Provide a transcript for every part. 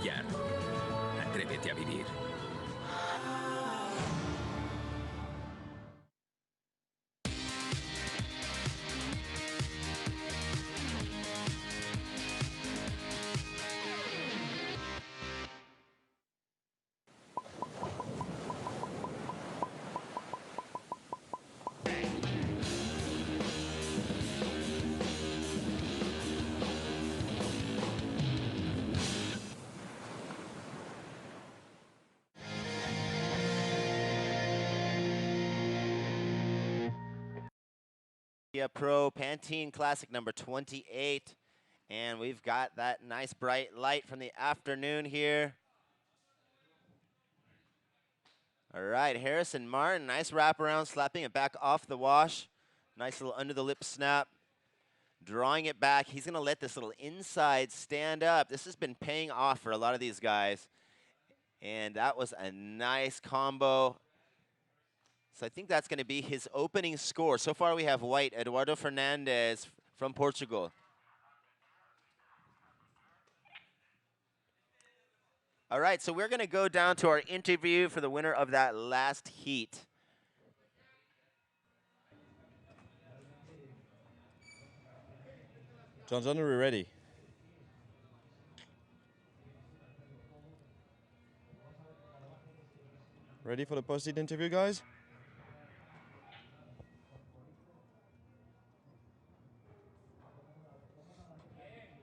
cambiar. Atrévete a vivir. Pro Pantin Classic number 28. And we've got that nice bright light from the afternoon here. All right, Harrison Martin, nice wraparound, slapping it back off the wash. Nice little under the lip snap. Drawing it back. He's going to let this little inside stand up. This has been paying off for a lot of these guys. And that was a nice combo. So I think that's going to be his opening score. So far we have white, Eduardo Fernandez from Portugal. All right, so we're going to go down to our interview for the winner of that last heat. John, are we ready? Ready for the post-it interview, guys?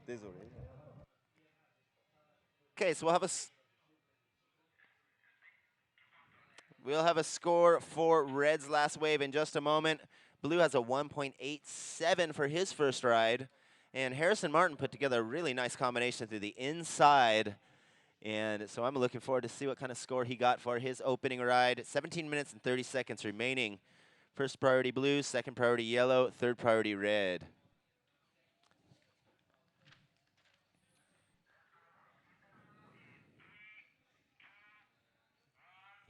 Désolé. Okay, so we'll have a score for Red's last wave in just a moment. Blue has a 1.87 for his first ride. And Harrison Martin put together a really nice combination through the inside. And so I'm looking forward to see what kind of score he got for his opening ride. 17 minutes and 30 seconds remaining. First priority blue, second priority yellow, third priority red.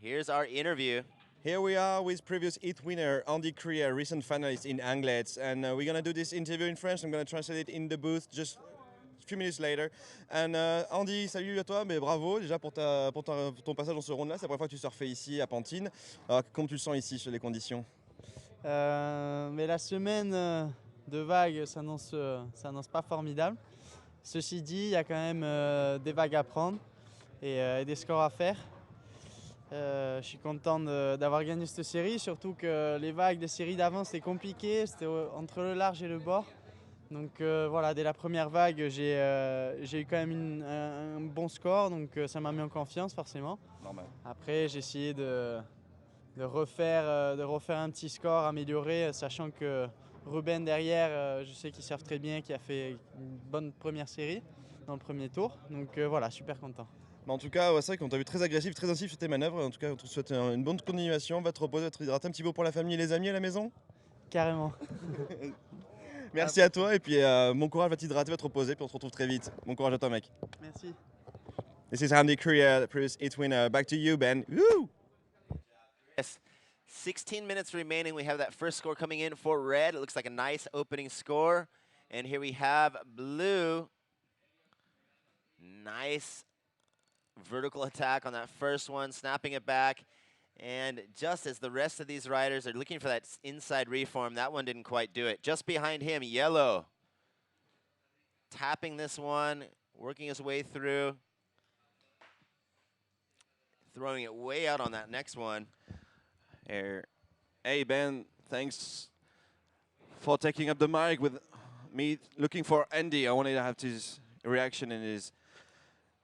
Here's our interview. Here we are with previous heat winner Andy Krier, recent finalist in Anglets. And we're going to do this interview in French. I'm going to translate it in the booth just a few minutes later. And Andy, salut à toi, mais bravo déjà pour ton passage dans ce round-là. C'est la première fois que tu surfais ici à Pantin. Alors, comment tu le sens ici sur les conditions? Mais la semaine de vagues s'annonce pas formidable. Ceci dit, il y a quand même des vagues à prendre et des scores à faire. Je suis content d'avoir gagné cette série, surtout que les vagues des séries d'avant c'était compliqué, c'était entre le large et le bord. Donc voilà, dès la première vague, j'ai eu quand même un bon score, donc ça m'a mis en confiance forcément. Normal. Après, j'ai essayé de refaire un petit score amélioré, sachant que Ruben derrière, je sais qu'il surfe très bien, qu'il a fait une bonne première série dans le premier tour. Donc voilà, super content. Mais en tout cas, ouais, c'est vrai qu'on t'a vu très agressif, très intensif sur tes manœuvres. En tout cas, on te souhaite une bonne continuation. Va te reposer, va te hydrater un petit peu pour la famille et les amis à la maison. Carrément. Merci à toi et puis bon courage, va t'hydrater, va te reposer, puis on se retrouve très vite. Bon courage à toi, mec. Merci. This is Andy Krier, the previous heat winner. Back to you, Ben. Woo! Yes. 16 minutes remaining. We have that first score coming in for red. It looks like a nice opening score. And here we have blue. Nice vertical attack on that first one, snapping it back. And just as the rest of these riders are looking for that inside reform, that one didn't quite do it. Just behind him, yellow. Tapping this one, working his way through. Throwing it way out on that next one. Hey, Ben, thanks for taking up the mic with me looking for Andy. I wanted to have his reaction and his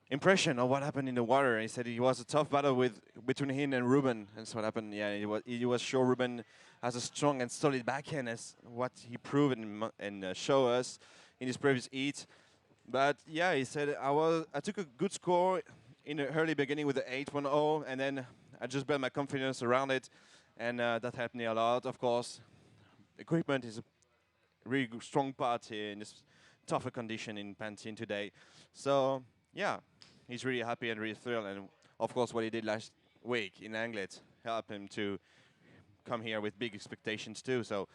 impression of what happened in the water. He said it was a tough battle between him and Ruben. That's what happened. Yeah, he was sure Ruben has a strong and solid backhand as what he proved and showed us in his previous heat. But yeah, he said I took a good score in the early beginning with the 8-1-0, and then I just built my confidence around it, and that helped me a lot. Of course, equipment is a really strong part in this tougher condition in Pantin today. So yeah, he's really happy and really thrilled, and of course what he did last week in Anglet helped him to come here with big expectations too. So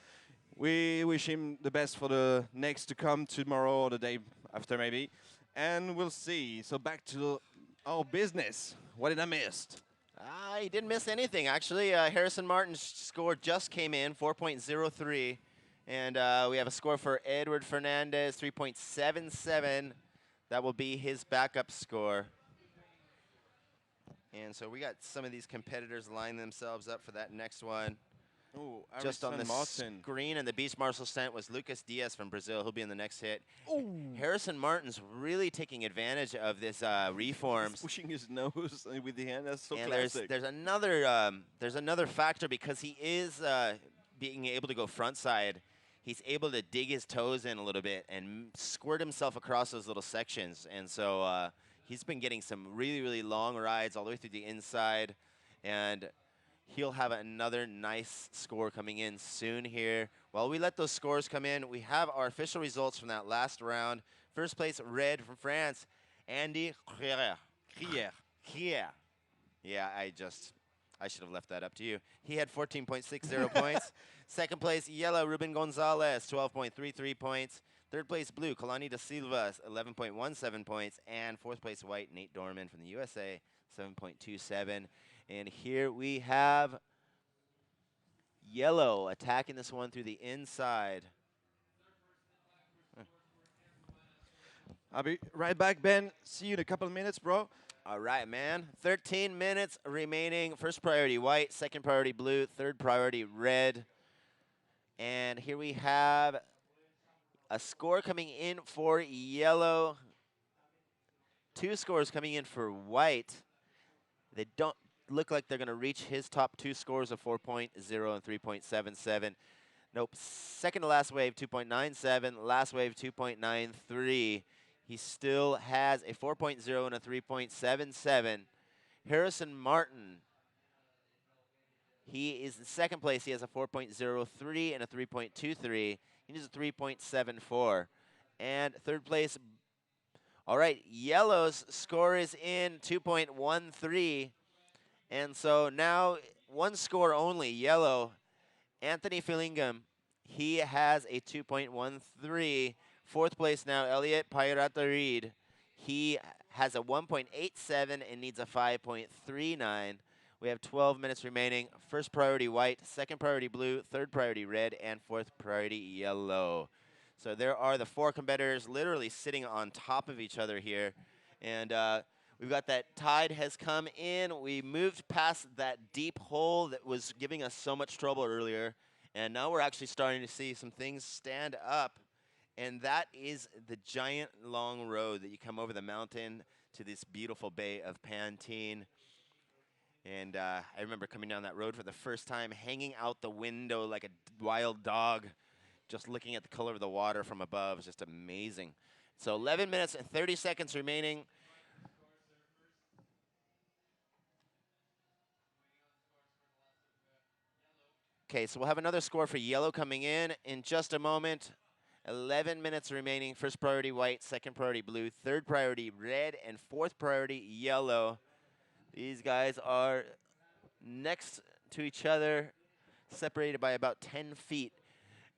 we wish him the best for the next to come tomorrow or the day after maybe, and we'll see. So back to Oh, business. What did I miss? He didn't miss anything, actually. Harrison Martin's score just came in, 4.03. And we have a score for Edward Fernandez, 3.77. That will be his backup score. And so we got some of these competitors lining themselves up for that next one. Oh, Just on the Martin. screen, and the beast marshal sent was Lucas Diaz from Brazil. He'll be in the next hit. Ooh. Harrison Martin's really taking advantage of this reforms. He's pushing his nose with the hand. That's so And classic. there's another factor because he is being able to go front side. He's able to dig his toes in a little bit and squirt himself across those little sections. And so he's been getting some really, really long rides all the way through the inside. And he'll have another nice score coming in soon here. While we let those scores come in, we have our official results from that last round. First place, red from France, Andy Crier. Yeah, I should have left that up to you. He had 14.60 points. Second place, yellow, Ruben Gonzalez, 12.33 points. Third place, blue, Kalani da Silva, 11.17 points. And fourth place, white, Nate Dorman from the USA, 7.27. And here we have yellow attacking this one through the inside. I'll be right back, Ben. See you in a couple of minutes, bro. All right, man. 13 minutes remaining. First priority white, second priority blue, third priority red. And here we have a score coming in for yellow. Two scores coming in for white. They don't look like they're going to reach his top two scores of 4.0 and 3.77. Nope. Second to last wave, 2.97. Last wave, 2.93. He still has a 4.0 and a 3.77. Harrison Martin, he is in second place. He has a 4.03 and a 3.23. He needs a 3.74. And third place, all right, yellow's score is in, 2.13. And so now one score only, yellow. Anthony Fillingham, he has a 2.13. Fourth place now, Elliot Pairata Reed. He has a 1.87 and needs a 5.39. We have 12 minutes remaining. First priority white, second priority blue, third priority red, and fourth priority yellow. So there are the four competitors literally sitting on top of each other here. And we've got that tide has come in. We moved past that deep hole that was giving us so much trouble earlier. And now we're actually starting to see some things stand up. And that is the giant long road that you come over the mountain to this beautiful bay of Pantin. And I remember coming down that road for the first time, hanging out the window like a wild dog, just looking at the color of the water from above. It's just amazing. So 11 minutes and 30 seconds remaining. Okay, so we'll have another score for yellow coming in just a moment. 11 minutes remaining. First priority white, second priority blue, third priority red, and fourth priority yellow. These guys are next to each other, separated by about 10 feet.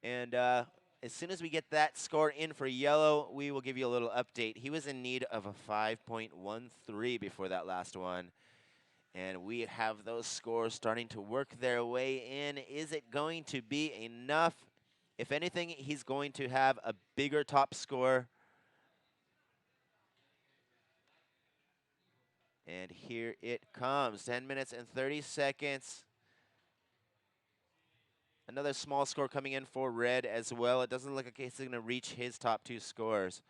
And as soon as we get that score in for yellow, we will give you a little update. He was in need of a 5.13 before that last one. And we have those scores starting to work their way in. Is it going to be enough? If anything, he's going to have a bigger top score. And here it comes, 10 minutes and 30 seconds. Another small score coming in for red as well. It doesn't look like he's going to reach his top two scores.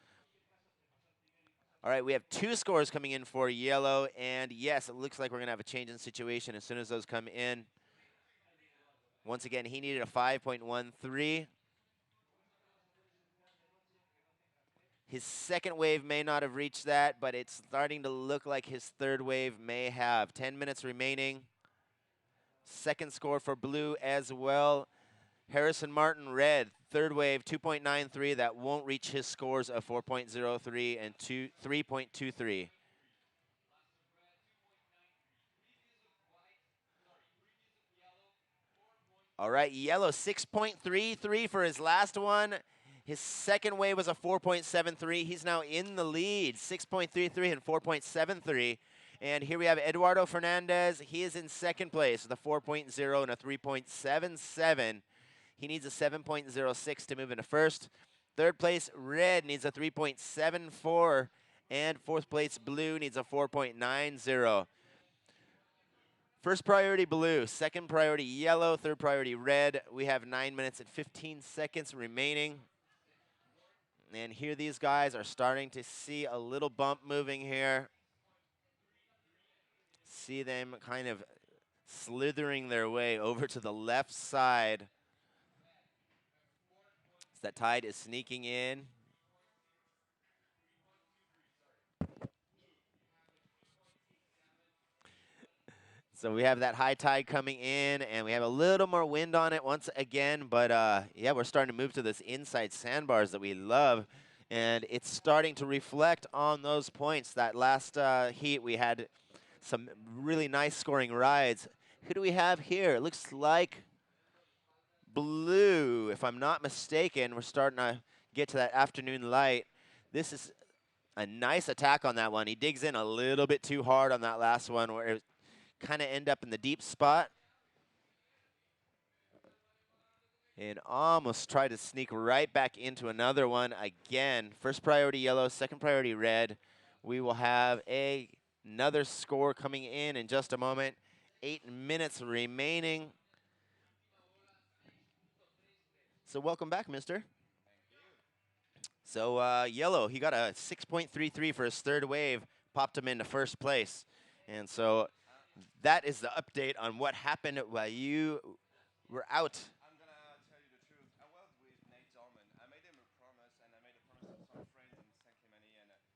All right, we have two scores coming in for yellow. And yes, it looks like we're going to have a change in situation as soon as those come in. Once again, he needed a 5.13. His second wave may not have reached that, but it's starting to look like his third wave may have. 10 minutes remaining. Second score for blue as well. Harrison Martin, red. Third wave, 2.93. That won't reach his scores of 4.03 and 3.23. All right, yellow, 6.33 for his last one. His second wave was a 4.73. He's now in the lead, 6.33 and 4.73. And here we have Eduardo Fernandez. He is in second place with a 4.0 and a 3.77. He needs a 7.06 to move into first. Third place, Red needs a 3.74. And fourth place, Blue needs a 4.90. First priority, Blue. Second priority, Yellow. Third priority, Red. We have 9 minutes and 15 seconds remaining. And here these guys are starting to see a little bump moving here. See them kind of slithering their way over to the left side. As that tide is sneaking in. So we have that high tide coming in, and we have a little more wind on it once again. But yeah, we're starting to move to this inside sandbars that we love. And it's starting to reflect on those points. That last heat, we had some really nice scoring rides. Who do we have here? It looks like Blue, if I'm not mistaken. We're starting to get to that afternoon light. This is a nice attack on that one. He digs in a little bit too hard on that last one where it kind of end up in the deep spot. And almost try to sneak right back into another one again. First priority Yellow, second priority Red. We will have another score coming in just a moment. 8 minutes remaining. So welcome back, mister. So Yellow, he got a 6.33 for his third wave, popped him into first place. And so that is the update on what happened while you were out. I'm gonna tell you the truth. I was with Nate Dolman. I made him a promise, and I made a promise to some friends in Saint Clemeny,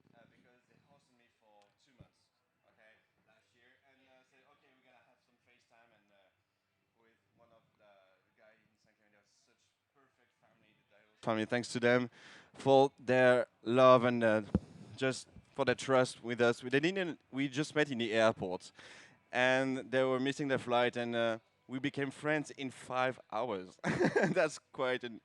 and because they hosted me for 2 months, okay, last year, and said, okay, we're gonna have some FaceTime, and with one of the guys in Saint Clemeny, they're such perfect family. Family, thanks to them for their love and just for their trust with us. We just met in the airport, and they were missing their flight, and we became friends in 5 hours. That's quite an.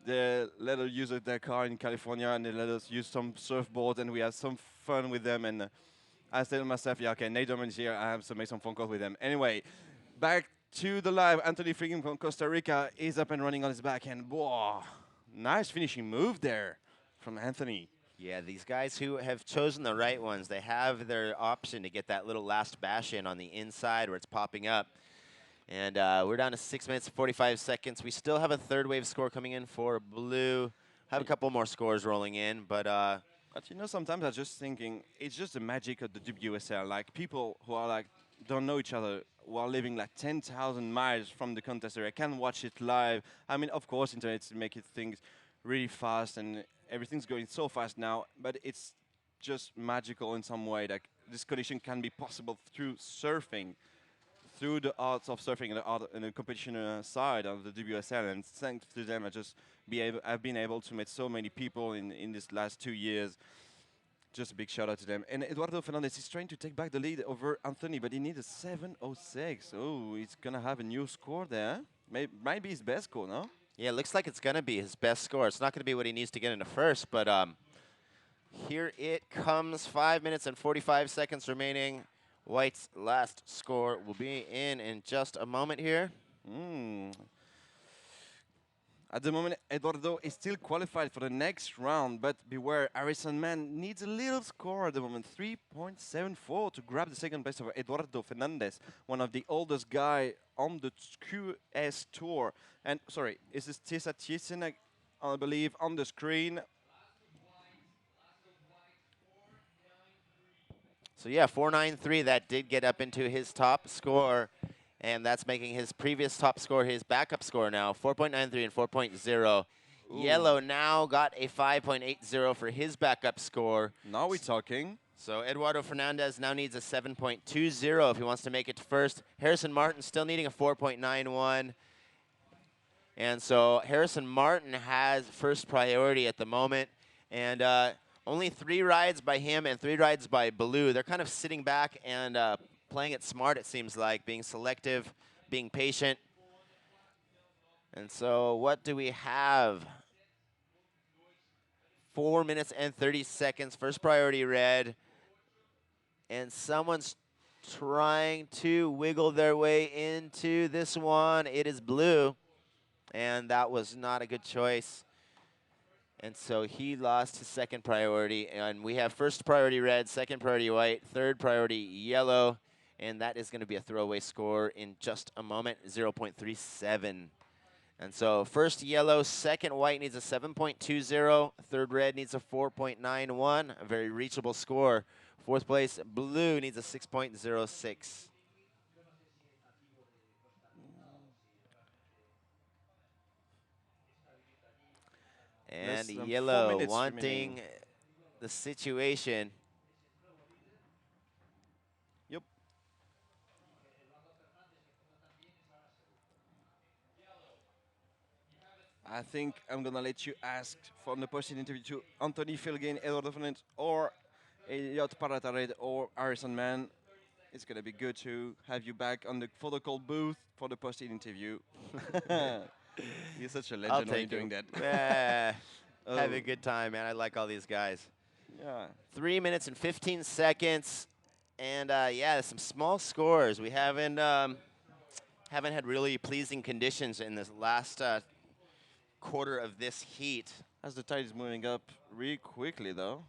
They let us use their car in California, and they let us use some surfboards, and we had some fun with them. And I said to myself, yeah, okay, Nate Dorman's here. I have to make some phone calls with them. Anyway, back to the live. Anthony Friggin from Costa Rica is up and running on his back, and whoa, nice finishing move there from Anthony. Yeah, these guys who have chosen the right ones, they have their option to get that little last bash in on the inside where it's popping up. And we're down to 6 minutes, 45 seconds. We still have a third wave score coming in for Blue. Have a couple more scores rolling in, but you know, sometimes I'm just thinking it's just the magic of the WSL. Like people who are like don't know each other, who are living like 10,000 miles from the contest area, can watch it live. I mean, of course, internet makes things really fast, and everything's going so fast now. But it's just magical in some way. Like this connection can be possible through surfing, through the arts of surfing and the art and the competition side of the WSL, and thanks to them, I've been able to meet so many people in this last 2 years. Just a big shout out to them. And Eduardo Fernandez is trying to take back the lead over Anthony, but he needs a 7.06. Oh, he's gonna have a new score there. Might be his best score, no? yeah, it looks like it's going to be his best score. It's not going to be what he needs to get into first, but here it comes. 5 minutes and 45 seconds remaining. White's last score will be in just a moment here. At the moment, Eduardo is still qualified for the next round, but beware, Harrison Mann needs a little score at the moment, 3.74 to grab the second place over Eduardo Fernandez, one of the oldest guy on the QS Tour. And, sorry, is this Tessa Tiesenek, I believe, on the screen? So yeah, 4.93, that did get up into his top score, and that's making his previous top score his backup score now, 4.93 and 4.0. Yellow now got a 5.80 for his backup score. Now we're talking. So Eduardo Fernandez now needs a 7.20 if he wants to make it to first. Harrison Martin still needing a 4.91. And so Harrison Martin has first priority at the moment. And only 3 rides by him and 3 rides by Blue. They're kind of sitting back and playing it smart, it seems like, being selective, being patient. And so what do we have? 4 minutes and 30 seconds. First priority red. And someone's trying to wiggle their way into this one. It is blue. And that was not a good choice. And so he lost his second priority. And we have first priority red, second priority white, third priority yellow. And that is going to be a throwaway score in just a moment, 0.37. And so first yellow, second white needs a 7.20. Third red needs a 4.91, a very reachable score. Fourth place, blue needs a 6.06. And Less than 4 yellow minutes wanting remaining. the situation. Yep. I think I'm gonna let you ask from the posted interview to Anthony Filgain, Eduardo Fernandez, or Elliot Paratared, or Harrison Mann. It's gonna be good to have you back on the photo call booth for the posted interview. You're such a I'll legend when you're take doing it. that. Have a Oh, good time, man. I like all these guys. yeah. 3 minutes and 15 seconds. And yeah, some small scores. We haven't had really pleasing conditions in this last quarter of this heat. As the tide is moving up really quickly, though.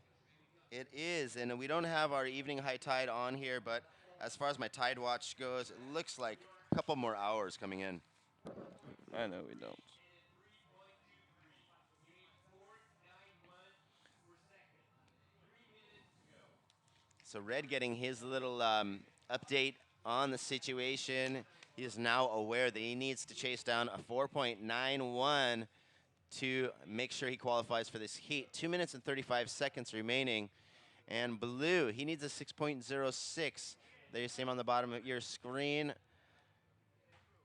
It is, and we don't have our evening high tide on here, but as far as my tide watch goes, it looks like a couple more hours coming in. I know we don't. So Red getting his little update on the situation. He is now aware that he needs to chase down a 4.91 to make sure he qualifies for this heat. 2 minutes and 35 seconds remaining. And blue, he needs a 6.06. There you see him on the bottom of your screen.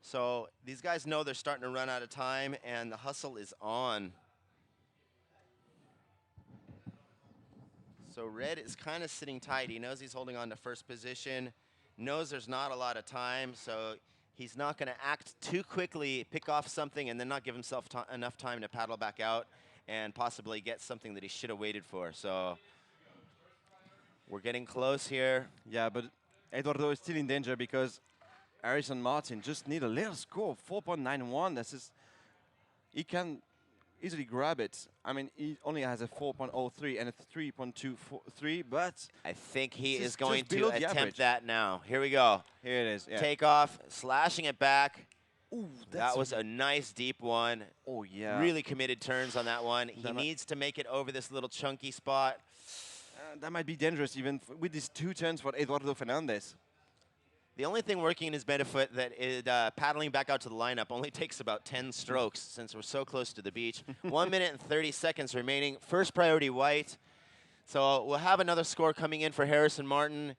So these guys know they're starting to run out of time, and the hustle is on. So Red is kind of sitting tight. He knows he's holding on to first position, knows there's not a lot of time, so he's not going to act too quickly, pick off something, and then not give himself enough time to paddle back out and possibly get something that he should have waited for. So we're getting close here. Yeah, but Eduardo is still in danger because Harrison Martin just need a little score, 4.91. That's just, he can easily grab it. I mean, he only has a 4.03 and a 3.23, but I think he this is going just below to the average. attempt that now. Here we go. Here it is. Yeah. Take off, slashing it back. Ooh, That was a nice deep one. Oh yeah. Really committed turns on that one. He That might- needs to make it over this little chunky spot. That might be dangerous even with these 2 turns for Eduardo Fernandez. The only thing working in his benefit that is paddling back out to the lineup only takes about 10 strokes since we're so close to the beach. 1 minute and 30 seconds remaining. First priority white. So we'll have another score coming in for Harrison Martin.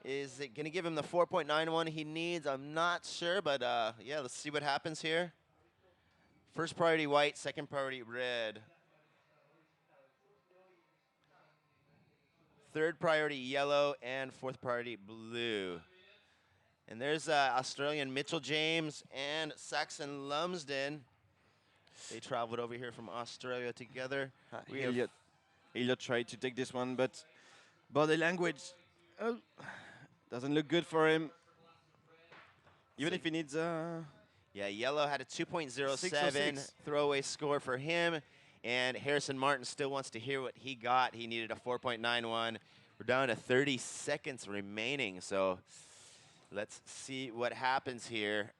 Is it going to give him the 4.91 he needs? I'm not sure, but yeah, let's see what happens here. First priority white, second priority red. Third priority yellow, and fourth priority blue. And there's Australian Mitchell James and Saxon Lumsden. They traveled over here from Australia together. We have- Elliot tried to take this one, but body language doesn't look good for him. Even So- if he needs Yeah, yellow had a 2.07 606. throwaway score for him. And Harrison Martin still wants to hear what he got. He needed a 4.91. We're down to 30 seconds remaining, so let's see what happens here.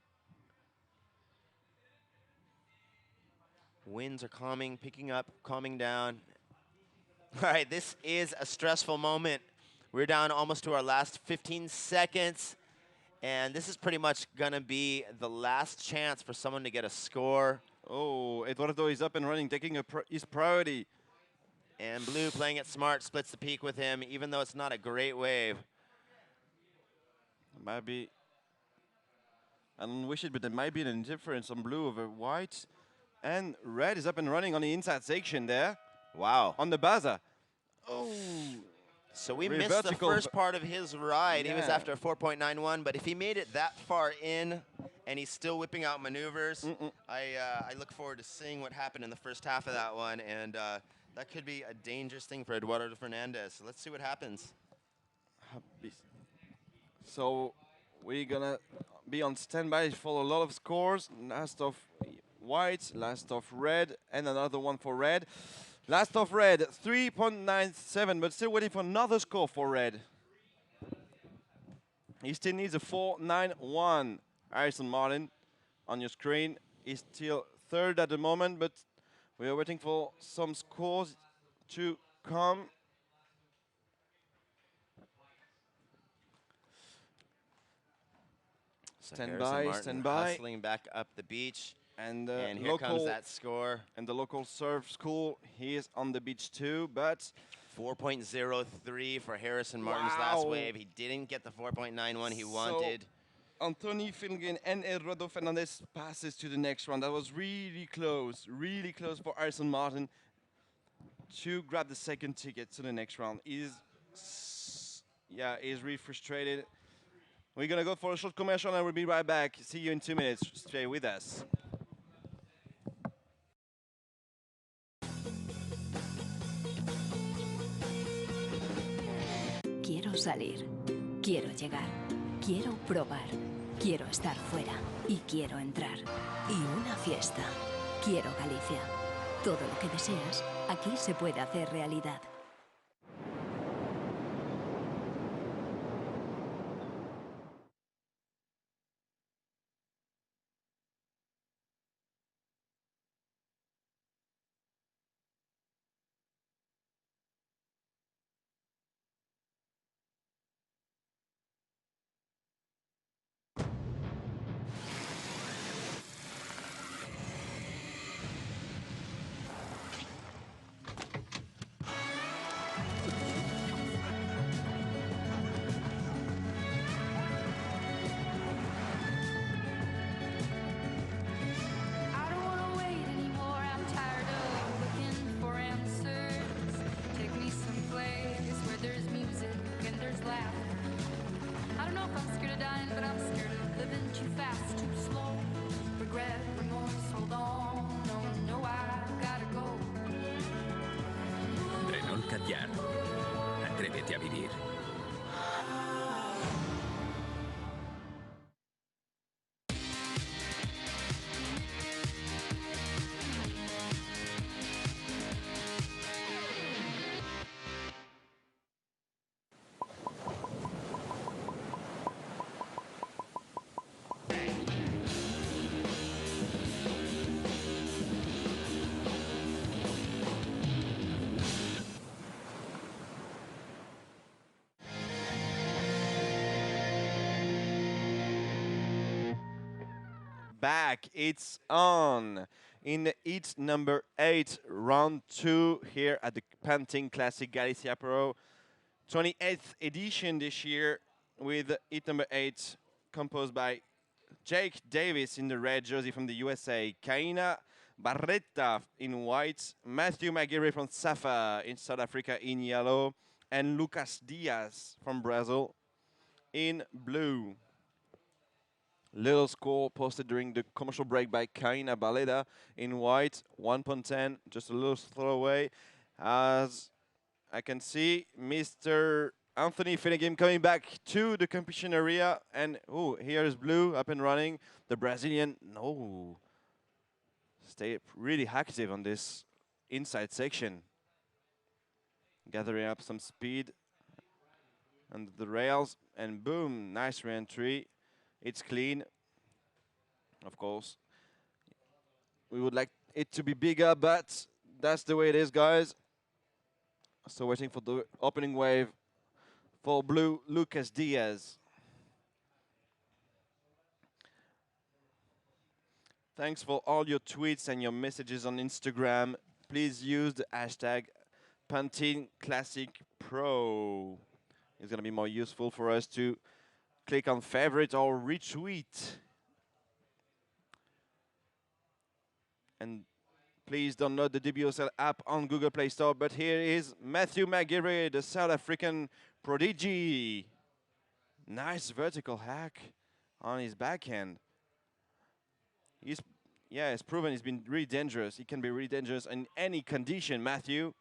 Winds are calming, picking up, calming down. All right, this is a stressful moment. We're down almost to our last 15 seconds. And this is pretty much going to be the last chance for someone to get a score. oh, Eduardo is up and running, taking his priority. And blue playing it smart, splits the peak with him, even though it's not a great wave. Might be. I don't wish it, but there might be an indifference on blue over white. And red is up and running on the inside section there, Wow. on the baza. Oh, So we Really missed the vertical, first but- part of his ride. He was Yeah. after a 4.91, but if he made it that far in and he's still whipping out maneuvers, I look forward to seeing what happened in the first half of that one. And That could be a dangerous thing for Eduardo Fernandez. So let's see what happens. So we're gonna be on standby for a lot of scores. Last of white, last of red, and another one for red. Last of red, 3.97, but still waiting for another score for red. He still needs a 4.91. Harrison Martin on your screen is still third at the moment, but we are waiting for some scores to come. Stand by, stand by. Hustling back up the beach. And here comes that score. And the local surf school, he is on the beach too, but 4.03 for Harrison Martin's last wave. He didn't get the 4.91 he wanted. Anthony Finnegan and Eduardo Fernandez passes to the next round. That was really close for Harrison Martin to grab the second ticket to the next round. He's really frustrated. We're gonna go for a short commercial and we'll be right back. See you in 2 minutes. Stay with us. Quiero salir, quiero llegar, quiero probar, quiero estar fuera y quiero entrar. Y una fiesta. Quiero Galicia. Todo lo que deseas, aquí se puede hacer realidad. Atrévete a vivir. Back, it's on in heat number 8, round 2 here at the Pantin Classic Galicia Pro, 28th edition this year, with heat number 8 composed by Jake Davis in the red jersey from the USA, Kaina Barretta in white, Matthew Maguire from Safa in South Africa in yellow, and Lucas Diaz from Brazil in blue. Little score posted during the commercial break by Kaina Baleda in white, 1.10, just a little throwaway. As I can see, Mr. Anthony Finnegan coming back to the competition area. And, here is blue up and running. The Brazilian, stay really active on this inside section. Gathering up some speed under the rails. And boom, nice re-entry. It's clean, of course. We would like it to be bigger, but that's the way it is, guys. So waiting for the opening wave for blue, Lucas Diaz. Thanks for all your tweets and your messages on Instagram. Please use the hashtag Pantin Classic Pro. It's going to be more useful for us to click on favorite or retweet. And please download the WSL app on Google Play Store. But here is Matthew Maguire, the South African prodigy. Nice vertical hack on his backhand. It's proven he's been really dangerous. He can be really dangerous in any condition, Matthew.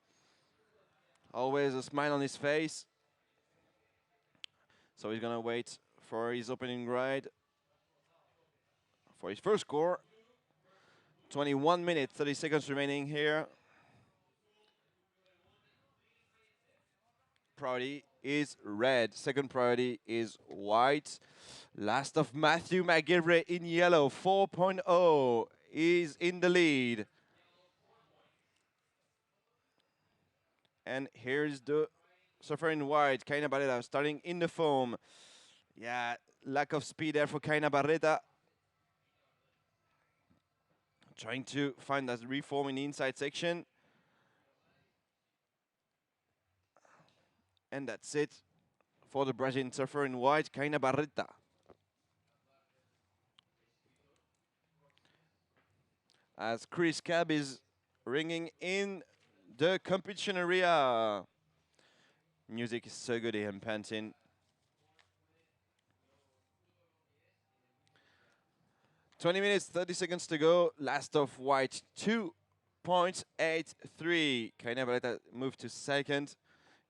Always a smile on his face. So he's gonna wait for his opening ride for his first score. 21 minutes, 30 seconds remaining here. Priority is red. Second priority is white. Last of Matthew McGillivray in yellow. 4.0 is in the lead. And here's the surfer in white, Kaina Barreta, starting in the foam. Yeah, lack of speed there for Kaina Barreta. Trying to find that reform in the inside section. And that's it for the Brazilian surfer in white, Kaina Barreta. As Chris Cab is ringing in the competition area. Music is so good here in Pantin. "20 minutes, 30 seconds to go. Last of white, 2.83. Kaina Barreta moved to second.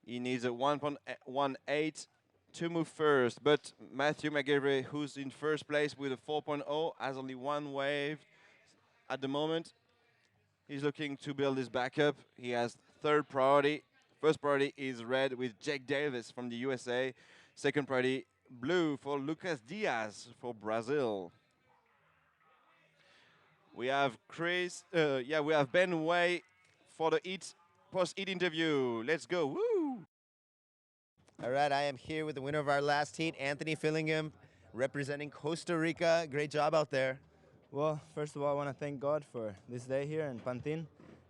He needs a 1.18 to move first. But Matthew McGillivray, who's in first place with a 4.0, has only one wave at the moment. He's looking to build his backup. He has third priority. First priority is red with Jake Davis from the USA. Second priority, blue for Lucas Diaz for Brazil. We have we have Ben Way for the post-heat interview. Let's go, woo! All right, I am here with the winner of our last heat, Anthony Fillingham, representing Costa Rica. Great job out there. Well, first of all, I want to thank God for this day here in Pantin.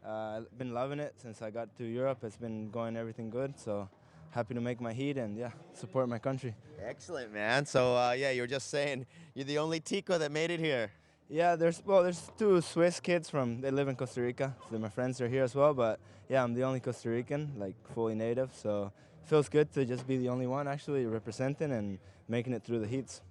I've been loving it since I got to Europe. It's been going everything good, so happy to make my heat and support my country. Excellent, man. So you were just saying you're the only Tico that made it here. Yeah, there's two Swiss kids they live in Costa Rica. So my friends are here as well, but yeah, I'm the only Costa Rican, like fully native. So it feels good to just be the only one actually representing and making it through the heats.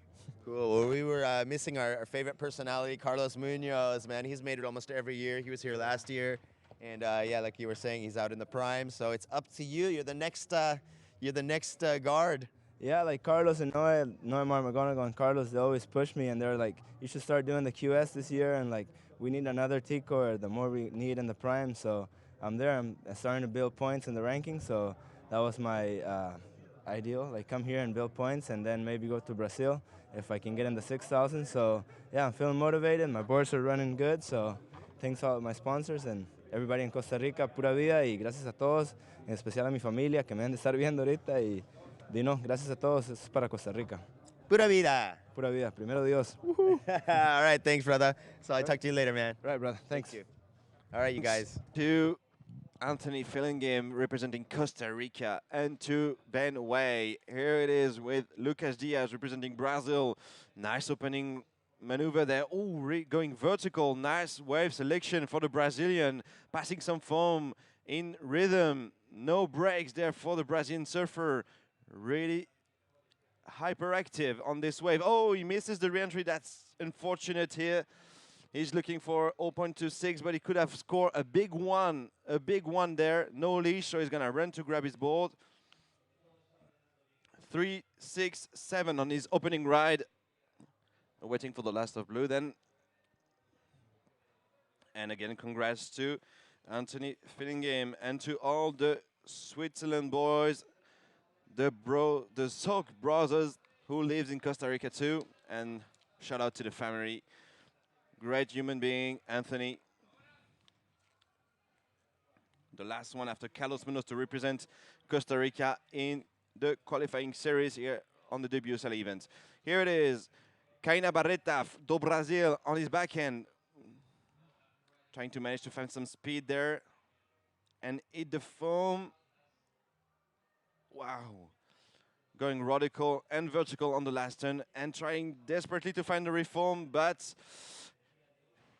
Cool. Well, we were missing our favorite personality, Carlos Munoz, man. He's made it almost every year. He was here last year. And like you were saying, he's out in the prime. So it's up to you. You're the next guard. Yeah, like Carlos and Noe McGonigal and Carlos, they always push me, and they're like, you should start doing the QS this year, and like, we need another Tico, or the more we need in the prime. So I'm there. I'm starting to build points in the ranking. So that was my ideal, like come here and build points, and then maybe go to Brazil if I can get in the 6,000. So yeah, I'm feeling motivated. My boards are running good. So thanks all my sponsors and everybody in Costa Rica, pura vida, y gracias a todos, en especial a mi familia que me han de estar viendo ahorita, y Dino, gracias a todos, eso es para Costa Rica. Pura vida. Pura vida, primero Dios. All right, thanks, brother. So I'll talk to you later, man. Right, brother, thanks. Thank you. All right, you guys. To Anthony Fillingham representing Costa Rica, and to Ben Way. Here it is with Lucas Diaz representing Brazil. Nice opening maneuver there. Oh, going vertical. Nice wave selection for the Brazilian. Passing some foam in rhythm. No breaks there for the Brazilian surfer. Really hyperactive on this wave. Oh, he misses the re-entry. That's unfortunate here. He's looking for 0.26, but he could have scored a big one there. No leash, so he's gonna run to grab his board. 3.67 on his opening ride. Waiting for the last of blue then. And again, congrats to Anthony Fillingham and to all the Switzerland boys, the Sok brothers who lives in Costa Rica too. And shout out to the family. Great human being, Anthony. The last one after Carlos Munoz to represent Costa Rica in the qualifying series here on the WSL event. Here it is, Kaina Barreta do Brazil on his backhand. Trying to manage to find some speed there and hit the foam. Wow. Going radical and vertical on the last turn and trying desperately to find the reform, but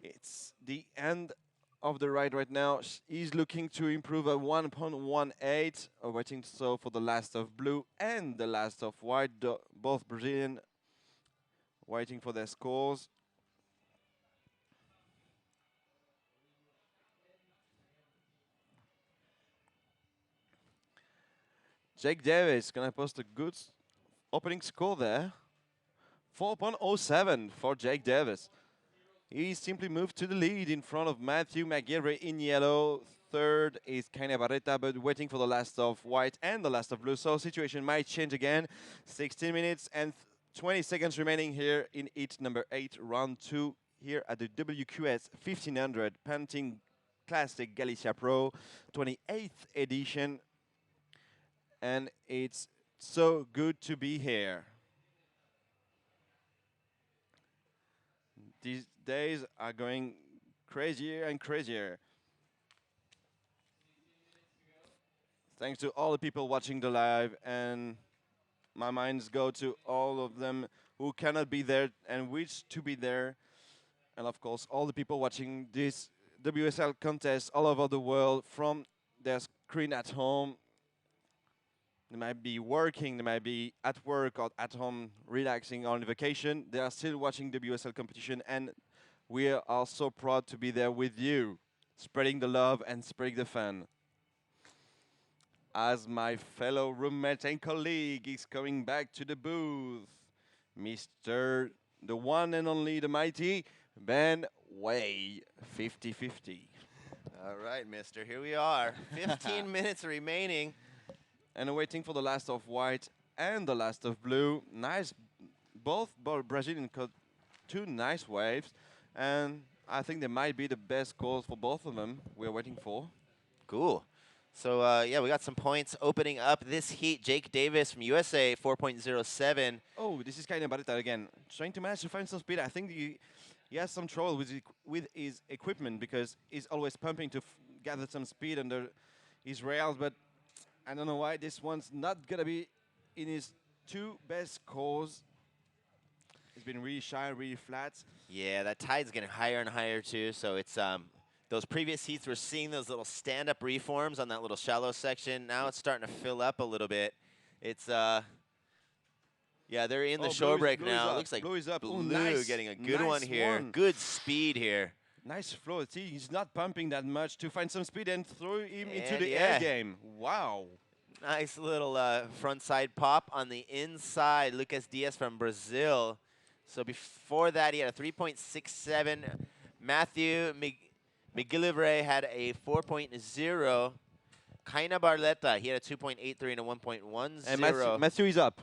it's the end of the ride right now. He's looking to improve a 1.18, waiting so for the last of blue and the last of white, both Brazilian, waiting for their scores. Jake Davis gonna post a good opening score there. 4.07 for Jake Davis. He simply moved to the lead in front of Matthew McGillivray in yellow. Third is Kaina Barreta, but waiting for the last of white and the last of blue. So situation might change again. 16 minutes and 20 seconds remaining here in heat number 8, round 2, here at the WQS 1500 Pantin Classic Galicia Pro 28th edition. And it's so good to be here. These days are going crazier and crazier. Thanks to all the people watching the live, and my minds go to all of them who cannot be there and wish to be there. And of course, all the people watching this WSL contest all over the world from their screen at home. They might be working, they might be at work or at home relaxing on vacation. They are still watching WSL competition, and we are so proud to be there with you, spreading the love and spreading the fun. As my fellow roommate and colleague is coming back to the booth, Mr. the one and only, the mighty Ben Way, 50-50. All right, mister, here we are. 15 minutes remaining. And waiting for the last of white and the last of blue. Nice, both Brazilian caught 2 nice waves. And I think they might be the best calls for both of them we're waiting for. Cool. So, yeah, we got some points opening up this heat. Jake Davis from USA, 4.07. Oh, this is kind of Barreta again. Trying to manage to find some speed. I think he has some trouble with his equipment because he's always pumping to gather some speed under his rails. But I don't know why this one's not going to be in his 2 best scores. It's been really shy, really flat. Yeah, that tide's getting higher and higher, too. So it's those previous heats, we're seeing those little stand-up reforms on that little shallow section. Now it's starting to fill up a little bit. It's, yeah, they're in the shore break now. It looks like Blue is up. Blue Nice, getting a good nice one here. Good speed here. Nice flow. See, he's not pumping that much to find some speed and throw him into And the air game. Wow. Nice little front side pop on the inside. Lucas Diaz from Brazil. So before that, he had a 3.67. Matthew McGillivray had a 4.0. Kaina Barletta, he had a 2.83 and a 1.10. And Matthew is up.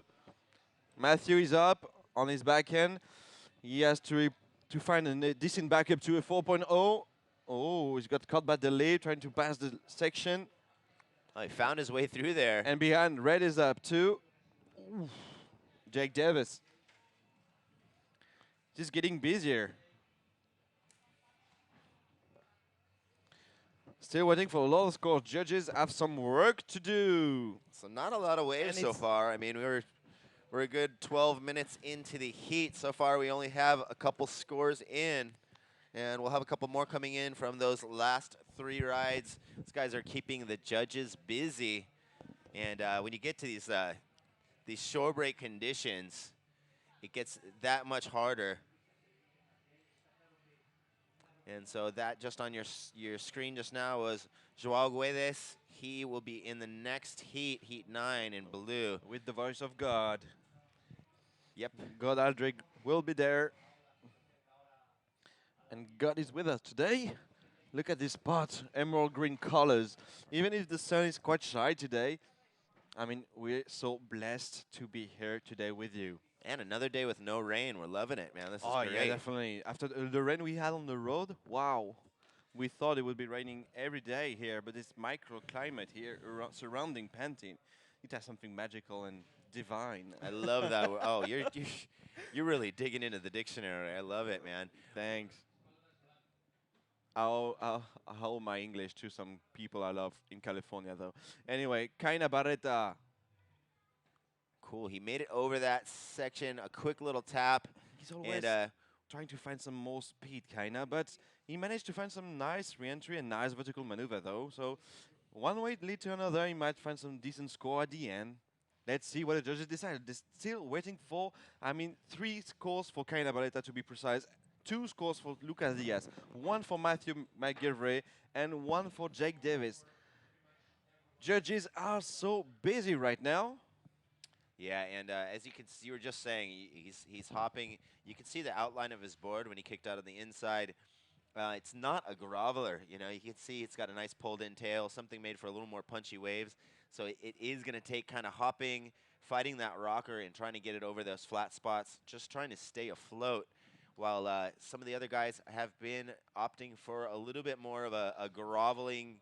Matthew is up on his backhand. He has to find a decent backup to a 4.0. Oh, he's got caught by the lead, trying to pass the section. Oh, he found his way through there. And behind, red is up too. Oof. Jake Davis. Just getting busier. Still waiting for a lot of scores. Judges have some work to do. So not a lot of waves so far. I mean, we're a good 12 minutes into the heat. So far, we only have a couple scores in. And we'll have a couple more coming in from those last 3 rides. These guys are keeping the judges busy. And when you get to these shore break conditions, it gets that much harder. And so that just on your screen just now was Joao Guedes. He will be in the next heat, Heat 9 in blue. With the voice of God. Yep. God Aldrich will be there. And God is with us today. Look at this spot, emerald green colors. Even if the sun is quite shy today, I mean, we're so blessed to be here today with you. And another day with no rain. We're loving it, man. This is Oh, great. yeah, definitely. After the rain we had on the road, wow. We thought it would be raining every day here, but this microclimate here surrounding Pantin, it has something magical and divine. I love that. Oh, you're really digging into the dictionary. I love it, man. Thanks. I'll hold my English to some people I love in California, though. Anyway, Kaina Barreta. Cool. He made it over that section. A quick little tap. He's always trying to find some more speed, Kaina, but he managed to find some nice re-entry and nice vertical maneuver, though. So one way lead to another, he might find some decent score at the end. Let's see what the judges decide. They're still waiting for, 3 scores for Kaina Barreta to be precise. 2 scores for Lucas Diaz, 1 for Matthew McGillivray, and 1 for Jake Davis. Judges are so busy right now. Yeah, and as you can see, you were just saying, he's hopping. You can see the outline of his board when he kicked out on the inside. It's not a groveler, you know. You can see it's got a nice pulled-in tail, something made for a little more punchy waves. So it is going to take kind of hopping, fighting that rocker, and trying to get it over those flat spots, just trying to stay afloat. While some of the other guys have been opting for a little bit more of a groveling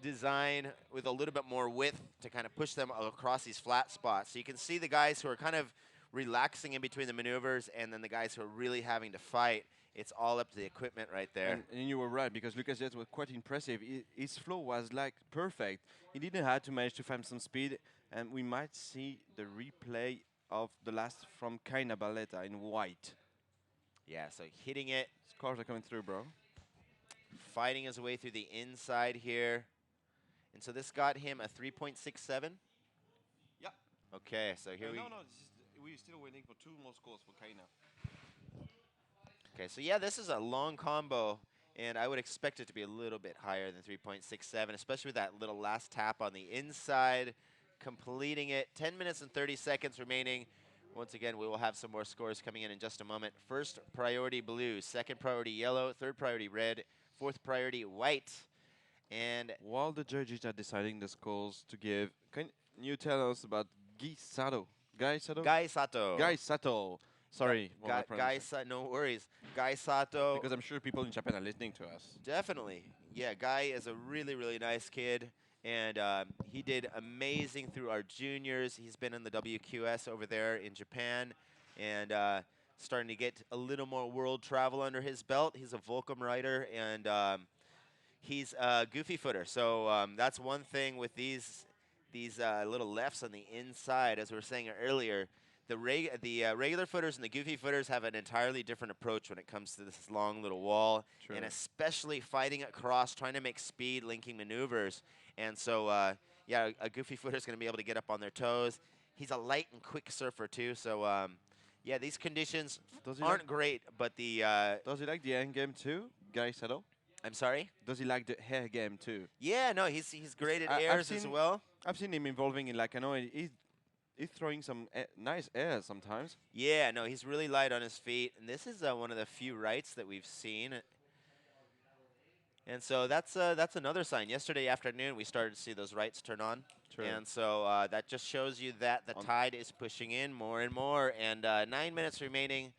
design with a little bit more width to kind of push them across these flat spots. So you can see the guys who are kind of relaxing in between the maneuvers, and then the guys who are really having to fight. It's all up to the equipment right there. And you were right, because Lucas Jets was quite impressive. His flow was like perfect. He didn't have to manage to find some speed, and we might see the replay of the last from Kaina Balletta in white. Yeah, so hitting it, Scores are coming through, bro. fighting his way through the inside here. And so this got him a 3.67. Yeah. Okay, so here we... we're still waiting for 2 more scores for Kaina. Okay, so yeah, this is a long combo, and I would expect it to be a little bit higher than 3.67, especially with that little last tap on the inside, completing it. 10 minutes and 30 seconds remaining. Once again, we will have some more scores coming in just a moment. First priority blue, second priority yellow, third priority red, fourth priority white. And while the judges are deciding the scores to give, can you tell us about Guy Sato? Guy Sato. Guy Sato. Sorry, no worries. Guy Sato. Because I'm sure people in Japan are listening to us. Definitely. Yeah, Guy is a really, really nice kid. And he did amazing through our juniors. He's been in the WQS over there in Japan. And starting to get a little more world travel under his belt. He's a Volcom rider, and he's a goofy footer. So that's one thing with these little lefts on the inside, as we were saying earlier. The regular footers and the goofy footers have an entirely different approach when it comes to this long little wall. True. And especially fighting across, trying to make speed, linking maneuvers. And so, yeah, a goofy footer is going to be able to get up on their toes. He's a light and quick surfer, too. So, yeah, these conditions aren't great, but the... does he like the end game, too, Guy Sato? I'm sorry? Does he like the hair game, too? Yeah, no, he's great at airs as well. I've seen him involving in, like, I know he's throwing some nice airs sometimes. Yeah, no, he's really light on his feet. And this is one of the few rights that we've seen. And so that's another sign. Yesterday afternoon, we started to see those rights turn on. True. And so that just shows you that the tide is pushing in more and more. And 9 minutes remaining.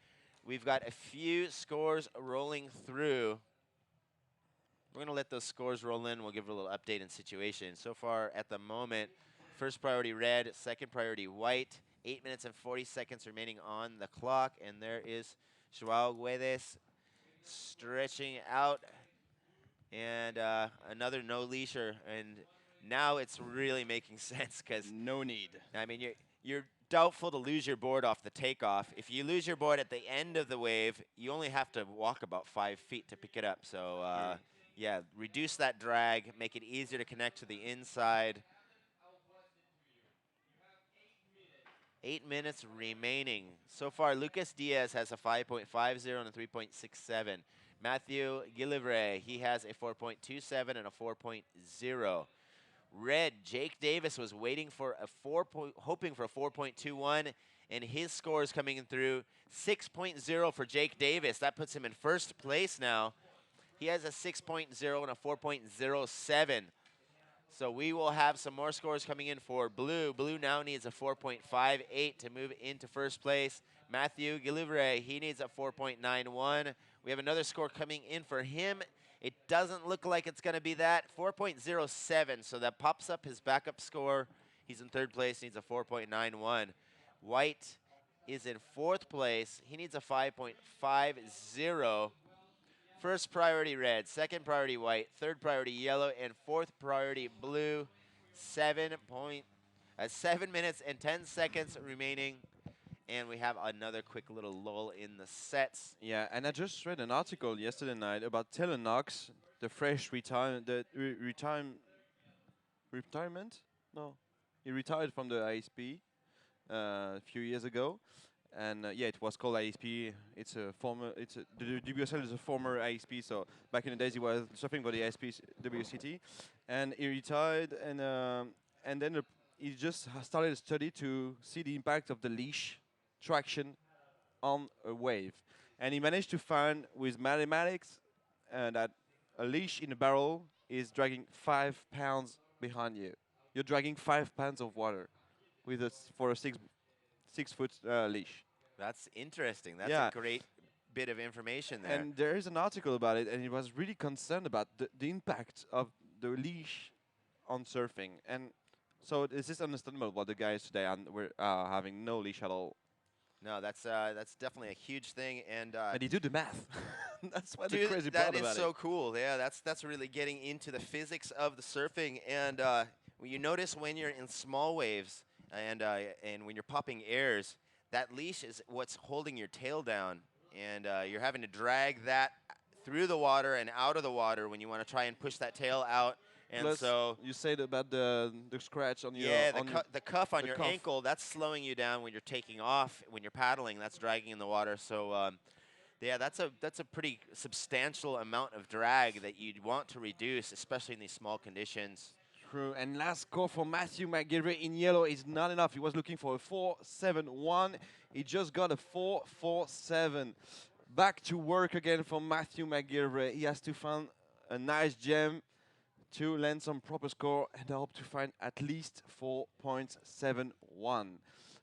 We've got a few scores rolling through. We're going to let those scores roll in. We'll give a little update and situation. So far, at the moment, first priority red, second priority white. 8 minutes and 40 seconds remaining on the clock. And there is Joao Guedes stretching out. And another no-leasher. And now it's really making sense, because no need. I mean, you're doubtful to lose your board off the takeoff. If you lose your board at the end of the wave, you only have to walk about 5 feet to pick it up. So, yeah, reduce that drag, make it easier to connect to the inside. 8 minutes remaining. So far, Lucas Diaz has a 5.50 and a 3.67. Matthew Gillivray, he has a 4.27 and a 4.0. Red, Jake Davis was waiting for a hoping for a 4.21, and his score is coming through 6.0 for Jake Davis. That puts him in first place now. He has a 6.0 and a 4.07. So we will have some more scores coming in for Blue. Blue now needs a 4.58 to move into first place. Matthew Gillivray, he needs a 4.91. We have another score coming in for him. It doesn't look like it's going to be that. 4.07, so that pops up his backup score. He's in third place, needs a 4.91. White is in fourth place. He needs a 5.50. First priority red, second priority white, third priority yellow, and fourth priority blue. 7 minutes and 10 seconds remaining. And we have another quick little lull in the sets. Yeah, and I just read an article yesterday night about Taylor Knox, the fresh retirement. No, he retired from the ISP a few years ago, And yeah, it was called ASP. It's a former. The WSL is a former ASP. So back in the days, he was surfing for the ASP WCT, and he retired. And then he just started a study to see the impact of the leash traction on a wave, and he managed to find with mathematics that a leash in a barrel is dragging 5 pounds behind you. You're dragging 5 pounds of water with for a 6 foot leash. That's interesting. That's Yeah. a great bit of information there. And there is an article about it, and he was really concerned about the impact of the leash on surfing. And so this is understandable what the guys today were having no leash at all. No, that's definitely a huge thing, and And he do the math. That's what the dude, crazy that part is about so it. cool. Yeah, that's really getting into the physics of the surfing, and when you notice when you're in small waves and when you're popping airs, that leash is what's holding your tail down, and you're having to drag that through the water and out of the water when you want to try and push that tail out. And Plus, so you said about the scratch on your yeah, on your the cuff on the your cuff. ankle, that's slowing you down when you're taking off. When you're paddling, that's dragging in the water. So yeah, that's a pretty substantial amount of drag that you'd want to reduce, especially in these small conditions. True. And last score for Matthew McGillivray in yellow is not enough. He was looking for a 4.71. He just got a 4.47. Back to work again for Matthew McGillivray. He has to find a nice gem to land some proper score, and I hope to find at least 4.71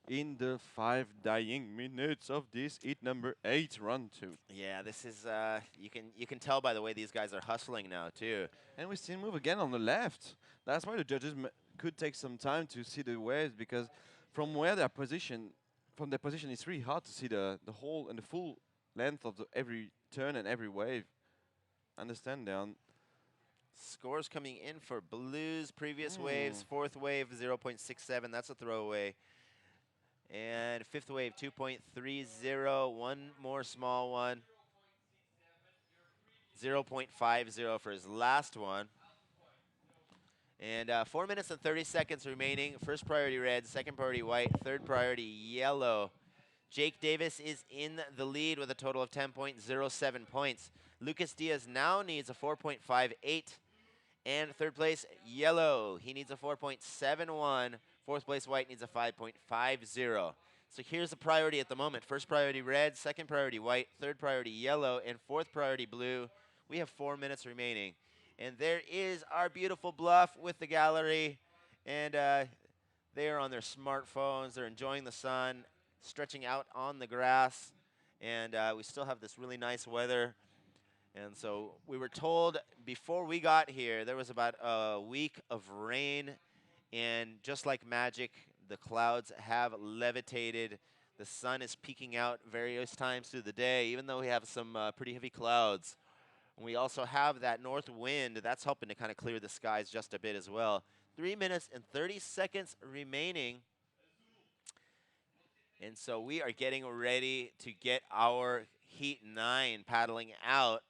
in the 5 dying minutes of this heat number 8 run 2. Yeah, this is you can tell by the way these guys are hustling now too. And we still move again on the left. That's why the judges could take some time to see the waves, because from where they're positioned, from their position, it's really hard to see the whole and the full length of every turn and every wave. Understand down. Scores coming in for Blues. Previous waves, fourth wave 0.67. That's a throwaway. And fifth wave 2.30. One more small one. 0.50 for his last one. And 4 minutes and 30 seconds remaining. First priority red, second priority white, third priority yellow. Jake Davis is in the lead with a total of 10.07 points. Lucas Diaz now needs a 4.58. And third place, yellow. He needs a 4.71. Fourth place, white needs a 5.50. So here's the priority at the moment. First priority red, second priority white, third priority yellow, and fourth priority blue. We have 4 minutes remaining. And there is our beautiful bluff with the gallery. And they are on their smartphones. They're enjoying the sun, stretching out on the grass. And we still have this really nice weather. And so we were told before we got here, there was about a week of rain. And just like magic, the clouds have levitated. The sun is peeking out various times through the day, even though we have some pretty heavy clouds. And we also have that north wind. That's helping to kind of clear the skies just a bit as well. 3 minutes and 30 seconds remaining. And so we are getting ready to get our Heat 9 paddling out.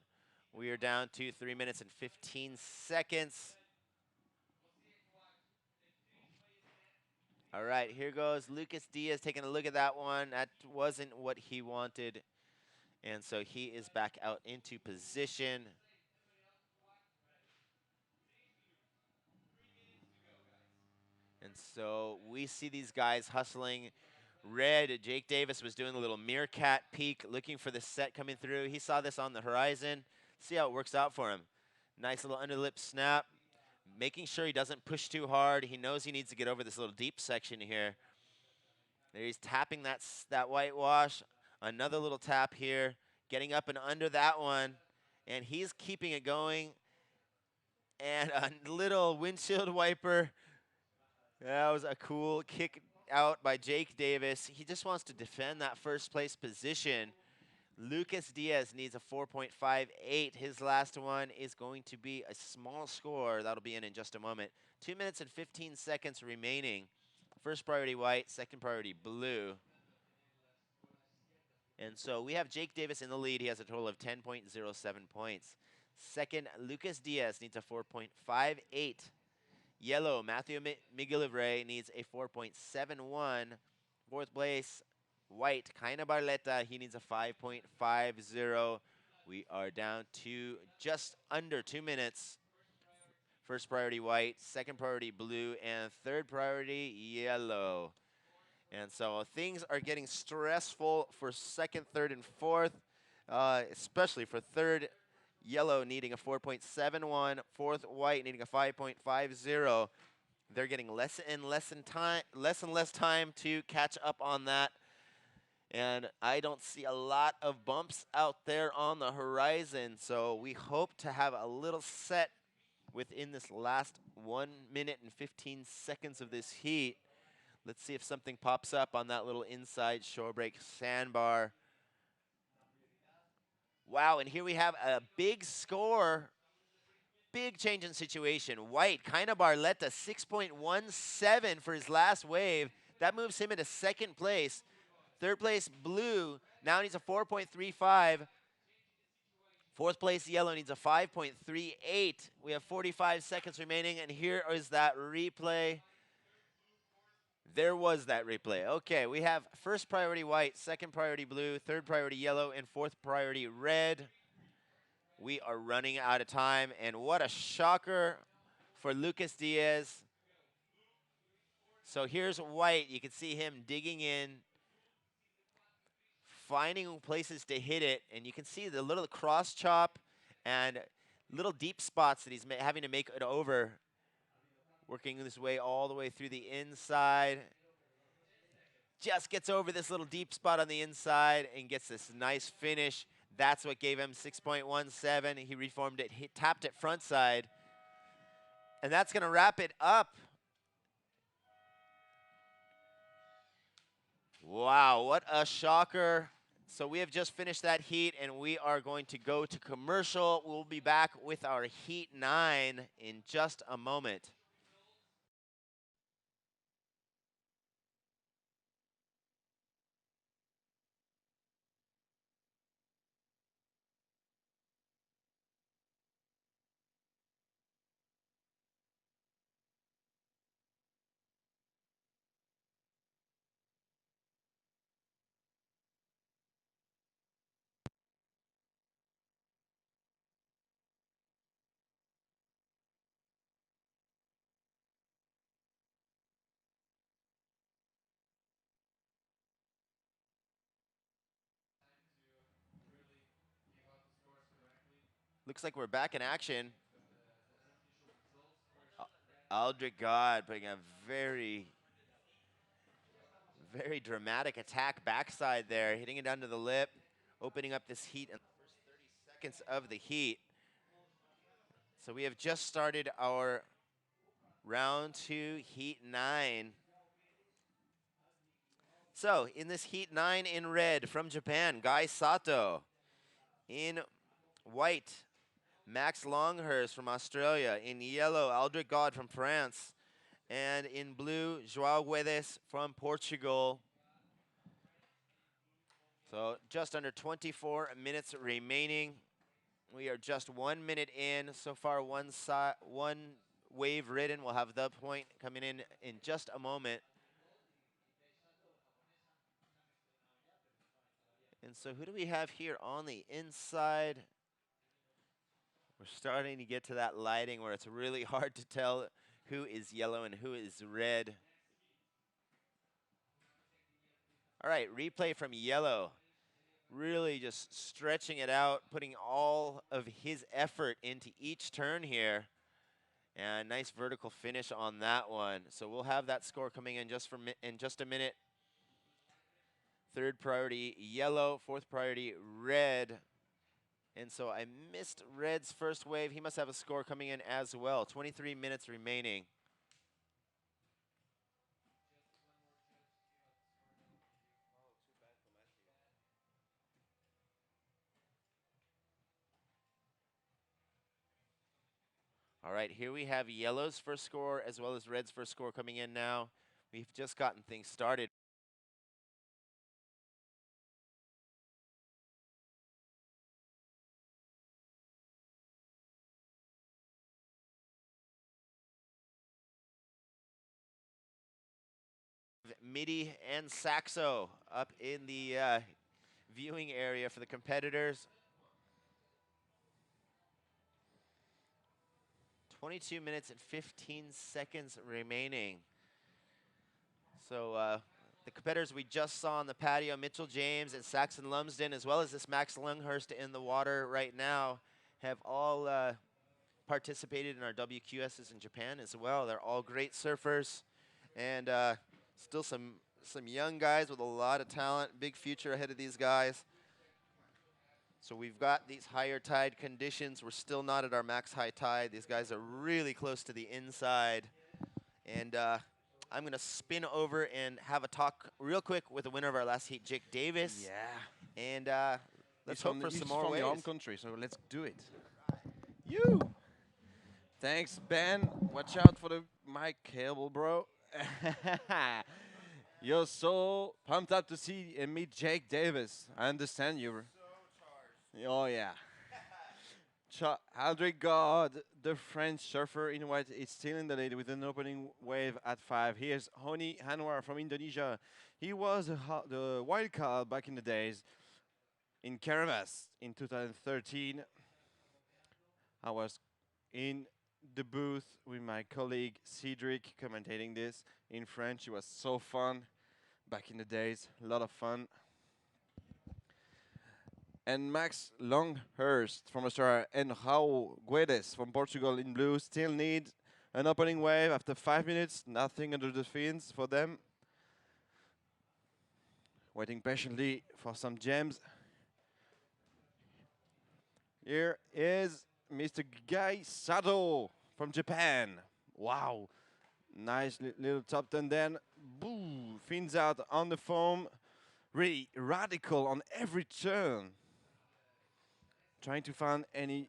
We are down to 3 minutes and 15 seconds. All right, here goes Lucas Diaz taking a look at that one. That wasn't what he wanted. And so he is back out into position. And so we see these guys hustling. Red, Jake Davis was doing a little meerkat peek, looking for the set coming through. He saw this on the horizon. See how it works out for him. Nice little underlip snap, making sure he doesn't push too hard. He knows he needs to get over this little deep section here. There he's tapping that whitewash. Another little tap here, getting up and under that one. And he's keeping it going. And a little windshield wiper. That was a cool kick out by Jake Davis. He just wants to defend that first place position. Lucas Diaz needs a 4.58. His last one is going to be a small score. That'll be in just a moment. 2 minutes and 15 seconds remaining. First priority white, second priority blue. And so we have Jake Davis in the lead. He has a total of 10.07 points. Second, Lucas Diaz needs a 4.58. Yellow, Matthew McGillivray needs a 4.71. Fourth place, white, Kaina Barletta, he needs a 5.50. We are down to just under 2 minutes. First priority white, second priority blue, and third priority yellow. And so things are getting stressful for second, third, and fourth, especially for third yellow needing a 4.71, fourth white needing a 5.50. They're getting less and less time to catch up on that. And I don't see a lot of bumps out there on the horizon. So we hope to have a little set within this last 1 minute and 15 seconds of this heat. Let's see if something pops up on that little inside shore break sandbar. Wow, and here we have a big score. Big change in situation. White, Kaina Barletta, 6.17 for his last wave. That moves him into second place. Third place, blue, now needs a 4.35. Fourth place, yellow, needs a 5.38. We have 45 seconds remaining, and here is that replay. There was that replay. Okay, we have first priority white, second priority blue, third priority yellow, and fourth priority red. We are running out of time, and what a shocker for Lucas Diaz. So here's white. You can see him digging in, finding places to hit it, and you can see the little cross chop and little deep spots that he's having to make it over, working his way all the way through the inside. Just gets over this little deep spot on the inside and gets this nice finish. That's what gave him 6.17. He reformed it, he tapped it front side, and that's going to wrap it up. Wow, what a shocker. So we have just finished that heat, and we are going to go to commercial. We'll be back with our Heat 9 in just a moment. Looks like we're back in action. Aldrich God putting a very, very dramatic attack backside there, hitting it under the lip, opening up this heat in the first 30 seconds of the heat. So we have just started our round 2, Heat 9. So in this Heat 9 in red from Japan, Gai Sato. In white, Max Longhurst from Australia. In yellow, Aldrich God from France. And in blue, João Guedes from Portugal. So just under 24 minutes remaining. We are just 1 minute in. So far, one wave ridden. We'll have the point coming in just a moment. And so who do we have here on the inside? We're starting to get to that lighting where it's really hard to tell who is yellow and who is red. All right, replay from yellow. Really just stretching it out, putting all of his effort into each turn here. And nice vertical finish on that one. So we'll have that score coming in in just a minute. Third priority yellow, fourth priority red. And so I missed red's first wave. He must have a score coming in as well. 23 minutes remaining. All right, here we have yellow's first score as well as red's first score coming in now. We've just gotten things started. Midi and Saxo up in the viewing area for the competitors. 22 minutes and 15 seconds remaining. So the competitors we just saw on the patio, Mitchell James and Saxon Lumsden, as well as this Max Lunghurst in the water right now, have all participated in our WQSs in Japan as well. They're all great surfers, and still some young guys with a lot of talent, big future ahead of these guys. So we've got these higher tide conditions. We're still not at our max high tide. These guys are really close to the inside. And I'm going to spin over and have a talk real quick with the winner of our last heat, Jake Davis. Yeah. And let's hope for some more from your home waves. country, so let's do it. You. Thanks, Ben. Watch out for the mic cable, bro. You're so pumped up to see and meet Jake Davis. I understand you. Oh, yeah. Aldrich God, the French surfer in white, is still in the lead with an opening wave at 5. Here's Honi Anwar from Indonesia. He was the wild card back in the days in Caravas in 2013. I was in the booth with my colleague Cedric commentating this in French. It was so fun back in the days, a lot of fun. And Max Longhurst from Australia and Raul Guedes from Portugal in blue still need an opening wave after 5 minutes. Nothing under the fins for them. Waiting patiently for some gems. Here is Mr. Guy Sato from Japan. Wow. Nice little top turn then. Boo! Fins out on the foam. Really radical on every turn. Trying to find any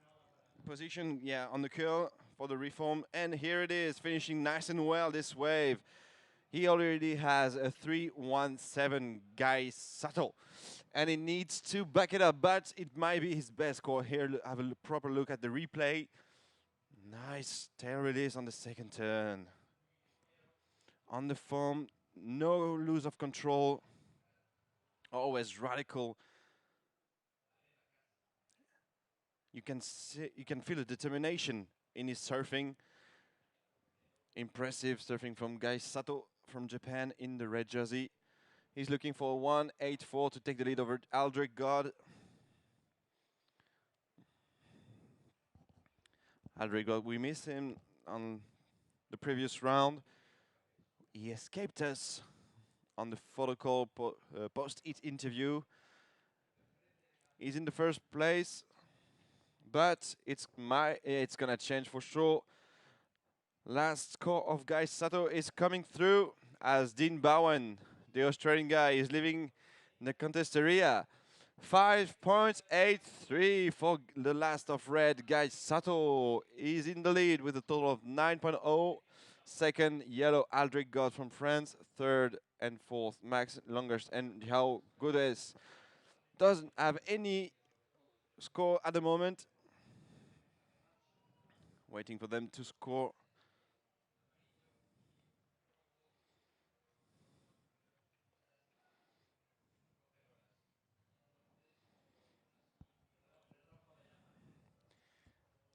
position, yeah, on the curl for the reform. And here it is, finishing nice and well this wave. He already has a 3.17 Guy Sato. And he needs to back it up, but it might be his best score. Here, have a proper look at the replay. Nice tail release on the second turn. On the foam, no lose of control. Always radical. You can feel the determination in his surfing. Impressive surfing from Guy Sato from Japan in the red jersey. He's looking for 1.84 to take the lead over Aldrich God. Aldrich God, we missed him on the previous round. He escaped us on the photo call post-it interview. He's in the first place. But it's gonna change for sure. Last score of Guy Sato is coming through as Dean Bowen, the Australian guy, is leaving the contest area. 5.83 for the last of red. Guy Sato is in the lead with a total of 9.0. Second, yellow Aldrich God from France. Third and fourth, Max Longhurst and Raul Guedes. Doesn't have any score at the moment. Waiting for them to score.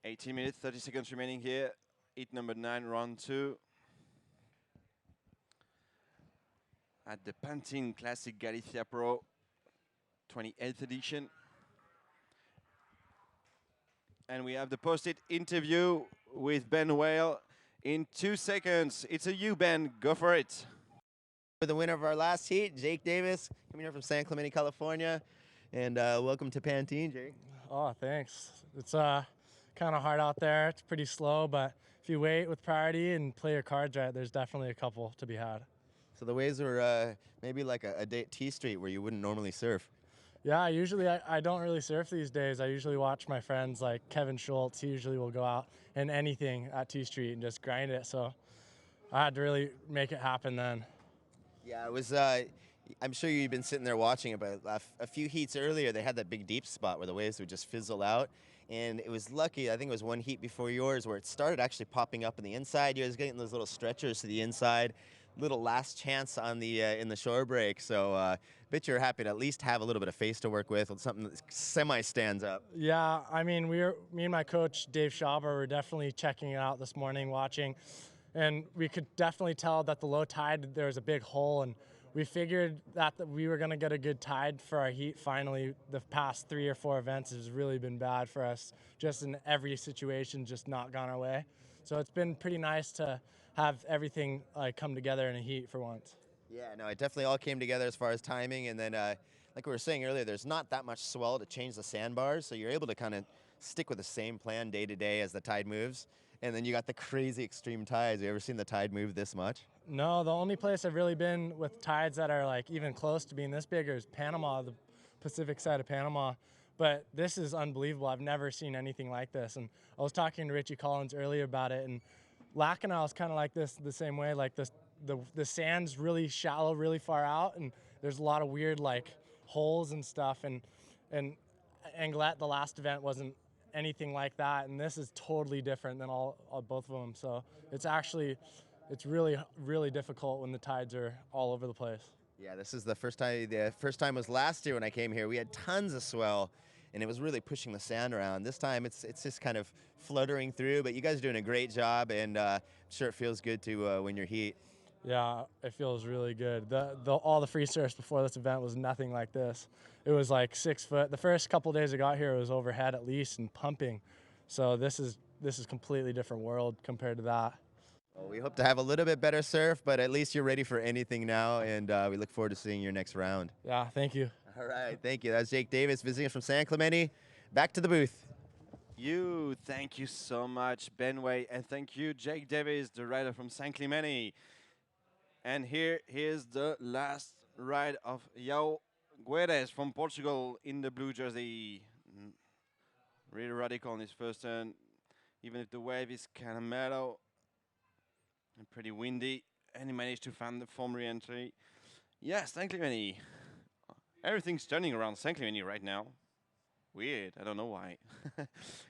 $18 minutes, 30 seconds remaining here. Heat number 9, round 2. At the Pantin Classic Galicia Pro 28th edition. And we have the post-it interview with Ben Whale in 2 seconds. It's a you, Ben. Go for it. For the winner of our last heat, Jake Davis, coming here from San Clemente, California. And welcome to Pantin, Jake. Oh, thanks. It's kind of hard out there. It's pretty slow, but if you wait with priority and play your cards right, there's definitely a couple to be had. So the waves were maybe like a day at T Street where you wouldn't normally surf. Yeah, usually I don't really surf these days. I usually watch my friends like Kevin Schultz. He usually will go out in anything at T Street and just grind it. So I had to really make it happen then. Yeah, it was. I'm sure you've been sitting there watching it, but a few heats earlier, they had that big deep spot where the waves would just fizzle out. And it was lucky, I think it was one heat before yours, where it started actually popping up on the inside. You guys getting those little stretchers to the inside. little last chance on the in the shore break. So bet you're happy to at least have a little bit of face to work with something that semi stands up. Yeah, I mean, me and my coach, Dave Schauber, were definitely checking it out this morning, watching, and we could definitely tell that the low tide, there was a big hole, and we figured that we were going to get a good tide for our heat finally. The past 3 or 4 events has really been bad for us, just in every situation, just not gone our way. So it's been pretty nice to have everything come together in a heat for once. Yeah, no, it definitely all came together as far as timing, and then like we were saying earlier, there's not that much swell to change the sandbars, so you're able to kind of stick with the same plan day to day as the tide moves. And then you got the crazy extreme tides. Have you ever seen the tide move this much? No, the only place I've really been with tides that are like even close to being this big is Panama, the Pacific side of Panama. But this is unbelievable. I've never seen anything like this. And I was talking to Richie Collins earlier about it, and Lacanau is kind of like this the same way. Like the sand's really shallow, really far out, and there's a lot of weird like holes and stuff. And Anglet, the last event, wasn't anything like that, and this is totally different than all both of them. So it's really difficult when the tides are all over the place. Yeah, this is the first time. The first time was last year when I came here. We had tons of swell, and it was really pushing the sand around. This time it's just kind of fluttering through, but you guys are doing a great job, and I'm sure it feels good to win your heat. Yeah, it feels really good. All the free surfs before this event was nothing like this. It was like 6 foot. The first couple days I got here, it was overhead at least and pumping. So this is completely different world compared to that. Well, we hope to have a little bit better surf, but at least you're ready for anything now, and we look forward to seeing your next round. Yeah, thank you. All right, thank you. That's Jake Davis visiting us from San Clemente. Back to the booth. Thank you so much, Benway, and thank you, Jake Davis, the rider from San Clemente. And here is the last ride of Yao Guedes from Portugal in the blue jersey. Really radical on his first turn, even if the wave is kind of mellow and pretty windy, and he managed to find the foam re-entry. Yes, San Clemente. Everything's turning around San Clemente right now. Weird, I don't know why.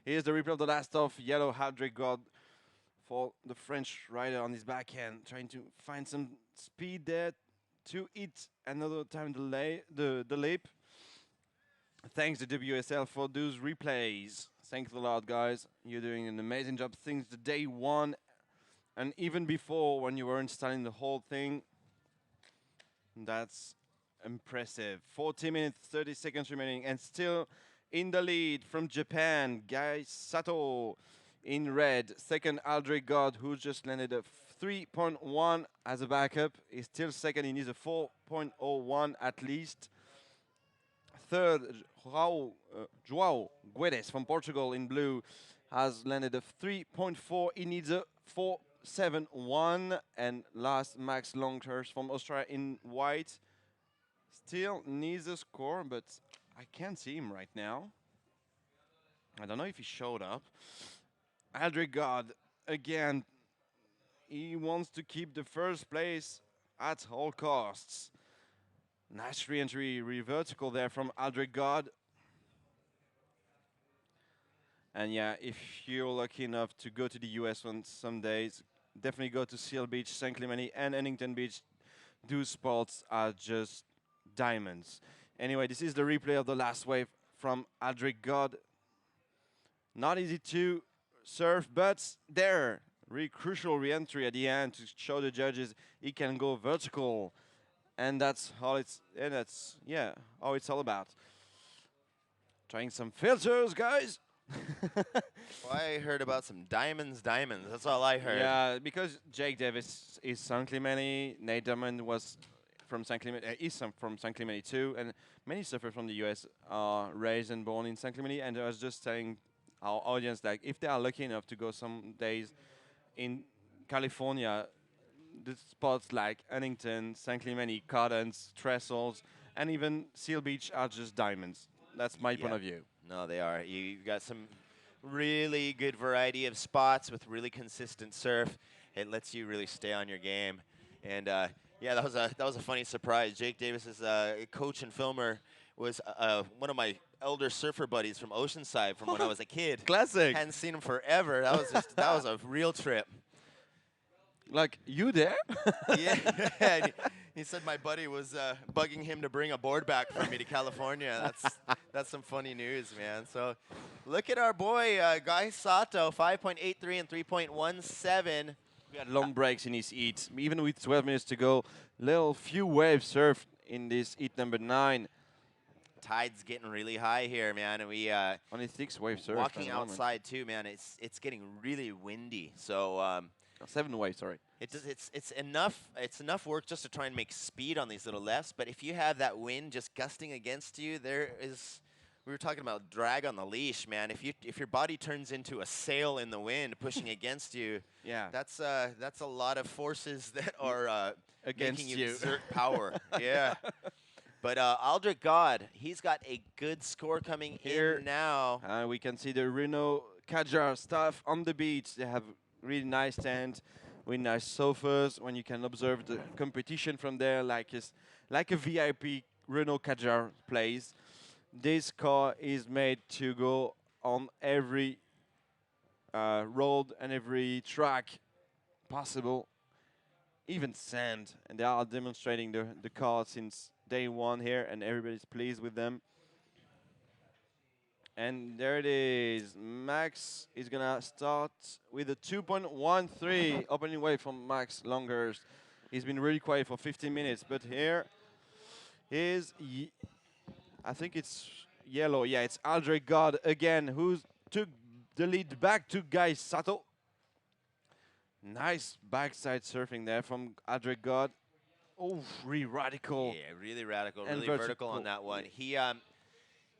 Here's the replay of the last of Yellow Hadric God for the French rider on his backhand, trying to find some speed there to eat another time the lip. Thanks to WSL for those replays. Thanks a lot, guys. You're doing an amazing job since the day one, and even before when you were installing the whole thing. That's impressive. 40 minutes, 30 seconds remaining, and still in the lead from Japan, Gai Sato in red. Second, Aldrich God, who just landed a 3.1 as a backup, is still second. He needs a 4.01 at least. Third, João Guedes from Portugal in blue has landed a 3.4. He needs a 4.71. And last, Max Longhurst from Australia in white still needs a score, but I can't see him right now. I don't know if he showed up. Aldrich God, again, he wants to keep the first place at all costs. Nice re-entry, re-vertical there from Aldrich God. And yeah, if you're lucky enough to go to the US on some days, definitely go to Seal Beach, San Clemente, and Huntington Beach. Those spots are just diamonds. Anyway, this is the replay of the last wave from Aldrich God. Not easy to surf, but there, really crucial re-entry at the end to show the judges he can go vertical. And that's how how it's all about. Trying some filters, guys. Well, I heard about some diamonds. That's all I heard. Yeah, because Jake Davis is San Clemente, Nate Drummond was from San Clemente, from San Clemente too, and many surfers from the US are raised and born in San Clemente. And I was just telling our audience that if they are lucky enough to go some days in California, the spots like Huntington, San Clemente, Cottons, Trestles, and even Seal Beach are just diamonds. That's my point of view. No, they are. You've got some really good variety of spots with really consistent surf. It lets you really stay on your game. And yeah, that was a funny surprise. Jake Davis's coach and filmer was one of my elder surfer buddies from Oceanside from when I was a kid. Classic. Hadn't seen him forever. That was a real trip. Like, you there? Yeah, and he said my buddy was bugging him to bring a board back for me to California. That's some funny news, man. So, look at our boy Guy Sato, 5.83 and 3.17. We had long breaks in his heat. Even with 12 minutes to go, little few waves surfed in this heat number 9. Tide's getting really high here, man, and we Only 6 waves surfed. walking outside too, man. It's getting really windy. So 7 waves, sorry. it's enough work just to try and make speed on these little lefts. But if you have that wind just gusting against you, there is. We were talking about drag on the leash, man. If your body turns into a sail in the wind pushing against you, Yeah. that's a lot of forces that are Against making you you. exert power. Yeah. But Aldrich God, he's got a good score coming Here. in now. We can see the Renault Kadjar staff on the beach. They have really nice tent with nice sofas. When you can observe the competition from there, like a VIP Renault Kadjar place. This car is made to go on every road and every track possible, even sand. And they are demonstrating the car since day one here, and everybody's pleased with them. And there it is. Max is gonna start with a 2.13 opening wave from Max Longhurst. He's been really quiet for 15 minutes, but here is, I think it's yellow. Yeah, it's Aldrich God again, who took the lead back to Guy Sato. Nice backside surfing there from Aldrich God. Oh, really radical. Yeah, really radical, And really vertical on that one. He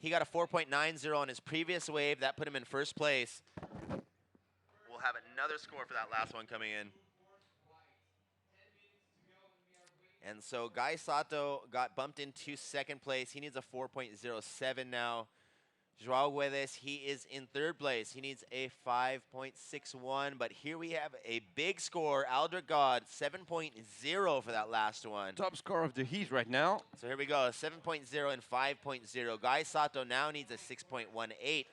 got a 4.90 on his previous wave. That put him in first place. We'll have another score for that last one coming in. And so Guy Sato got bumped into second place. He needs a 4.07 now. Joao Guedes, he is in third place. He needs a 5.61. But here we have a big score. Aldrich God, 7.0 for that last one. Top score of the heat right now. So here we go, 7.0 and 5.0. Guy Sato now needs a 6.18.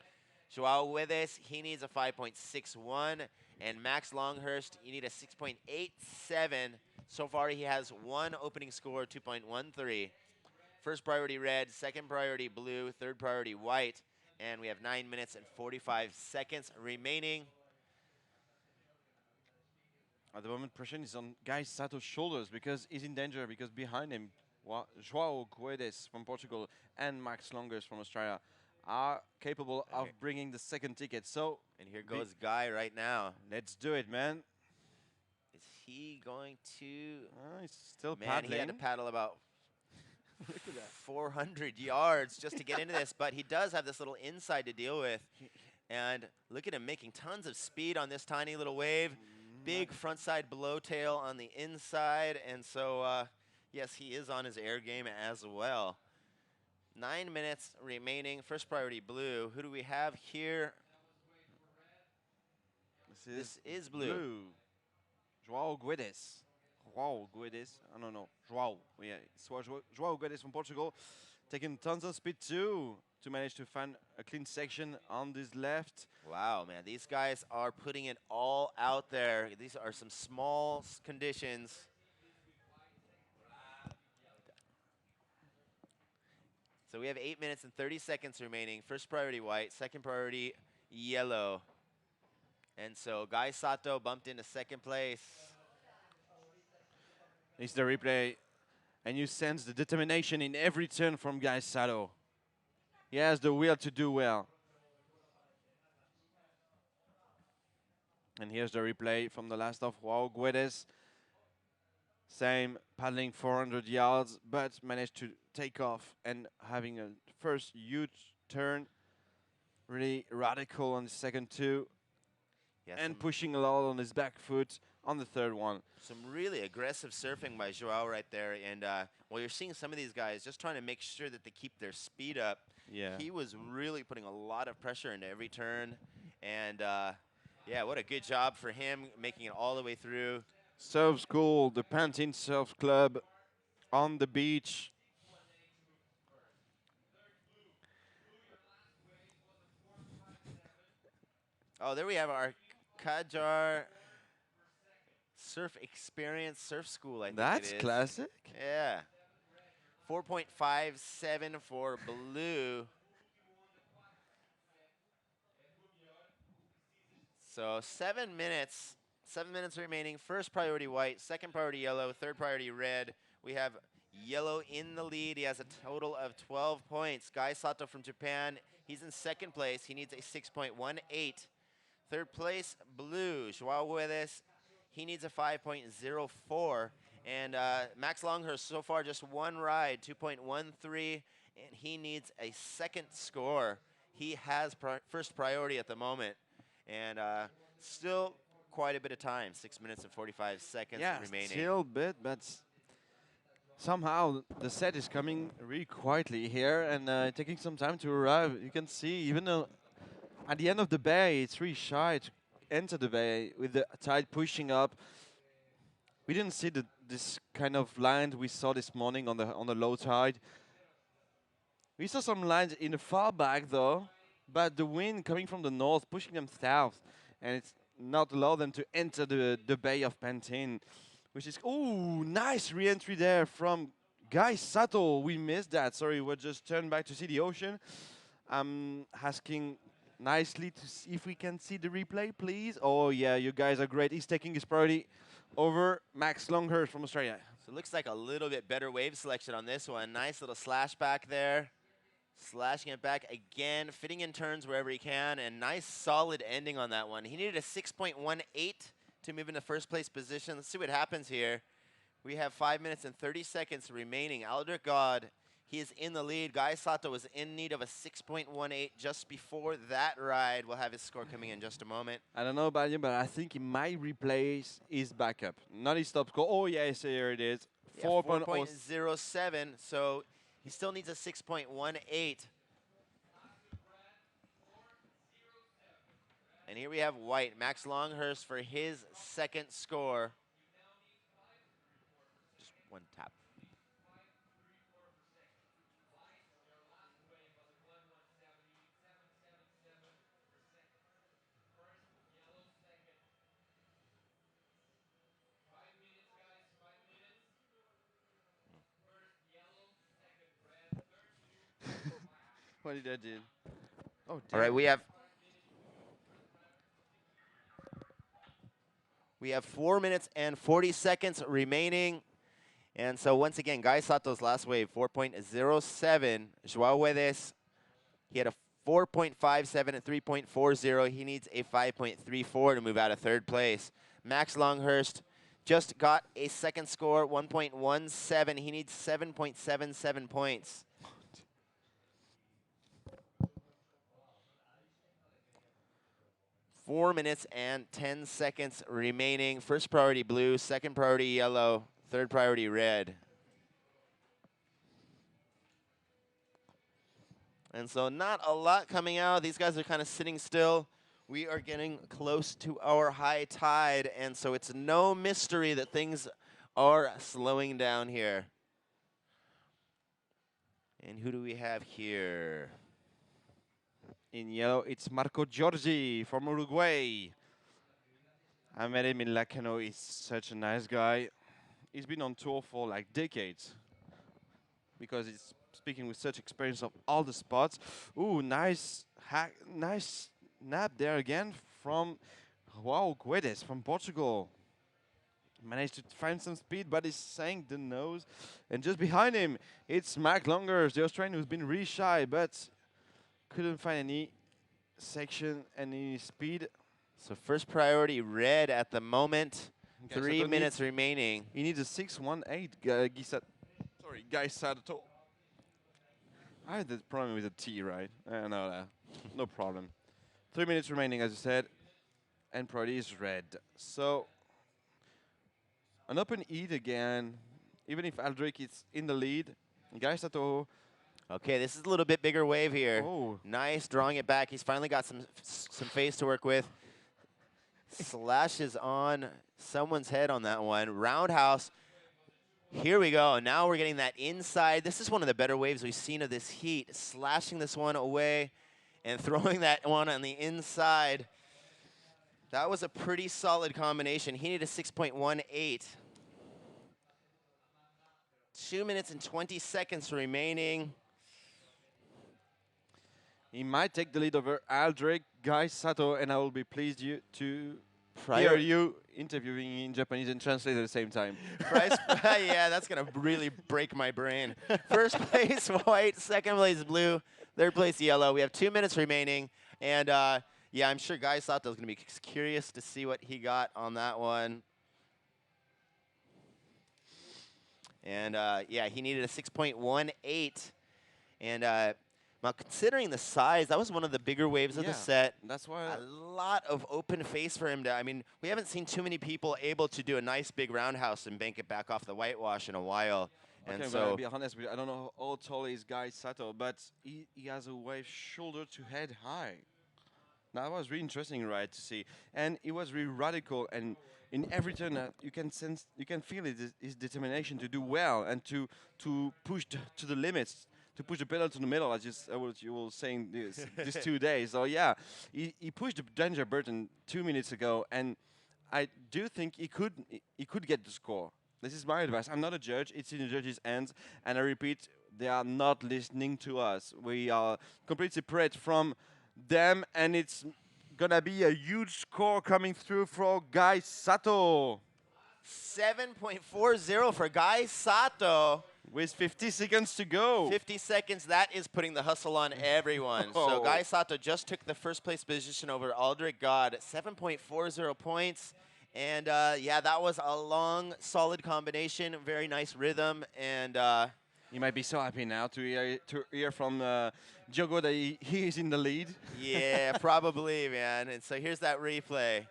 Joao Guedes, he needs a 5.61. And Max Longhurst, you need a 6.87. So far, he has one opening score, 2.13. First priority red, second priority blue, third priority white. And we have 9 minutes and 45 seconds remaining. At the moment, pressure is on Guy Sato's shoulders because he's in danger, because behind him, Joao Guedes from Portugal and Max Longhurst from Australia are capable of bringing the second ticket. So, And here goes Guy right now. let's do it, man. Is he going to... He's still Man, paddling. he had to paddle about 400 yards just to get into this, but he does have this little inside to deal with. And look at him making tons of speed on this tiny little wave. Big front side below tail on the inside. And so, yes, he is on his air game as well. 9 minutes remaining. First priority blue. Who do we have here? This is blue. Joao Guedes. Joao Guedes. I don't know. Joao. Yeah, it's Joao Guedes from Portugal. Taking tons of speed too to manage to find a clean section on this left. Wow, man. These guys are putting it all out there. These are some small conditions. So we have 8 minutes and 30 seconds remaining. First priority white, second priority yellow. And so Guy Sato bumped into second place. It's the replay, and you sense the determination in every turn from Guy Sato. He has the will to do well. And here's the replay from the last of Joao Guedes. Same, paddling 400 yards, but managed to take off and having a first huge turn. Really radical on the second two. Yeah, And pushing a lot on his back foot on the third one. some really aggressive surfing by Joao right there. And well, you're seeing some of these guys just trying to make sure that they keep their speed up. Yeah. He was really putting a lot of pressure into every turn. And yeah, what a good job for him making it all the way through. Surf School, the Pantin Surf Club on the beach. Oh, there we have our Kadjar Surf Experience Surf School, I think That's it is. classic. Yeah. 4.57 for blue. So 7 minutes. 7 minutes remaining. First priority white, second priority yellow, third priority red. We have yellow in the lead. He has a total of 12 points. Guy Sato from Japan, he's in second place. He needs a 6.18. Third place, blue, Joao Guedes. He needs a 5.04. And Max Longhurst, so far just one ride, 2.13, and he needs a second score. He has first priority at the moment. And still quite a bit of time, 6 minutes and 45 seconds remaining. Still a bit, but somehow the set is coming really quietly here and taking some time to arrive. You can see, even though at the end of the bay, it's really shy to enter the bay with the tide pushing up. We didn't see this kind of land we saw this morning on the low tide. We saw some lines in the far back though, but the wind coming from the north pushing them south, and it's not allow them to enter the bay of Pantin, which is nice re-entry there from Guy Sato. We missed that. Sorry, we just turned back to see the ocean. I'm asking nicely to see if we can see the replay, please. Oh yeah, you guys are great. He's taking his priority over Max Longhurst from Australia. So it looks like a little bit better wave selection on this one. Nice little slash back there. Slashing it back again, fitting in turns wherever he can, and nice solid ending on that one. He needed a 6.18 to move into first place position. Let's see what happens here. We have 5 minutes and 30 seconds remaining. Aldrich God, he is in the lead. Guy Sato was in need of a 6.18 just before that ride. We'll have his score coming in just a moment. I don't know about you, but I think he might replace his backup, not his top score. Oh yes, here it is. Yeah, 4.07, so he still needs a 6.18. And here we have white, Max Longhurst for his second score. Just one tap. What did I do? Oh, All right, we have 4 minutes and 40 seconds remaining. And so once again, Guy Sato's last wave, 4.07. Joao Guedes, he had a 4.57 at 3.40. He needs a 5.34 to move out of third place. Max Longhurst just got a second score, 1.17. He needs 7.77 points. Four minutes and 10 seconds remaining. First priority blue, second priority yellow, third priority red. And so not a lot coming out. These guys are kind of sitting still. We are getting close to our high tide, and so it's no mystery that things are slowing down here. And who do we have here? In yellow, it's Marco Giorgi from Uruguay. I met him in Lacano. He's such a nice guy. He's been on tour for like decades because he's speaking with such experience of all the spots. Ooh, nice nap there again from Joao Guedes from Portugal. Managed to find some speed, but he's sank the nose. And just behind him, it's Max Longhurst, the Australian who's been really shy, but couldn't find any section, any speed. So first priority red at the moment. Okay, 3 minutes remaining. He needs a 6.18. Guy Sato. I had that problem with a T, right? No, no problem. 3 minutes remaining, as you said, and priority is red. So an open eat again, even if Aldrich is in the lead. Guy Sato. Okay, this is a little bit bigger wave here. Oh. Nice, drawing it back. He's finally got some face to work with. Slashes on someone's head on that one. Roundhouse. Here we go. Now we're getting that inside. This is one of the better waves we've seen of this heat. Slashing this one away and throwing that one on the inside. That was a pretty solid combination. He needed a 6.18. 2 minutes and 20 seconds remaining. He might take the lead over Aldrich, Guy Sato, and I will be pleased to Prior- hear you interviewing in Japanese and translate at the same time. Yeah, that's going to really break my brain. First place, white. Second place, blue. Third place, yellow. We have 2 minutes remaining. And, yeah, I'm sure Guy Sato is going to be curious to see what he got on that one. And, yeah, he needed a 6.18. And now, considering the size, that was one of the bigger waves of the set. That's why. A lot of open face for him to, I mean, we haven't seen too many people able to do a nice big roundhouse and bank it back off the whitewash in a while. And Okay, so, I'm gonna be honest with you. I don't know how tall is Guy Sato, but he has a wave shoulder to head high. That was really interesting, right, to see. And he was really radical, and in every turn, you can sense, you can feel his determination to do well and to push to the limits, to push the pedal to the middle, as you were saying these 2 days. So yeah, he pushed the danger button 2 minutes ago, and I do think he could get the score. This is my advice. I'm not a judge. It's in the judges' hands, and I repeat, they are not listening to us. We are completely separate from them, and it's gonna be a huge score coming through for Guy Sato 7.40 for Guy Sato. with 50 seconds to go. 50 seconds, that is putting the hustle on everyone. So Oh. Guy Sato just took the first place position over Aldrich God, 7.40 points. And yeah, that was a long, solid combination, very nice rhythm. And You might be so happy now to hear from Diogo that he is in the lead. yeah, probably, man. And so here's that replay.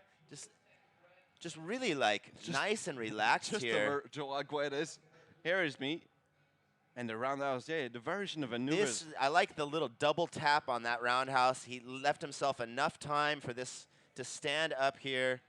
Just really like nice and relaxed Just here. over Joel Aguedes. Here is me. And the roundhouse, yeah, the variation of maneuvers. I like the little double tap on that roundhouse. He left himself enough time for this to stand up here.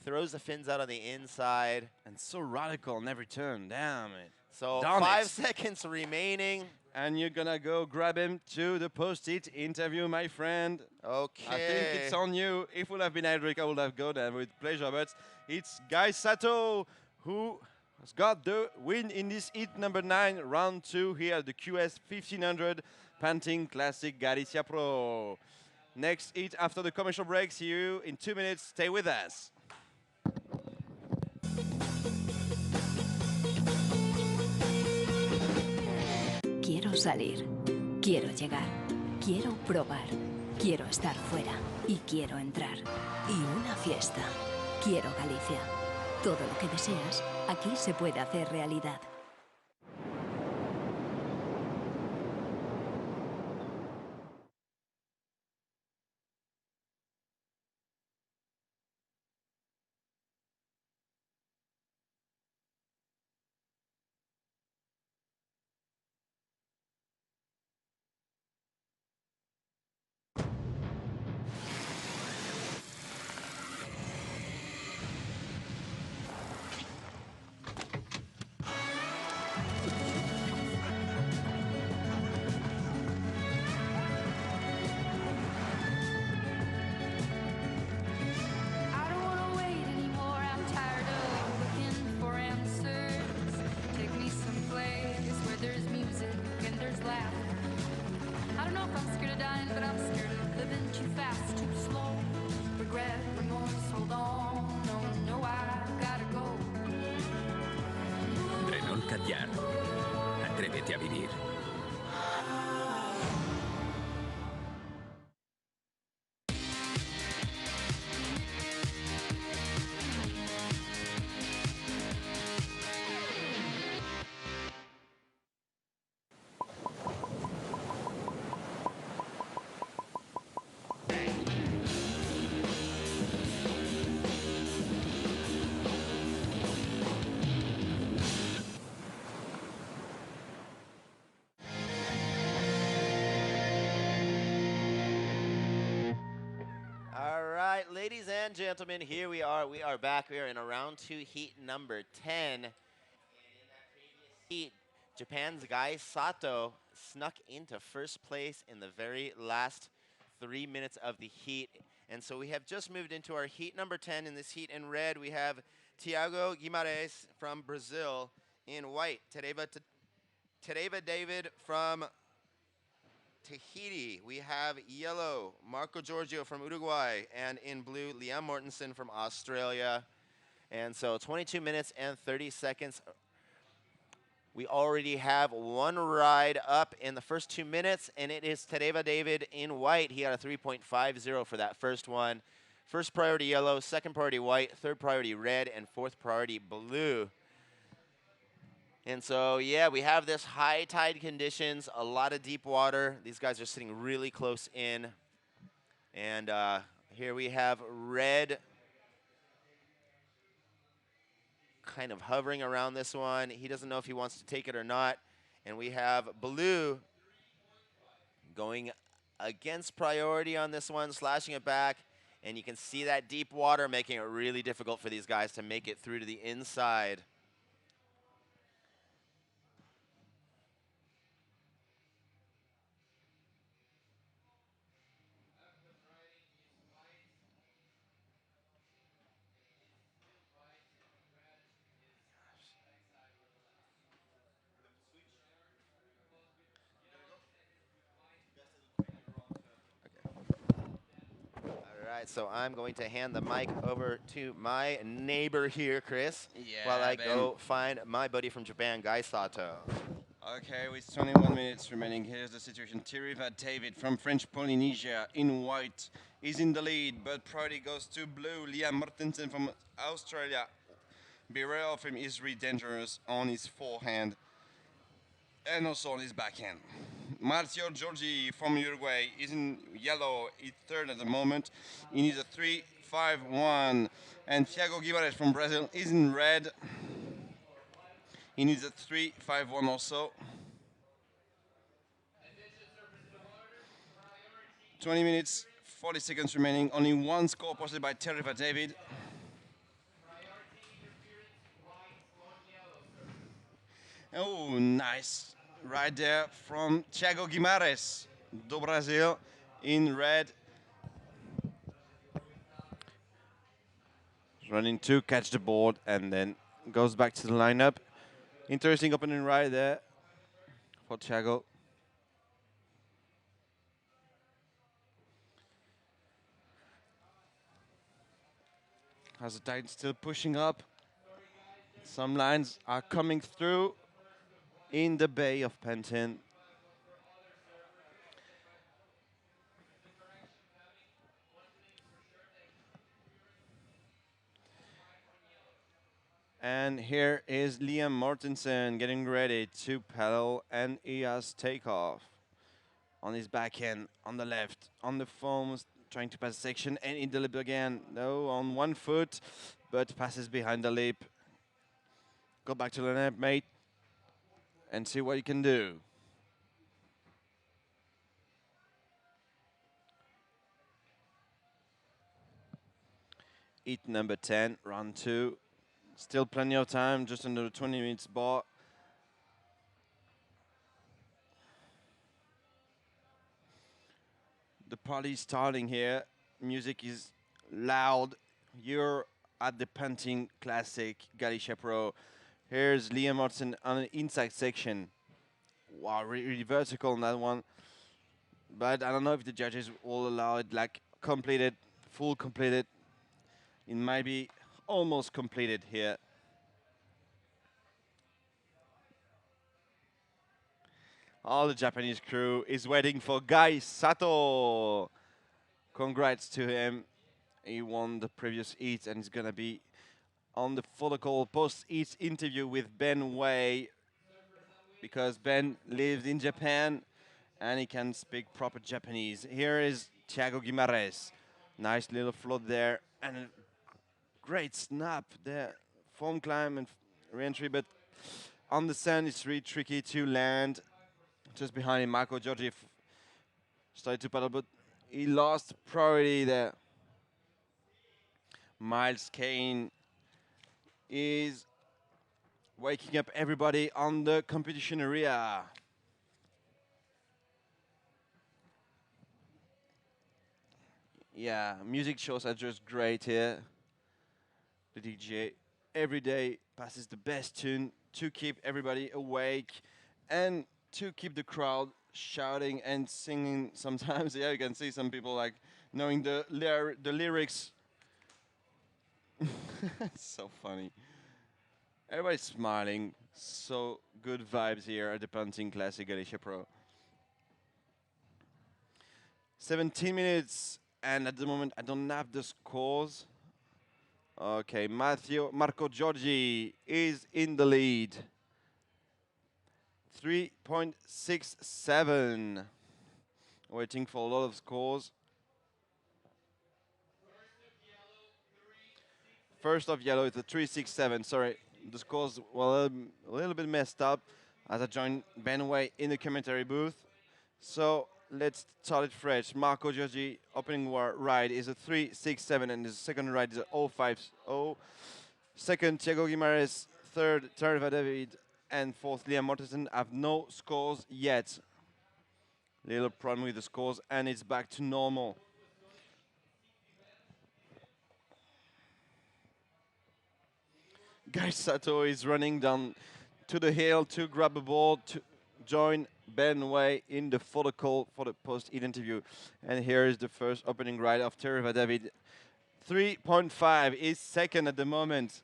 Throws the fins out on the inside. And so radical on every turn. Damn it. So Darn 5 it. seconds remaining. And you're gonna go grab him to the post-it interview, my friend. Okay. I think it's on you. If it would have been Aldrich, I would have gone there with pleasure. But it's Guy Sato who has got the win in this heat number 9, round 2 here at the QS 1500 Pantin Classic Galicia Pro. Next heat after the commercial break. See you in 2 minutes. Stay with us. Quiero salir, quiero llegar, quiero probar, quiero estar fuera y quiero entrar. Y una fiesta. Quiero Galicia. Todo lo que deseas, aquí se puede hacer realidad. I don't wanna wait anymore. I'm tired of looking for answers. Take me someplace where there's music and there's laughter. I don't know if I'm scared of dying, but I'm scared of living too fast, too slow. Regret, remorse, hold on. No, no, I gotta go. Renault Kadjar. Atrévete a vivir. All right, ladies and gentlemen, here we are. We are back. We are in a round 2 heat number 10. And in that previous heat, Japan's Guy Sato snuck into first place in the very last 3 minutes of the heat. And so we have just moved into our heat number 10. In this heat in red, we have Tiago Guimarães from Brazil. In white, Tereva David from Tahiti. We have yellow, Marco Giorgio from Uruguay. And in blue, Liam Mortensen from Australia. And so 22 minutes and 30 seconds. We already have one ride up in the first 2 minutes, and it is Tereva David in white. He got a 3.50 for that first one. First priority yellow, second priority white, third priority red, and fourth priority blue. And so, yeah, we have this high tide conditions, a lot of deep water. These guys are sitting really close in. And here we have red kind of hovering around this one. He doesn't know if he wants to take it or not. And we have blue going against priority on this one, slashing it back. And you can see that deep water making it really difficult for these guys to make it through to the inside. All right, so I'm going to hand the mic over to my neighbor here, Chris, while I go find my buddy from Japan, Guy Sato. Okay, with 21 minutes remaining, here's the situation. Tereva David from French Polynesia in white is in the lead, but priority goes to blue. Liam Mortensen from Australia. Beware of him, he's really dangerous on his forehand and also on his backhand. Marcio Giorgi from Uruguay is in yellow, he's third at the moment. He needs a 3-5-1. And Thiago Guimarães from Brazil is in red. He needs a 3-5-1 also. 20 minutes, 40 seconds remaining. Only one score posted by Tereva David. Oh, nice. Right there from Thiago Guimarães do Brazil in red. Running to catch the board and then goes back to the lineup. Interesting opening right there for Thiago. Has the tide still pushing up. Some lines are coming through in the bay of Pantin. And here is Liam Mortensen getting ready to paddle, and he has takeoff on his backhand, on the left, on the foam, trying to pass the section, and in the lip again. No, on one foot, but passes behind the lip. Go back to the net, mate, and see what you can do. Heat number 10, round 2. Still plenty of time, just under the 20 minutes bar. The party is starting here. Music is loud. You're at the Pantin Classic Galicia Pro. Here's Liam Mortensen on the inside section. Wow, really vertical on that one. But I don't know if the judges will allow it like completed, full completed. It might be almost completed here. All the Japanese crew is waiting for Guy Sato. Congrats to him. He won the previous heat and is gonna be on the protocol post-heat interview with Ben Wei, because Ben lives in Japan and he can speak proper Japanese. Here is Thiago Guimarães. Nice little float there and a great snap there. Foam climb and re-entry, but on the sand it's really tricky to land. Just behind him, Marco Giorgi started to paddle, but he lost priority there. Miles Kane is waking up everybody on the competition area. Yeah, music shows are just great here. The DJ every day passes the best tune to keep everybody awake and to keep the crowd shouting and singing. Sometimes, yeah, you can see some people like knowing the lyrics. It's so funny. Everybody's smiling. So good vibes here at the Pantin Classic Galicia Pro. 17 minutes, and at the moment I don't have the scores. Okay, Marco Giorgi is in the lead. 3.67. Waiting for a lot of scores. First of yellow is a 3.67. Sorry, the scores were a little bit messed up as I joined Ben Way in the commentary booth. So let's start it fresh. Marco Giorgi opening ride is a 3.67 and his second ride is a 0.50. Second, Thiago Guimarães. Third, Terva David. And fourth, Liam Mortensen have no scores yet. Little problem with the scores, and it's back to normal. Guy Sato is running down to the hill to grab a ball to join Ben Way in the photo call for the post-heat interview. And here is the first opening ride of Terva David. 3.5 is second at the moment.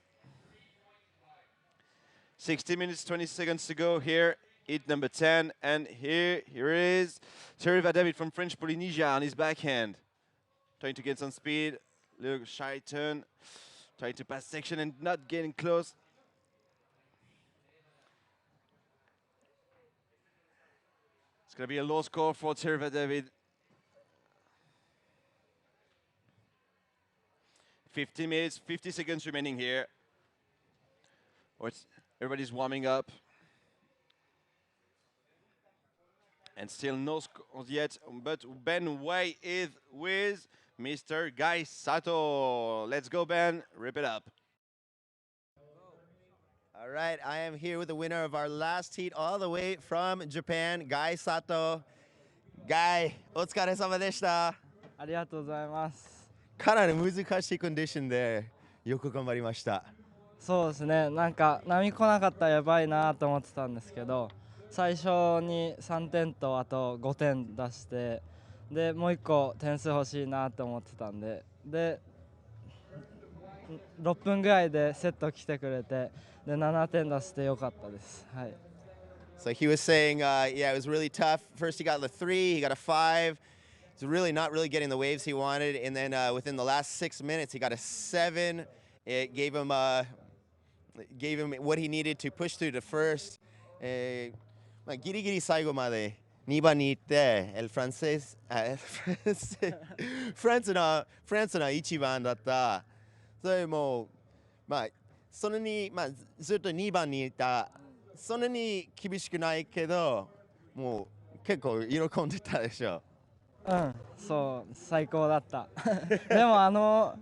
60 minutes, 20 seconds to go here. Hit number 10, and here is Terva David from French Polynesia on his backhand. Trying to get some speed, little shy turn, trying to pass section and not getting close. It's going to be a low score for Terva David. 50 minutes, 50 seconds remaining here. Everybody's warming up. And still no scores yet, but Ben Way is with Mr. Guy Sato. Let's go, Ben. Rip it up. All right, I am here with the winner of our last heat all the way from Japan, Guy Sato. Guy, お疲れ様でした。ありがとうございます。かなり難しいコンディションでよく頑張りました。そうですね、なんか波来なかったらやばいなと思ってたんですけど、最初に3点とあと5点出して、でもう1個点数欲しいなと思ってたんで、6分ぐらいでセット来てくれて、で7点出してよかったです。はい。So he was saying, yeah, it was really tough. First he got the 3, he got a 5. He's really not really getting the waves he wanted, and then within the last 6 minutes he got a 7. It gave him what he needed to push through to first. ギリギリ最後まで2番に行って、フランスの1番だった。それもそんなにずっと2番にいた。そんなに厳しくないけど、もう結構喜んでたでしょ。うん、そう、最高だった。でも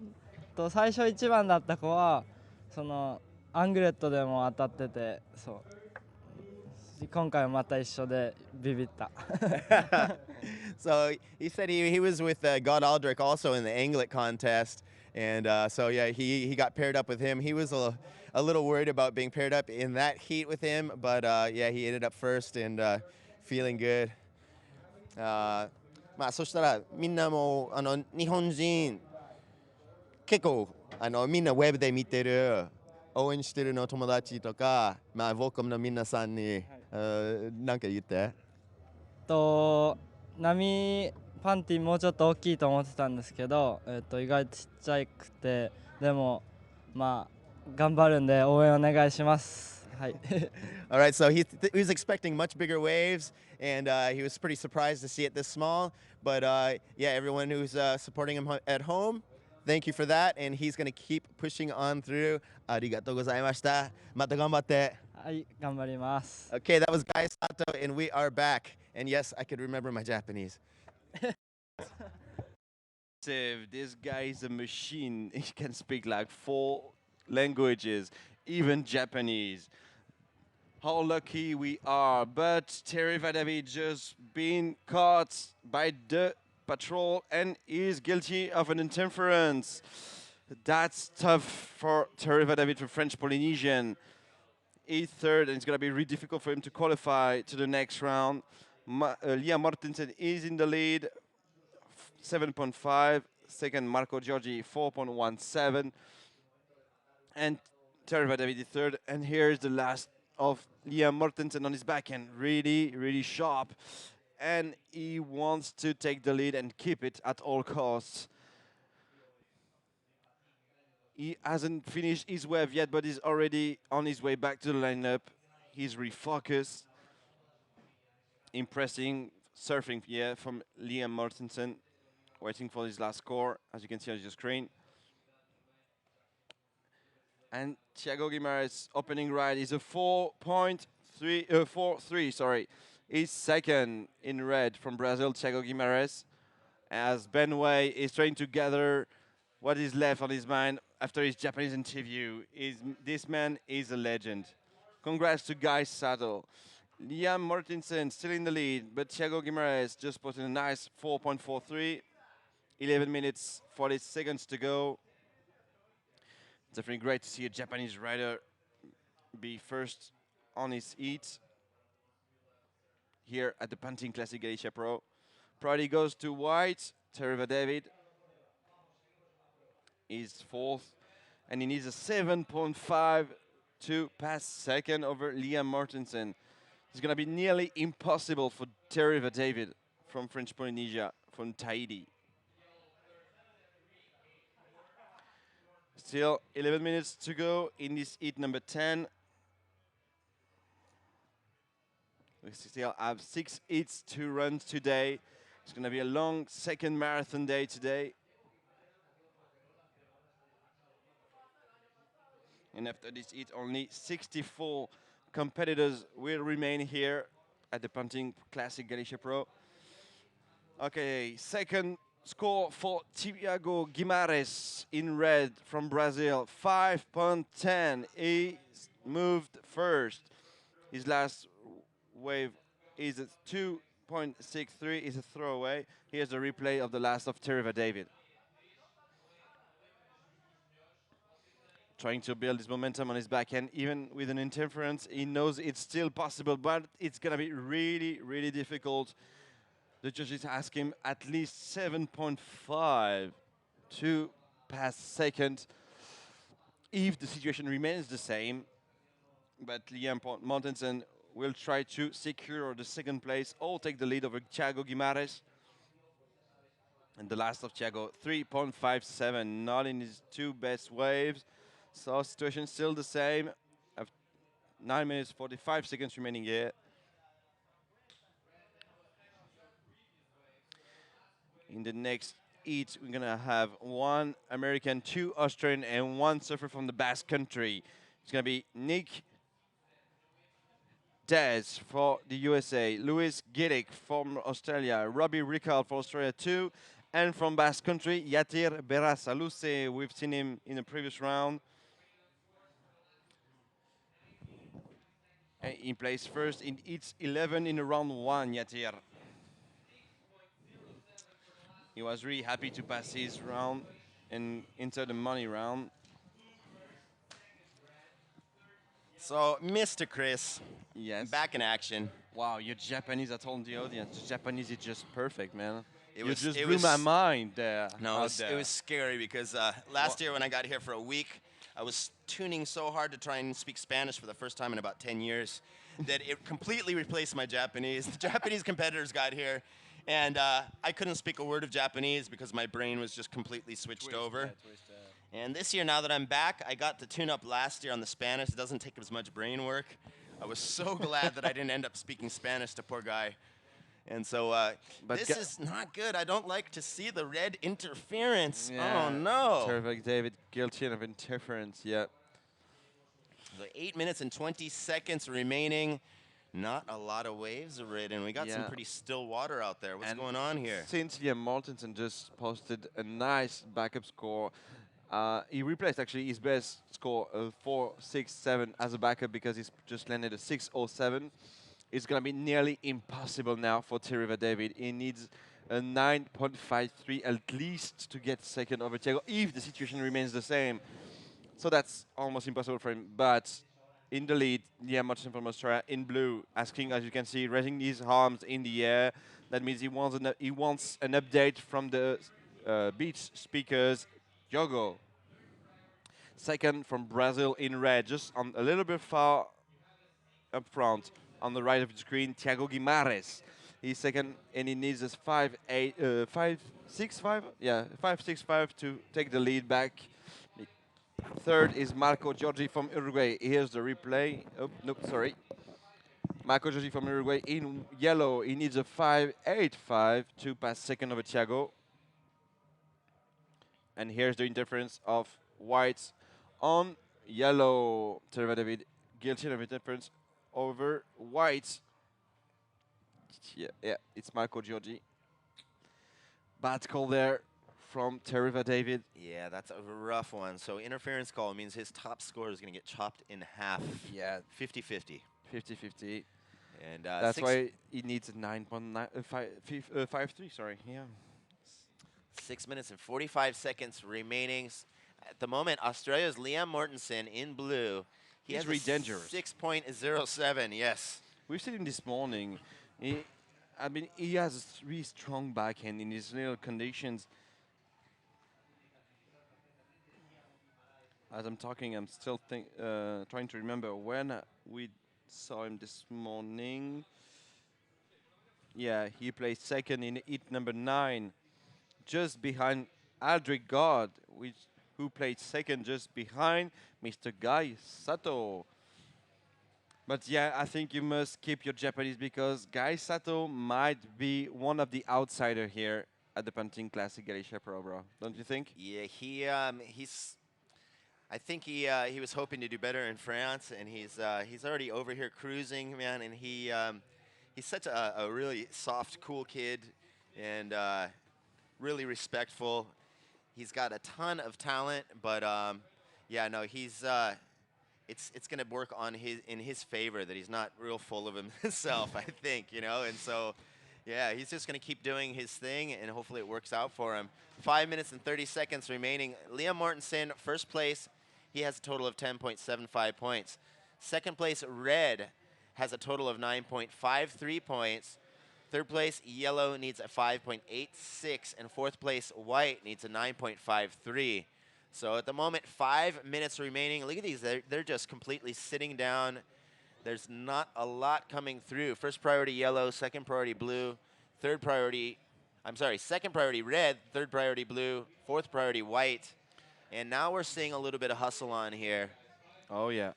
最初1番だった子はそのアングレットでも当たってて、そう。今回はまた一緒でビビった。So he said he was with God Aldrich also in the anglet contest, and so yeah, he got paired up with him. He was a little worried about being paired up in that heat with him, but yeah, he ended up first and feeling good. そしたらみんなも日本人結構みんなウェブで見てる応援してるの友達とか僕の皆さんに何か言って。波パンティもうちょっと大きいと思ってたんですけど、意外とちっちゃくて、でも頑張るんで応援お願いします。はい。All right, so he was expecting much bigger waves, and he was pretty surprised to see it this small. But yeah, everyone who's supporting him at home, thank you for that, and he's going to keep pushing on through. ありがとうございました。また頑張って。はい、頑張ります。Okay, that was Guy Sato, and we are back. And yes, I could remember my Japanese. This guy is a machine. He can speak like 4 languages, even Japanese. How lucky we are. But Terva David just been caught by the patrol and is guilty of an interference. That's tough for Tereva David from French Polynesian. He's third, and it's going to be really difficult for him to qualify to the next round. Liam Mortensen is in the lead, 7.5. Second, Marco Giorgi, 4.17. And Tereva David is third. And here's the last of Liam Mortensen on his backhand. Really, really sharp. And he wants to take the lead and keep it at all costs. He hasn't finished his wave yet, but he's already on his way back to the lineup. He's refocused. Impressing surfing, yeah, from Liam Mortensen. Waiting for his last score, as you can see on your screen. And Thiago Guimarães' opening ride is a 4.3, sorry. He's second in red from Brazil, Thiago Guimarães, as Ben Way is trying to gather what is left on his mind after his Japanese interview. This man is a legend. Congrats to Guy Sato. Liam Mortensen still in the lead, but Thiago Guimarães just put in a nice 4.43. 11 minutes, 40 seconds to go. Definitely great to see a Japanese rider be first on his heat here at the Pantin Classic Galicia Pro. Priority goes to White. Tereva David is fourth, and he needs a 7.5 to pass second over Liam Mortensen. It's going to be nearly impossible for Tereva David from French Polynesia, from Tahiti. Still 11 minutes to go in this heat number 10. We still have 6 heats to run today. It's going to be a long second marathon day today. And after this heat, only 64 competitors will remain here at the Pantin Classic Galicia Pro. Okay, second score for Thiago Guimarães in red from Brazil, 5.10. He moved first. His last wave is a 2.63, is a throwaway. Here's a replay of the last of Tereva David. Trying to build his momentum on his backhand, even with an interference. He knows it's still possible, but it's going to be really, really difficult. The judges ask him at least 7.5 to pass second if the situation remains the same. But Liam Mortensen will try to secure the second place or take the lead over Thiago Guimarães. And the last of Thiago, 3.57, not in his two best waves. So situation still the same. 9 minutes, 45 seconds remaining here. In the next heat, we're going to have 1 American, 2 Australian, and 1 surfer from the Basque Country. It's going to be Nick Dez for the USA, Louis Gillick from Australia, Robbie Ricard for Australia too, and from Basque Country, Yatir Berasaluce. We've seen him in the previous round. And he plays first in heats 11 in round 1, Yatir. He was really happy to pass his round and enter the money round. So, Mr. Chris, Yes. back in action. Wow, you're Japanese. I told the audience, Japanese is just perfect, man. It You just blew my mind there. No, out there. it was scary because last year when I got here for a week, I was tuning so hard to try and speak Spanish for the first time in about 10 years that it completely replaced my Japanese. The Japanese competitors got here, and I couldn't speak a word of Japanese because my brain was just completely switched over. And this year, now that I'm back, I got to tune up last year on the Spanish. It doesn't take as much brain work. I was so glad that I didn't end up speaking Spanish to poor guy. And so But this is not good. I don't like to see the red interference. Oh, no. Terrific, David. Guilty of interference, yeah. So 8 minutes and 20 seconds remaining. Not a lot of waves are ridden. We got some Yeah. pretty still water out there. What's And going on here? Since Liam Mortensen just posted a nice backup score, he replaced actually his best score of 4.67 as a backup because he's just landed a 6.07. It's going to be nearly impossible now for Tereva David. He needs a 9.53 at least to get second over Thiago if the situation remains the same. So that's almost impossible for him. But in the lead, Martin from Australia in blue, asking, as you can see, raising his arms in the air. That means he wants an update from the beach speakers. Diogo. Second from Brazil in red, just on a little bit far up front on the right of the screen, Thiago Guimarães. He's second, and he needs a 5.6.5, yeah, 5.65 to take the lead back. Third is Marco Giorgi from Uruguay. Here's the replay. Oh, no, sorry. Marco Giorgi from Uruguay in yellow. He needs a 5.85 to pass second over Thiago. And here's the interference of white on yellow. Terva David guilty of interference over white. Yeah, it's Marco Giorgi. Bad call there from Terva David. Yeah, that's a rough one. So interference call means his top score is going to get chopped in half. Yeah. 50-50. 50-50. And that's why he needs a 9.53, sorry. Yeah. 6 minutes and 45 seconds remaining. At the moment, Australia's Liam Mortensen in blue. He's really dangerous. 6.07, yes. We've seen him this morning. He has a really strong backhand in his little conditions. As I'm talking, I'm still trying to remember when we saw him this morning. Yeah, he placed second in heat number 9, just behind Aldrich God, who played second just behind Mr. Guy Sato. But yeah, I think you must keep your Japanese because Guy Sato might be one of the outsiders here at the Pantin Classic Galicia Pro, bro. Don't you think? Yeah, he's. I think he was hoping to do better in France, and he's already over here cruising, man. And he's such a really soft, cool kid, and really respectful. He's got a ton of talent, but yeah, no, he's. It's going to work in his favor that he's not real full of himself, I think, you know. And so, yeah, he's just going to keep doing his thing, and hopefully it works out for him. 5 minutes and 30 seconds remaining. Liam Mortensen, first place. He has a total of 10.75 points. Second place, Red, has a total of 9.53 points. Third place, Yellow, needs a 5.86. And fourth place, White, needs a 9.53. So at the moment, 5 minutes remaining. Look at these. They're just completely sitting down. There's not a lot coming through. First priority, Yellow. Second priority, Blue. Second priority, Red. Third priority, Blue. Fourth priority, White. And now we're seeing a little bit of hustle on here. Oh, yeah.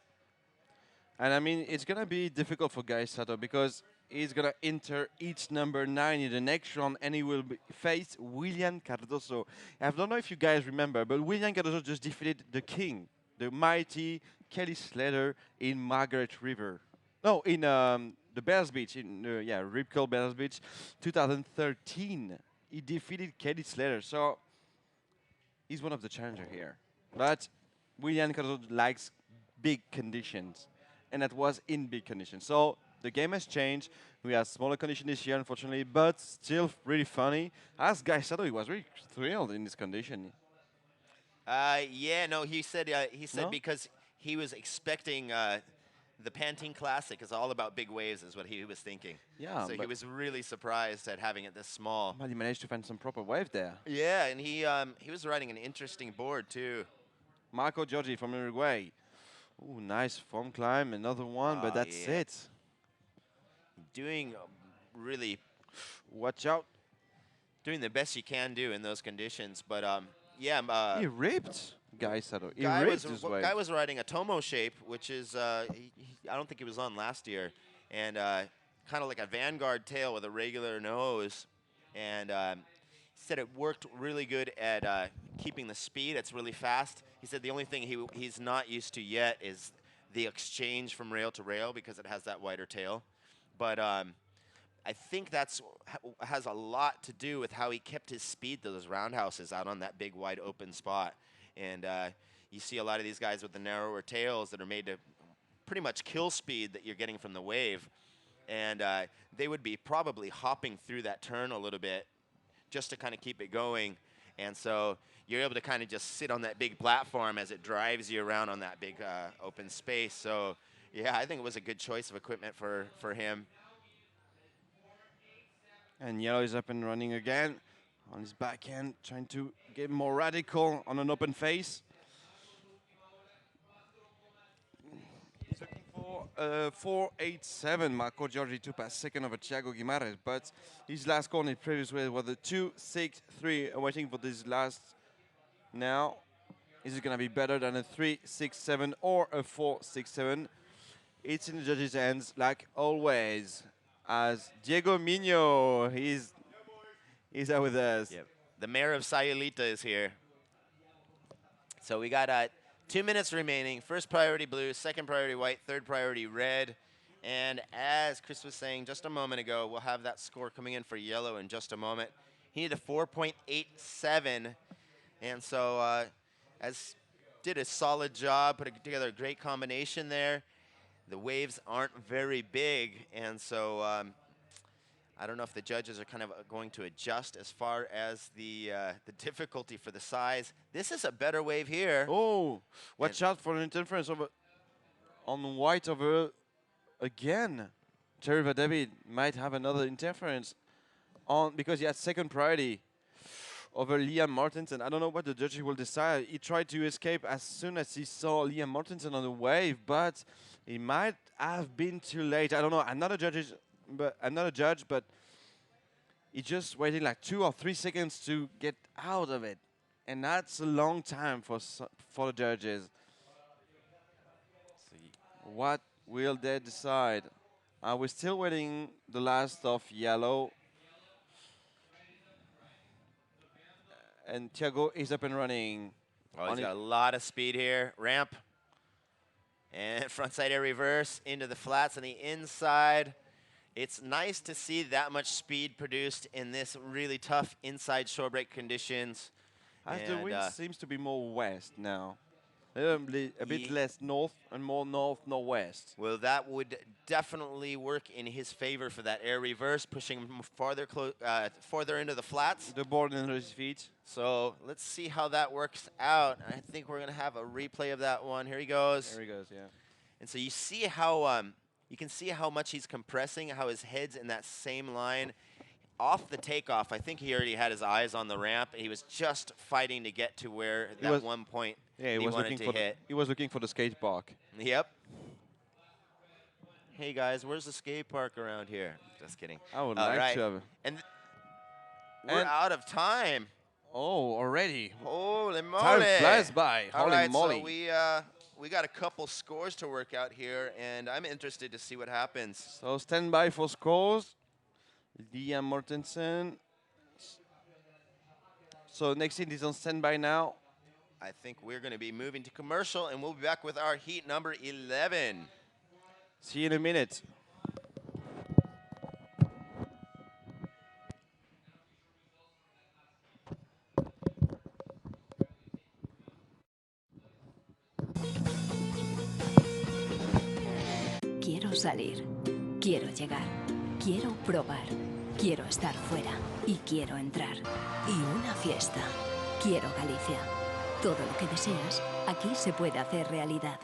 And I mean, it's going to be difficult for Guy Sato because he's going to enter each number 9 in the next round, and he will face William Cardoso. I don't know if you guys remember, but William Cardoso just defeated the king, the mighty Kelly Slater in Margaret River. No, in the Bears Beach, Rip Curl Bears Beach, 2013. He defeated Kelly Slater, so he's one of the challengers here. But William Cardoso likes big conditions, and that was in big conditions. So the game has changed. We have smaller conditions this year, unfortunately, but still really funny. As Guy Sato, he was really thrilled in this condition. Yeah, no, he said No? because he was expecting the Pantin Classic is all about big waves, is what he was thinking. Yeah, so he was really surprised at having it this small. But he managed to find some proper wave there. Yeah, and he was riding an interesting board too. Marco Giorgi from Uruguay. Ooh, nice foam climb, another one, but that's yeah. it. Doing really, Watch out. doing the best you can do in those conditions. But yeah, He ripped Guy Sato. He Guy ripped his wave. Guy was riding a Tomo shape, which is I don't think he was on last year, and kind of like a Vanguard tail with a regular nose, and he said it worked really good at keeping the speed. It's really fast. He said the only thing he's not used to yet is the exchange from rail to rail because it has that wider tail. But I think that's has a lot to do with how he kept his speed to those roundhouses out on that big wide open spot. And you see a lot of these guys with the narrower tails that are made to pretty much kill speed that you're getting from the wave. And they would be probably hopping through that turn a little bit just to kind of keep it going. And so you're able to kind of just sit on that big platform as it drives you around on that big open space. So, yeah, I think it was a good choice of equipment for him. And Yellow is up and running again on his backhand, trying to get more radical on an open face. He's looking for 4.87. Marco Giorgi to pass second over Thiago Guimarães, but his last score in the previous way was a 2.63. Waiting for this last now. Is it going to be better than a 3.67 or a 4.67? It's in the judges' hands, like always. As Diego Mino, he's out with us. Yep. The mayor of Sayulita is here. So we got 2 minutes remaining. First priority blue, second priority white, third priority red. And as Chris was saying just a moment ago, we'll have that score coming in for yellow in just a moment. He needed a 4.87. And so as did a solid job, put together a great combination there. The waves aren't very big, and so I don't know if the judges are kind of going to adjust as far as the difficulty for the size. This is a better wave here. Oh, watch out for an interference on white over again. Terry David might have another interference on because he had second priority over Liam Martinson. I don't know what the judges will decide. He tried to escape as soon as he saw Liam Martinson on the wave, but he might have been too late. I don't know. I'm not a judge, but he just waited like 2 or 3 seconds to get out of it, and that's a long time for the judges. What will they decide? We're still waiting the last of yellow. And Thiago is up and running. Oh, he's got a lot of speed here. Ramp. And frontside air reverse into the flats on the inside. It's nice to see that much speed produced in this really tough inside shore break conditions. As the wind seems to be more west now. A bit less north and more north-northwest. Well, that would definitely work in his favor for that air reverse, pushing him farther into the flats. The board under his feet. So let's see how that works out. I think we're going to have a replay of that one. Here he goes. There he goes, yeah. And so you see how you can see how much he's compressing, how his head's in that same line. Off the takeoff, I think he already had his eyes on the ramp. He was just fighting to get to where that one point he wanted to hit. He was looking for the skate park. Yep. Hey guys, where's the skate park around here? Just kidding. I would like to have. And we're out of time. Oh, already. Holy moly. Time flies by. Holy moly. So we got a couple scores to work out here, and I'm interested to see what happens. So stand by for scores. Liam Mortensen. So next thing is on standby now. I think we're going to be moving to commercial, and we'll be back with our heat number 11. See you in a minute. Quiero salir, quiero llegar, quiero probar, quiero estar fuera y quiero entrar. Y una fiesta. Quiero Galicia. Todo lo que deseas, aquí se puede hacer realidad.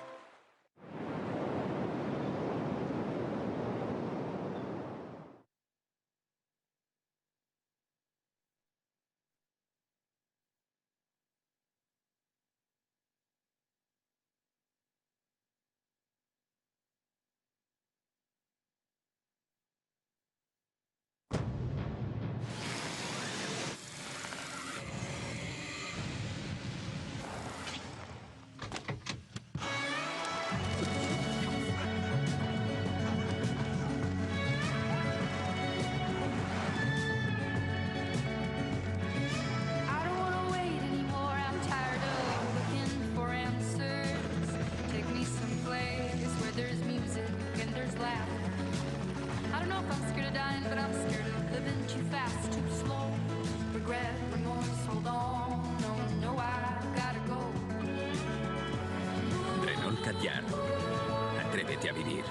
I don't wanna wait anymore. I'm tired of looking for answers. Take me someplace where there's music and there's laughter. I don't know if I'm scared of dying, but I'm scared of living too fast, too slow. Regret, remorse, hold on. No, no, I gotta go. Renault Kadjar. Atrévete a vivir.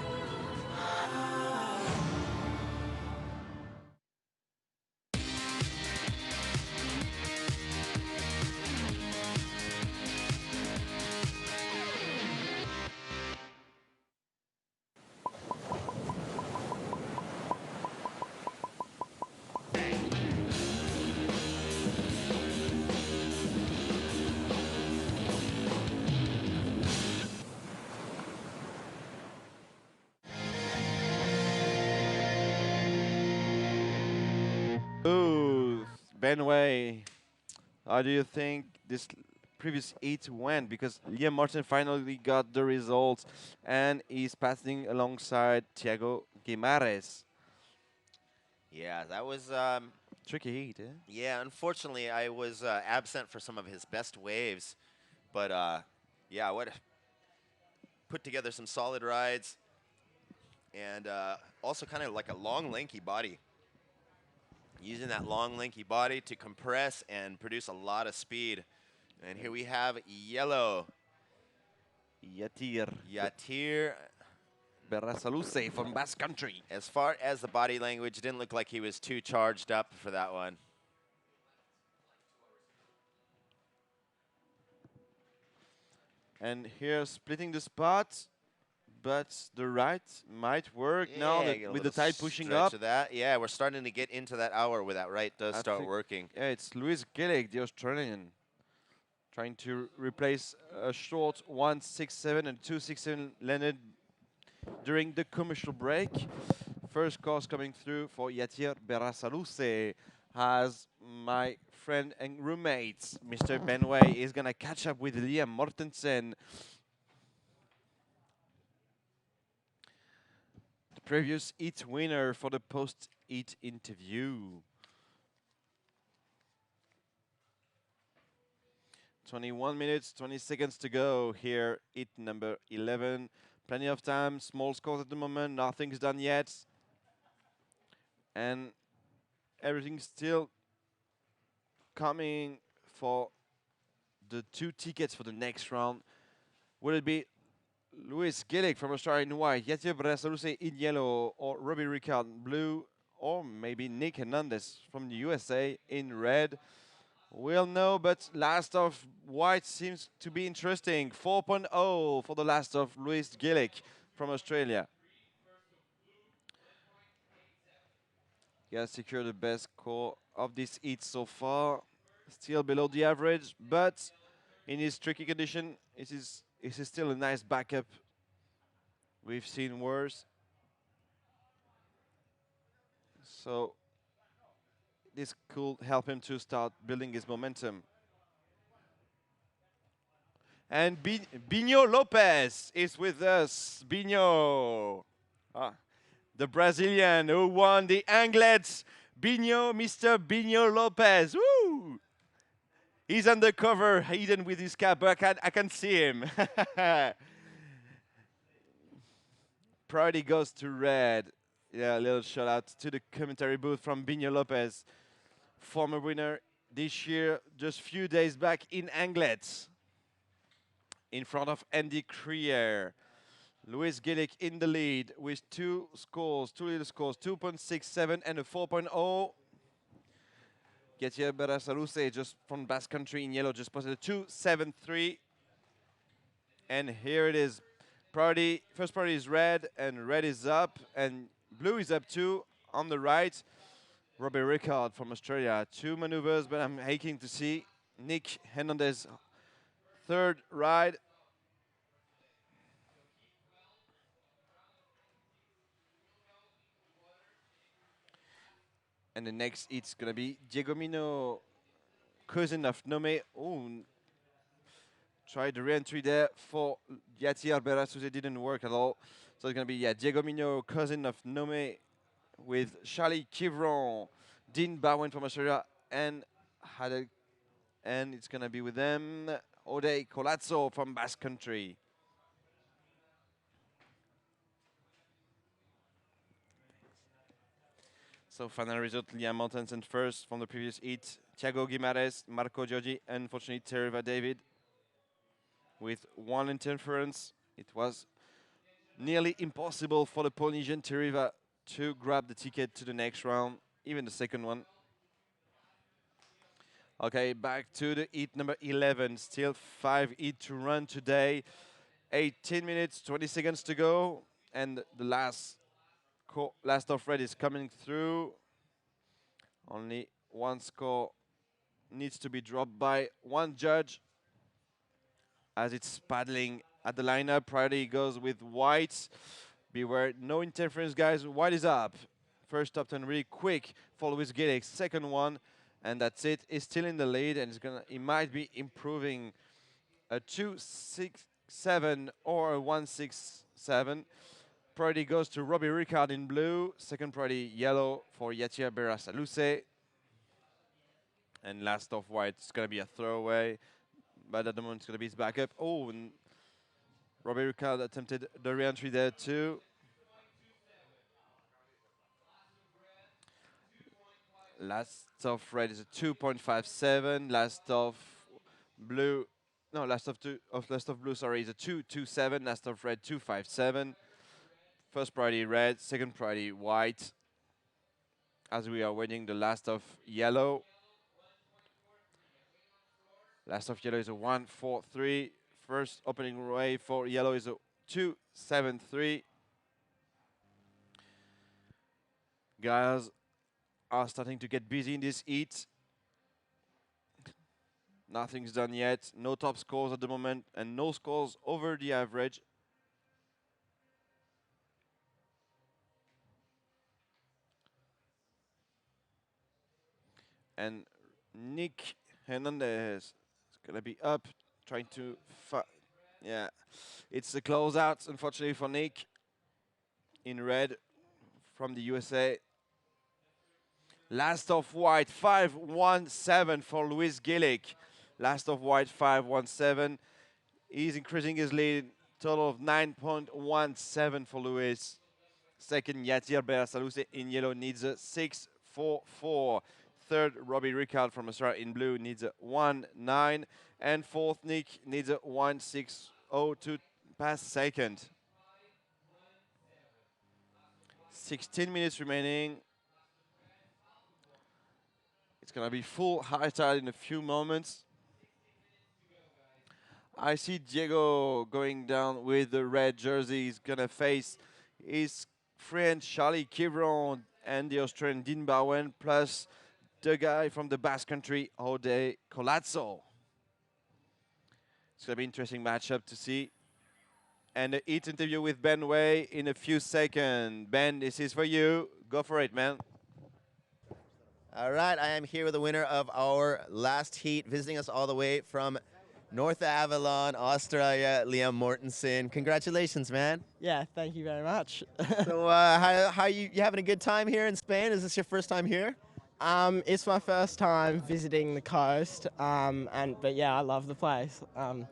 Ooh, Benway, how do you think this previous heat went? Because Liam Martin finally got the results and he's passing alongside Thiago Guimares. Yeah, that was Tricky heat, eh? yeah. Unfortunately, I was absent for some of his best waves, but yeah, what put together some solid rides and also kind of like a long, lanky body. Using that long, lanky body to compress and produce a lot of speed. And here we have Yellow. Yatir Yatir. Berasaluce from Basque Country. As far as the body language, didn't look like he was too charged up for that one. And here splitting the spot, but the right might work now Yeah, get a with the little tide pushing stretch up. of that. Yeah, we're starting to get into that hour where that right does I start think- working. Yeah, it's Louis Gillick, the Australian, trying to replace a short 167 and 267 landed during the commercial break. First course coming through for Yatir Berasaluce as my friend and roommate, Mr. Benway, is going to catch up with Liam Mortensen. The previous heat winner for the post-heat interview. 21 minutes, 20 seconds to go here, heat number 11. Plenty of time, small scores at the moment, nothing's done yet. And everything's still coming for the 2 tickets for the next round. Will it be Louis Gillick from Australia in white, Yatir Berasaluce in yellow, or Robbie Ricard in blue, or maybe Nick Hernandez from the USA in red? We'll know, but last of white seems to be interesting. 4.0 for the last of Louis Gillick from Australia. He has secured the best score of this heat so far. Still below the average, but in his tricky condition, it is still a nice backup. We've seen worse. So this could help him to start building his momentum. And Binho Lopez is with us. Binho, the Brazilian who won the Anglets. Binho, Mr. Binho Lopez. Woo! He's undercover, hidden with his cap, but I can see him. Priority goes to red. Yeah, a little shout out to the commentary booth from Binho Lopez, former winner this year, just few days back in Anglets, in front of Andy Krier. Louis Gillick in the lead with 2 little scores, 2.67 and a 4.0. Yatir Berasaluce just from Basque Country in yellow just posted a 2.73. And here it is. First priority is red, and red is up, and blue is up too on the right. Robbie Ricard from Australia. 2 maneuvers, but I'm aching to see Nick Hernandez third ride. And the next it's gonna be Diego Mino, cousin of Nome. Oh, tried the re-entry there for Yatir Berasaluce, it didn't work at all. So it's gonna be Diego Mino, cousin of Nome, with Charlie Kivron, Dean Bowen from Australia, and it's gonna be with them Ode Colazzo from Basque Country. So final result, Liam Mortensen first from the previous heat. Thiago Guimares, Marco Giorgi, unfortunately Tereva David with 1 interference. It was nearly impossible for the Polynesian Tereva to grab the ticket to the next round, even the second one. Okay, back to the heat number 11. Still 5 heat to run today. 18 minutes, 20 seconds to go. And the last of red is coming through. Only 1 score needs to be dropped by 1 judge as it's paddling at the lineup. Priority goes with white. Beware, no interference, guys. White is up. first top 10 really quick for Luis Gillick. Second one, and that's it. He's still in the lead, and he might be improving a 2.67 or a 1.67. Priority goes to Robbie Ricard in blue. Second priority yellow for Yatir Berasaluce. And last off white, it's going to be a throwaway. But at the moment, it's going to be his backup. Oh, and Robbie Ricard attempted the re-entry there too. Last of red is a 2.57. Last of blue, no, last of blue, sorry, is a 2.27. Last of red, 2.57. First priority red, second priority white. As we are waiting the last of yellow. Last of yellow is a 1.43. First opening wave for yellow is a 2.73. Guys are starting to get busy in this heat. Nothing's done yet. No top scores at the moment and no scores over the average. And Nick Hernandez is going to be up, trying to yeah, it's a closeout, unfortunately, for Nick in red from the USA. Last of white, 5.17 for Luis Gillick. Last of white, 5.17. He's increasing his lead, total of 9.17 for Luis. Second, Yatir Berasaluce in yellow needs a 6.44. Third, Robbie Ricard from Australia in blue needs a 1.9. And fourth, Nick needs a 1.60 to pass second. 16 minutes remaining. It's going to be full high tide in a few moments. I see Diego going down with the red jersey. He's going to face his friend Charlie Kivron and the Australian Dean Bowen, plus the guy from the Basque Country, Ode Colazzo. It's going to be an interesting matchup to see. And a heat interview with Ben Way in a few seconds. Ben, this is for you. Go for it, man. All right, I am here with the winner of our last heat, visiting us all the way from North Avalon, Australia, Liam Mortensen. Congratulations, man. Yeah, thank you very much. So how you having a good time here in Spain? Is this your first time here? It's my first time visiting the coast, but yeah, I love the place.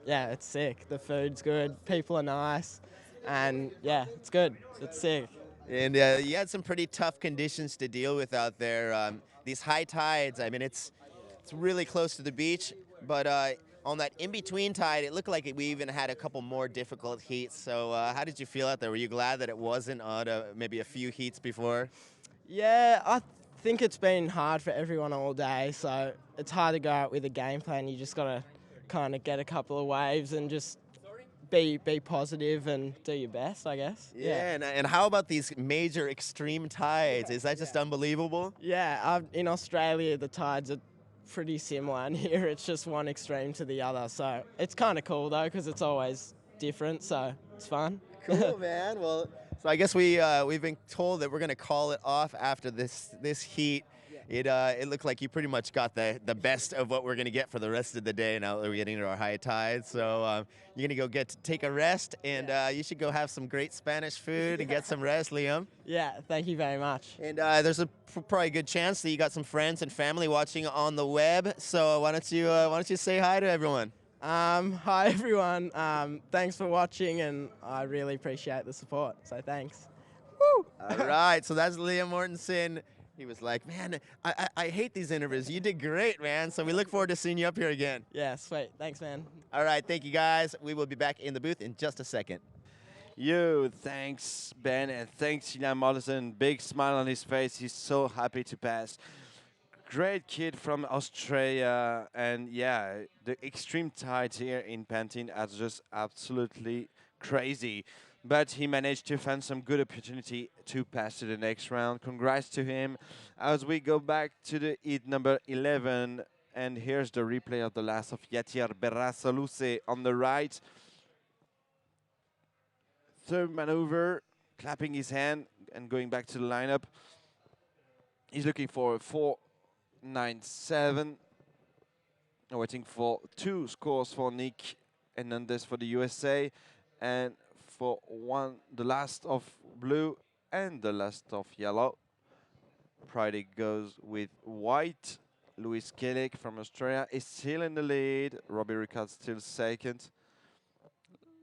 Yeah, it's sick. The food's good, people are nice, and yeah, it's good. It's sick. And you had some pretty tough conditions to deal with out there. These high tides, I mean, it's really close to the beach, but on that in-between tide, it looked like we even had a couple more difficult heats. So how did you feel out there? Were you glad that it wasn't on maybe a few heats before? Yeah, I think it's been hard for everyone all day, so it's hard to go out with a game plan. You just got to kind of get a couple of waves and just be positive and do your best, I guess. Yeah. And how about these major extreme tides? Is that just unbelievable? Yeah, in Australia, the tides are pretty similar, and here it's just one extreme to the other. So it's kind of cool, though, because it's always different, so it's fun. Cool, man. Well, so I guess we've been told that we're going to call it off after this heat. It looked like you pretty much got the best of what we're going to get for the rest of the day now that we're getting to our high tide. So you're going to go take a rest, and you should go have some great Spanish food and get some rest, Liam. Yeah, thank you very much. And there's probably a good chance that you got some friends and family watching on the web. So why don't you say hi to everyone? Hi, everyone. Thanks for watching, and I really appreciate the support, so thanks. Woo! All right, so that's Liam Mortensen. He was like, man, I hate these interviews. You did great, man. So we look forward to seeing you up here again. Yeah, sweet. Thanks, man. All right, thank you, guys. We will be back in the booth in just a second. Thanks, Ben, and thanks, Liam Mortensen. Big smile on his face. He's so happy to pass. Great kid from Australia, and yeah, the extreme tides here in Pantin are just absolutely crazy. But he managed to find some good opportunity to pass to the next round. Congrats to him. As we go back to the heat number 11, and here's the replay of the last of Yatir Berasaluce on the right. Third maneuver, clapping his hand and going back to the lineup. He's looking for a 4.97. Waiting for 2 scores for Nick Hernandez for the USA, and for the last of blue and the last of yellow. Pride goes with white. Louis Kellick from Australia is still in the lead. Robbie Ricard still second.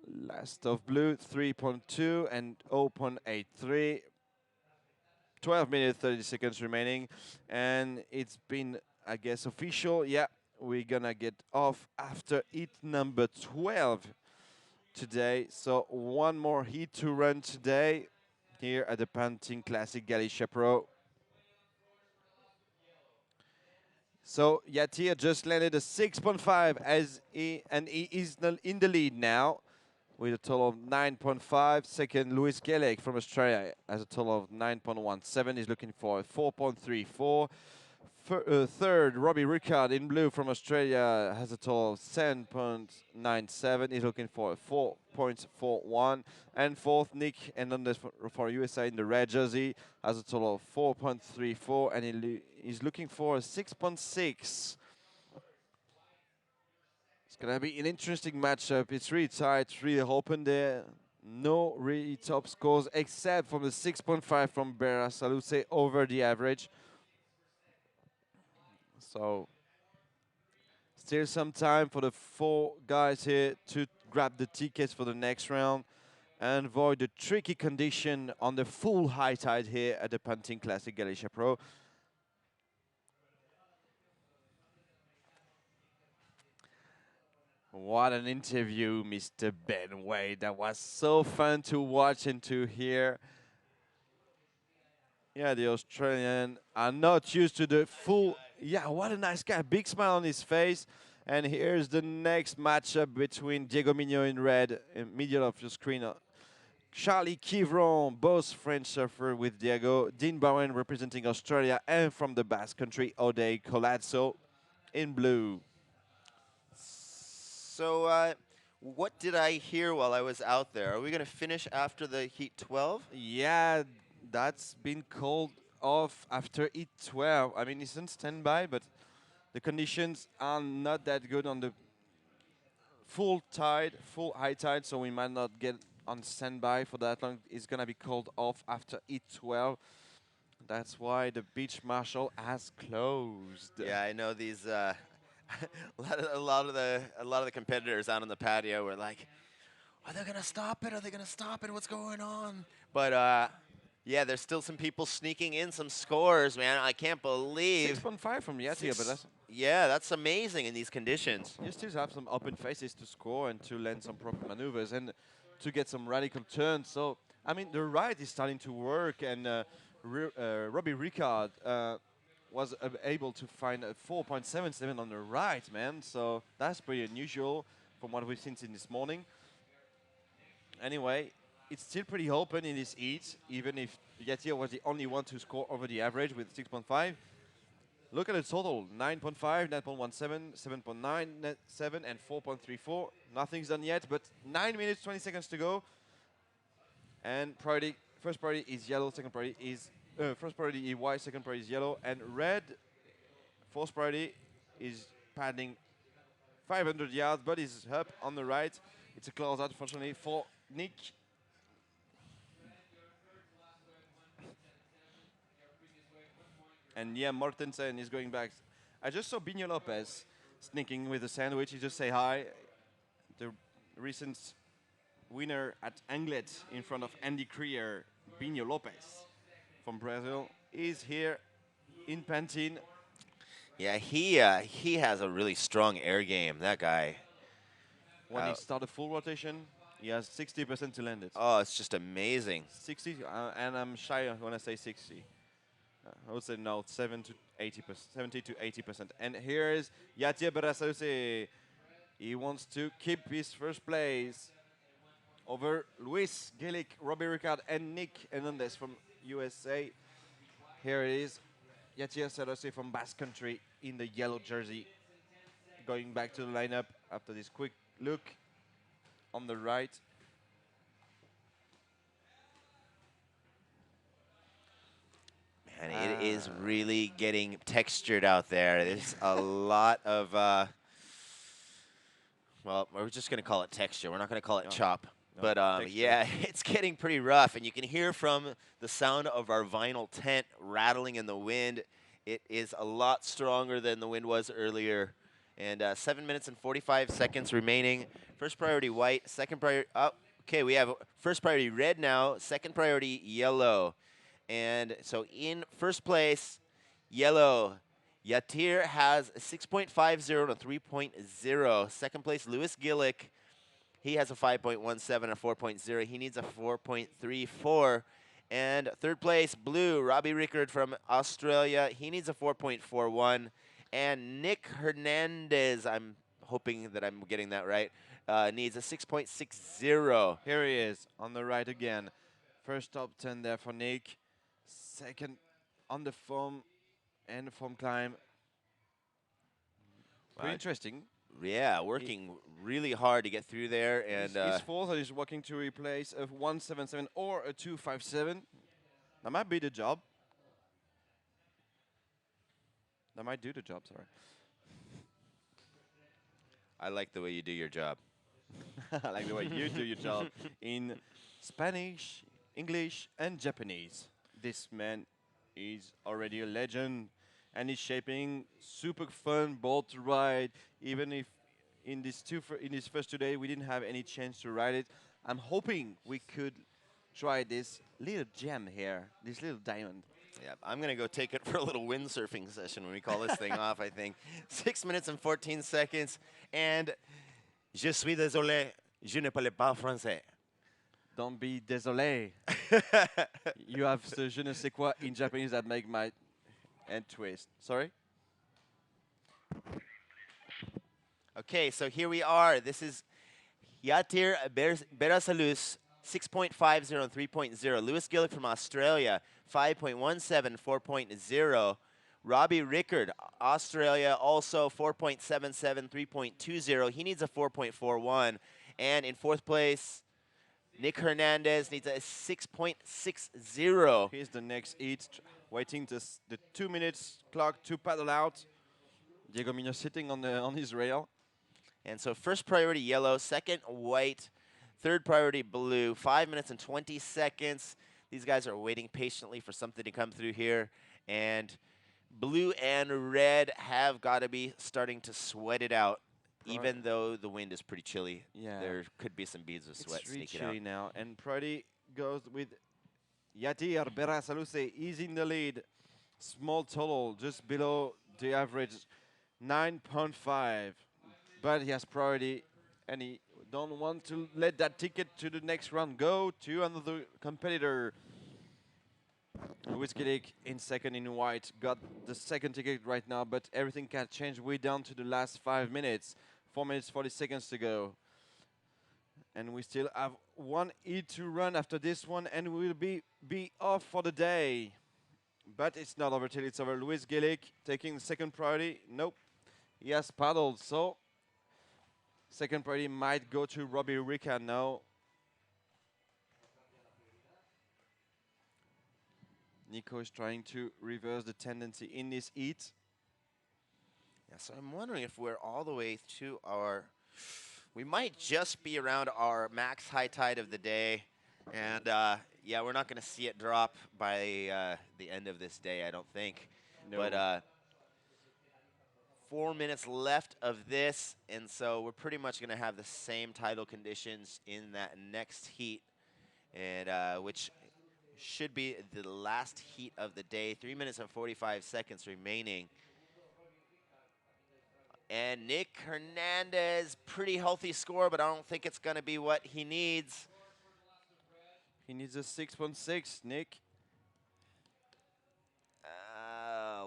Last of blue, 3.2 and 0.83. 12 minutes, 30 seconds remaining. And it's been, I guess, official. Yeah, we're gonna get off after heat number 12 today. So one more heat to run today here at the Pantin Classic Galicia Pro. So Yatir just landed a 6.5 and he is in the lead now with a total of 9.5. Second, Louis Kellick from Australia has a total of 9.17. He's looking for a 4.34. Third, Robbie Ricard in blue from Australia has a total of 10.97. He's looking for a 4.41. And fourth, Nick Hernandez for USA in the red jersey has a total of 4.34, and he's looking for a 6.6. It's going to be an interesting matchup. It's really tight, it's really open there. No really top scores except from the 6.5 from Bera Saluse over the average. So still some time for the 4 guys here to grab the tickets for the next round and avoid the tricky condition on the full high tide here at the Pantin Classic Galicia Pro. What an interview, Mr. Ben Wade. That was so fun to watch and to hear. Yeah, the Australian are not used to the full. Yeah, what a nice guy. Big smile on his face. And here's the next matchup between Diego Mignot in red, in middle of your screen. Charlie Kivron, both French surfer with Diego. Dean Bowen representing Australia, and from the Basque Country, Ode Colazzo in blue. So, what did I hear while I was out there? Are we going to finish after the Heat 12? Yeah, that's been called off after Heat 12. I mean, it's on standby, but the conditions are not that good on the full high tide, so we might not get on standby for that long. It's going to be called off after Heat 12. That's why the beach marshal has closed. Yeah, I know these. A lot of the competitors out on the patio were like, "Are they gonna stop it? Are they gonna stop it? What's going on?" But yeah, there's still some people sneaking in some scores, man. I can't believe 6.5 from Yatia, but that's yeah, that's amazing in these conditions. you still have some open faces to score and to land some proper maneuvers and to get some radical turns. So I mean, the ride is starting to work, and Robbie Ricard was able to find a 4.77 on the right, man. So that's pretty unusual from what we've seen since this morning. Anyway, it's still pretty open in this heat, even if Yatir was the only one to score over the average with 6.5. Look at the total, 9.5, 9.17, 7.97, and 4.34. Nothing's done yet, but 9 minutes, 20 seconds to go. And first priority is yellow, second priority is first priority is white, second priority is yellow, and red. Fourth priority is padding 500 yards, but is up on the right. It's a close out, unfortunately, for Nick. And yeah, Mortensen is going back. I just saw Bino Lopez sneaking with a sandwich. He just say hi. The recent winner at Anglet in front of Andy Creer, Bino Lopez from Brazil, is here in Pantin. Yeah, he has a really strong air game. That guy. When he starts a full rotation, he has 60% to land it. Oh, it's just amazing. 60, and I'm shy when I say 60. I would say no, 70 to 80%. And here is Yatia Berasause. He wants to keep his first place over Luis Gillick, Robbie Ricard, and Nick Hernandez from USA. Here it is, Yatia Berasause from Basque Country in the yellow jersey. Going back to the lineup after this quick look on the right. Man, is really getting textured out there. There's a lot of, well, we're just going to call it texture. We're not going to call it chop. No, But texture. yeah, it's getting pretty rough, and you can hear from the sound of our vinyl tent rattling in the wind. It is a lot stronger than the wind was earlier. And 7 minutes and 45 seconds remaining. First priority white, second priority. Oh, okay, we have first priority red now, second priority yellow. And so in first place, yellow, Yatir has a 6.50 and a 3.0. Second place, Lewis Gillick. He has a 5.17 and a 4.0. He needs a 4.34. And third place, blue, Robbie Rickard from Australia. He needs a 4.41. And Nick Hernandez, I'm hoping that I'm getting that right, needs a 6.60. Here he is on the right again. First top 10 there for Nick. Second on the foam and foam climb. Pretty interesting. Yeah, working really hard to get through there. And He's fourth and he's working to replace a 177 or a 257. That might be the job. That might do the job, sorry. I like the way you do your job. I like the way you do your job in Spanish, English, and Japanese. This man is already a legend, and he's shaping super fun boat to ride. Even if in this first 2 days we didn't have any chance to ride it, I'm hoping we could try this little gem here, this little diamond. Yeah, I'm going to go take it for a little windsurfing session when we call this thing off, I think. 6 minutes and 14 seconds. And je suis désolé, je ne parle pas français. Don't be désolé. You have the je ne sais quoi in Japanese that make my head twist. Sorry? Okay, so here we are. This is Yatir Berasalus, 6.50 and 3.0. Lewis Gillick from Australia, 5.17, 4.0. Robbie Rickard, Australia, also 4.77, 3.20. He needs a 4.41. And in fourth place, Nick Hernandez needs a 6.60. Here's the next heat, waiting the 2 minutes clock to paddle out. Diego Mino sitting on his rail. And so first priority yellow, second white, third priority blue, 5 minutes and 20 seconds. These guys are waiting patiently for something to come through here. And blue and red have got to be starting to sweat it out, even though the wind is pretty chilly. Yeah. There could be some beads of sweat It's really sneaking chilly out. now. And priority goes with Yatir Berasaluse. He's in the lead. Small total, just below the average, 9.5. But he has priority, and he don't want to let that ticket to the next round go to another competitor. Lewis Gillick in second in white, got the second ticket right now, but everything can change way down to the last 5 minutes. 4 minutes, 40 seconds to go. And we still have one heat to run after this one, and we'll be off for the day. But it's not over till it's over. Lewis Gillick taking the second priority. Nope, he has paddled, so second priority might go to Robbie Rickard now. Nico is trying to reverse the tendency in this heat. Yeah, so I'm wondering if we're all the way to our... We might just be around our max high tide of the day. And, yeah, we're not going to see it drop by the end of this day, I don't think. No. But 4 minutes left of this, and so we're pretty much going to have the same tidal conditions in that next heat, and which should be the last heat of the day. 3 minutes and 45 seconds remaining. And Nick Hernandez, pretty healthy score, but I don't think it's going to be what he needs. He needs a 6.6, Nick.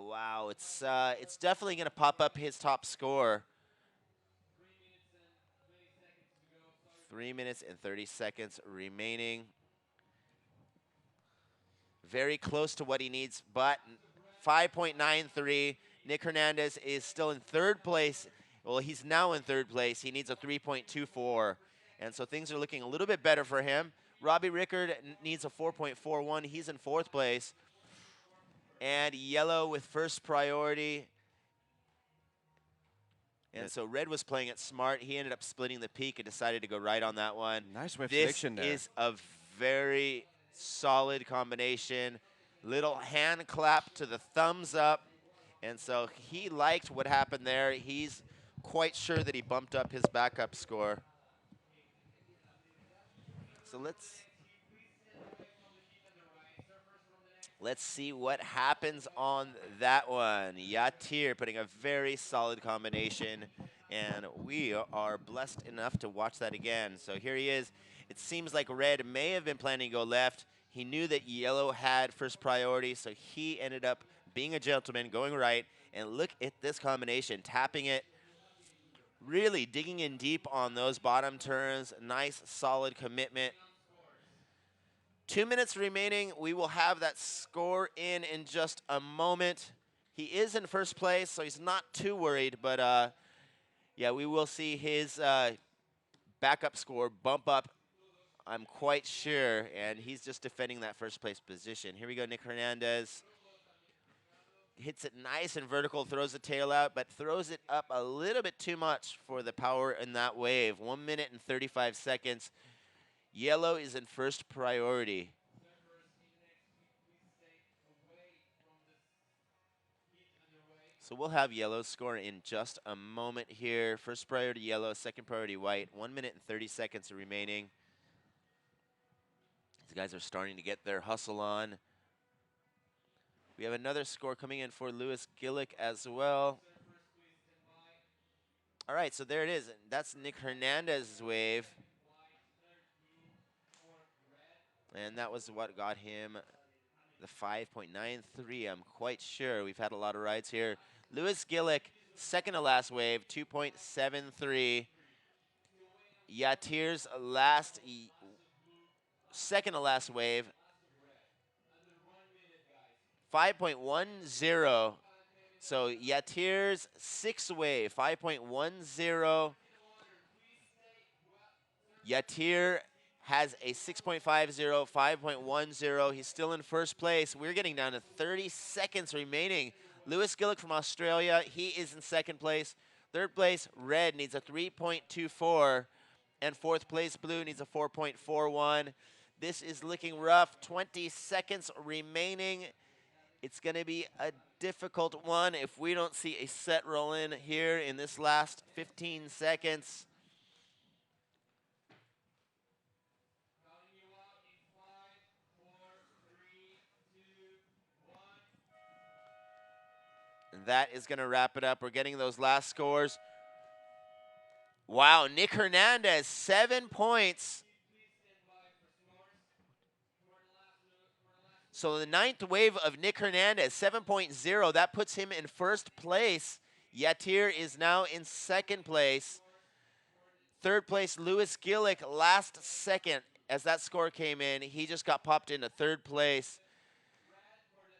Wow, it's definitely going to pop up his top score. 3 minutes and 30 seconds remaining. Very close to what he needs, but 5.93. Nick Hernandez is still in third place. Well, he's now in third place. He needs a 3.24. And so things are looking a little bit better for him. Robbie Rickard needs a 4.41. He's in fourth place. And yellow with first priority. And so red was playing it smart. He ended up splitting the peak and decided to go right on that one. Nice wave selection there. This is a very solid combination. Little hand clap to the thumbs up. And so he liked what happened there. He's quite sure that he bumped up his backup score. So let's see what happens on that one. Yatir putting a very solid combination, and we are blessed enough to watch that again. So here he is. It seems like red may have been planning to go left. He knew that yellow had first priority, so he ended up being a gentleman, going right. And look at this combination, tapping it, really digging in deep on those bottom turns. Nice, solid commitment. 2 minutes remaining. We will have that score in just a moment. He is in first place, so he's not too worried. But, yeah, we will see his backup score bump up, I'm quite sure. And he's just defending that first place position. Here we go, Nick Hernandez. Hits it nice and vertical, throws the tail out, but throws it up a little bit too much for the power in that wave. 1 minute and 35 seconds. Yellow is in first priority. So we'll have yellow score in just a moment here. First priority yellow, second priority white. 1 minute and 30 seconds remaining. These guys are starting to get their hustle on. We have another score coming in for Lewis Gillick as well. All right, so there it is. That's Nick Hernandez's wave. And that was what got him the 5.93, I'm quite sure. We've had a lot of rides here. Lewis Gillick, second to last wave, 2.73. Yatir's second to last wave, 5.10. So Yatir's sixth wave, 5.10. Yatir has a 6.50, 5.10. He's still in first place. We're getting down to 30 seconds remaining. Lewis Gillick from Australia, he is in second place. Third place, red needs a 3.24. And fourth place, blue needs a 4.41. This is looking rough. 20 seconds remaining. It's going to be a difficult one if we don't see a set roll in here in this last 15 seconds. And that is going to wrap it up. We're getting those last scores. Wow, Nick Hernandez, 7 points. So the ninth wave of Nick Hernandez, 7.0, that puts him in first place. Yatir is now in second place. Third place, Lewis Gillick, last second as that score came in. He just got popped into third place.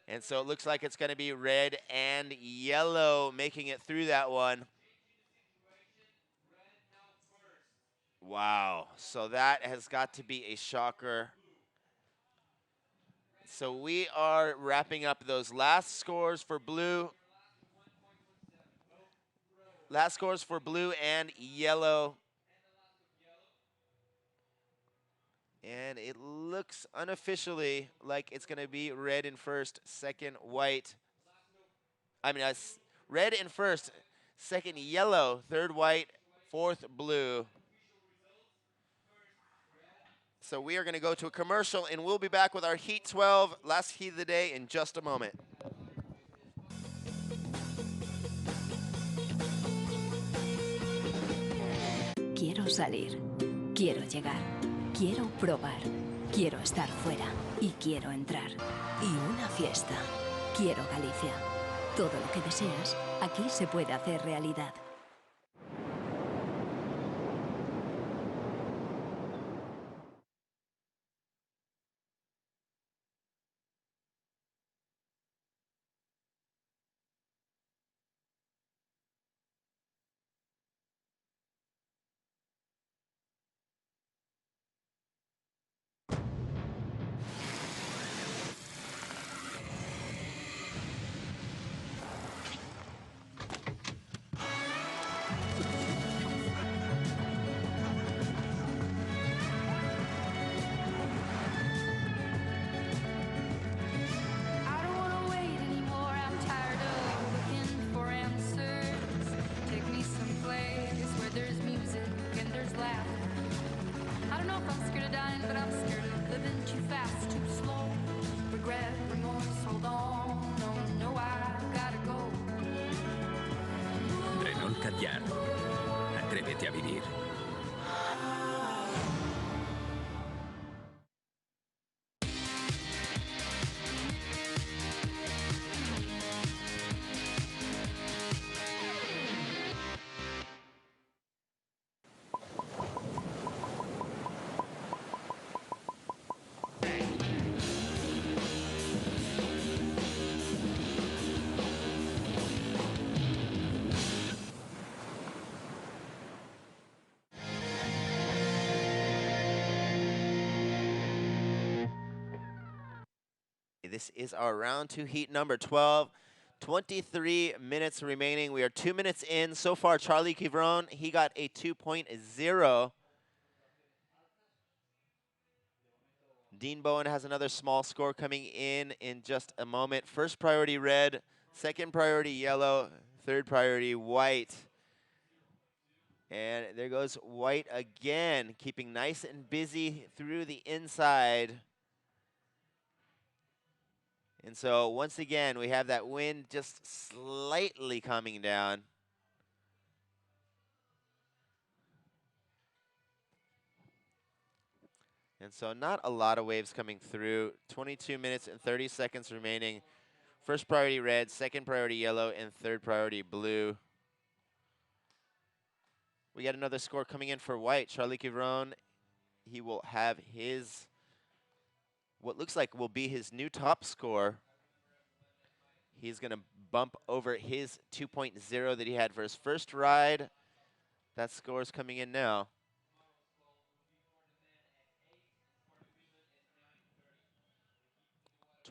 And so it looks like it's going to be red and yellow making it through that one. Wow, so that has got to be a shocker. So we are wrapping up those last scores for blue. Last scores for blue and yellow. And it looks unofficially like it's going to be red in first, second white. Red in first, second yellow, third white, fourth blue. So we are going to go to a commercial, and we'll be back with our Heat 12, last heat of the day, in just a moment. Quiero salir, quiero llegar, quiero probar, quiero estar fuera y quiero entrar. Y una fiesta. Quiero Galicia. Todo lo que deseas, aquí se puede hacer realidad. This is our round 2 heat number 12. 23 minutes remaining. We are 2 minutes in. So far, Charlie Kivron, he got a 2.0. Dean Bowen has another small score coming in just a moment. First priority red, second priority yellow, third priority white. And there goes white again, keeping nice and busy through the inside. And so once again, we have that wind just slightly coming down. And so not a lot of waves coming through. 22 minutes and 30 seconds remaining. First priority red, second priority yellow, and third priority blue. We got another score coming in for white. Charlie Kivron, he will have his, what looks like will be his new top score. He's going to bump over his 2.0 that he had for his first ride. That score is coming in now.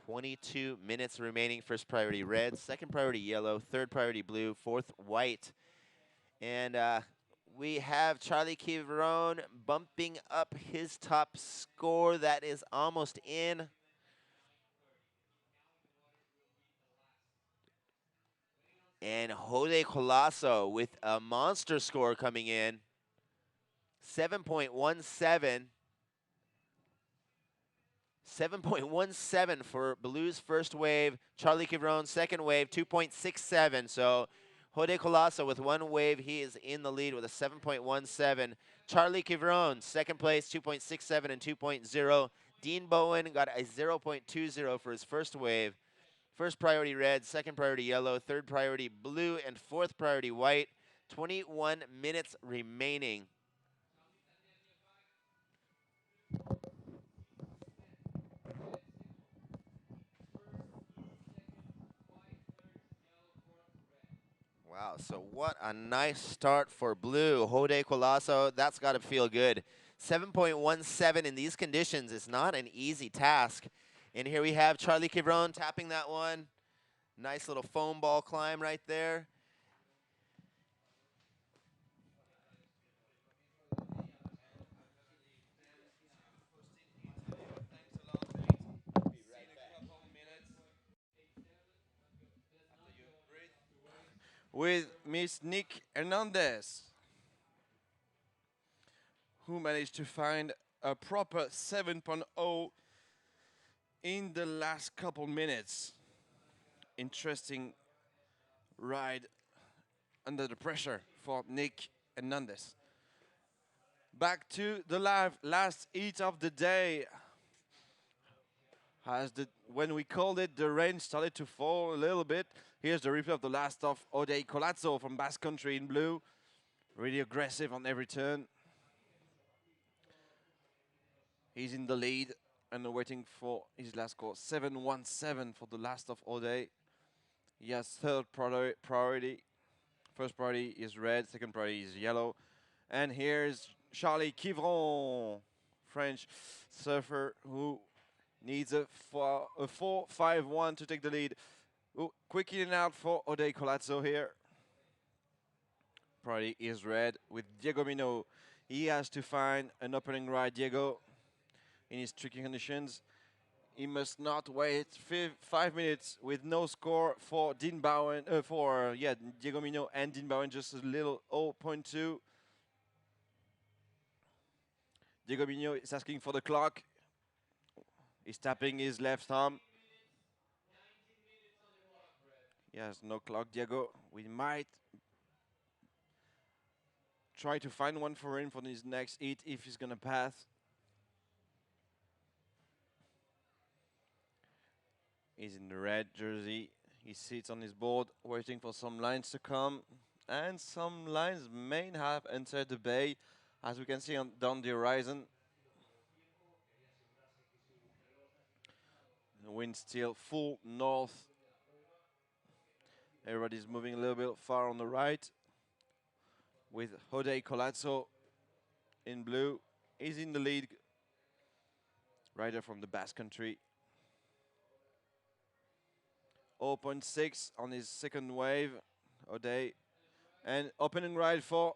.22 minutes remaining. First priority red, second priority yellow, third priority blue, fourth white. And we have Charlie Kivron bumping up his top score. That is almost in. And Jode Colasso with a monster score coming in. 7.17. 7.17 for Blue's first wave. Charlie Kivron, second wave, 2.67. So Jode Colasso with one wave, he is in the lead with a 7.17. Charlie Kivron, second place, 2.67 and 2.0. Dean Bowen got a 0.20 for his first wave. First priority red, second priority yellow, third priority blue, and fourth priority white. 21 minutes remaining. Wow, so what a nice start for blue. Jode Colasso, that's got to feel good. 7.17 in these conditions is not an easy task. And here we have Charlie Kivron tapping that one. Nice little foam ball climb right there. With Miss Nick Hernandez, who managed to find a proper 7.0 in the last couple minutes. Interesting ride under the pressure for Nick Hernandez. Back to the last heat of the day. When we called it, the rain started to fall a little bit. Here's the replay of the last of Jode Colasso from Basque Country in blue. Really aggressive on every turn. He's in the lead and waiting for his last score. 7.17 for the last of Jode. He has third priority. First priority is red, second priority is yellow. And here's Charlie Kivron, French surfer who needs a 4.51 to take the lead. Ooh, quick in and out for Jode Colasso here. Priority is red with Diego Mino. He has to find an opening ride, Diego, in his tricky conditions. He must not wait 5 minutes with no score for Dean Bowen, Diego Mino and Dean Bowen, just a little 0.2. Diego Mino is asking for the clock. He's tapping his left thumb. He has no clock, Diego. We might try to find one for him for his next heat if he's gonna pass. He's in the red jersey. He sits on his board waiting for some lines to come. And some lines may have entered the bay, as we can see down the horizon. The wind still full north. Everybody's moving a little bit far on the right. With Jode Colasso in blue. He's in the lead. Rider from the Basque Country. 0.6 on his second wave, O'Day. And opening right for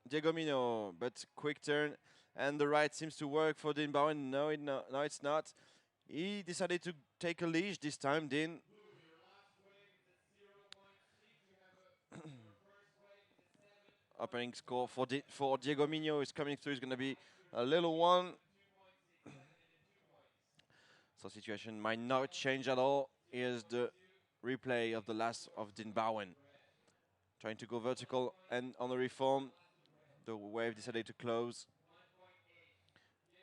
Diego Mino, but quick turn. And the right seems to work for Dean Bowen. No, no, it's not. He decided to take a leash this time, Dean. Opening score for Diego Mino is coming through. Is going to be a little one. So situation might not change at all. Here's the replay of the last of Dean Bowen. Trying to go vertical and on the reform. The wave decided to close.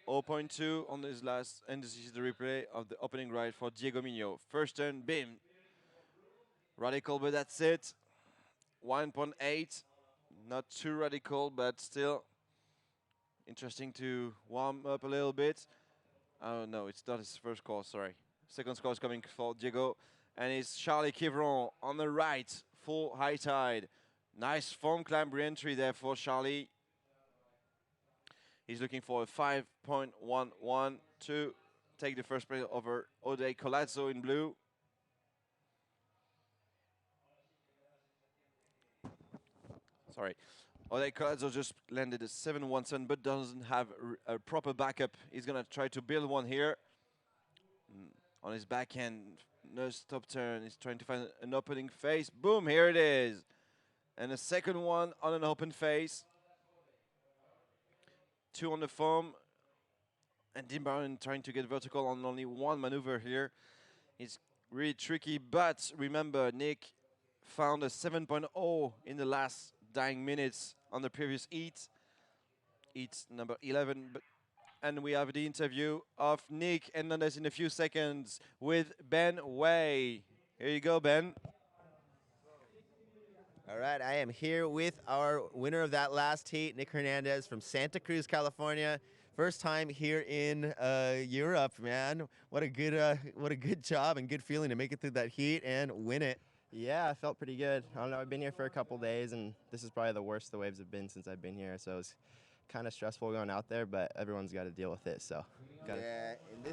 0.2 on his last, and this is the replay of the opening right for Diego Mino. First turn, bim. Radical, but that's it. 1.8. Not too radical, but still interesting to warm up a little bit. Oh no, it's not his first score, sorry. Second score is coming for Diego. And it's Charlie Kivron on the right, full high tide. Nice foam climb re-entry there for Charlie. He's looking for a 5.11 to take the first place over O'Day Colazzo in blue. Sorry. O'Day Colazzo just landed a 7.17 but doesn't have a proper backup. He's going to try to build one here. On his backhand, no stop turn. He's trying to find an opening face. Boom, here it is. And a second one on an open face. 2 on the foam. And Dean Bowen trying to get vertical on only one maneuver here. It's really tricky, but remember, Nick found a 7.0 in the last dying minutes on the previous heat. Heat number 11. And we have the interview of Nick Hernandez in a few seconds with Ben Way. Here you go, Ben. All right, I am here with our winner of that last heat, Nick Hernandez from Santa Cruz, California. First time here in Europe, man. What a good job and good feeling to make it through that heat and win it. Yeah, I felt pretty good. I don't know, I've been here for a couple days, and this is probably the worst the waves have been since I've been here. So it's kind of stressful going out there, but everyone's got to deal with it. So yeah, and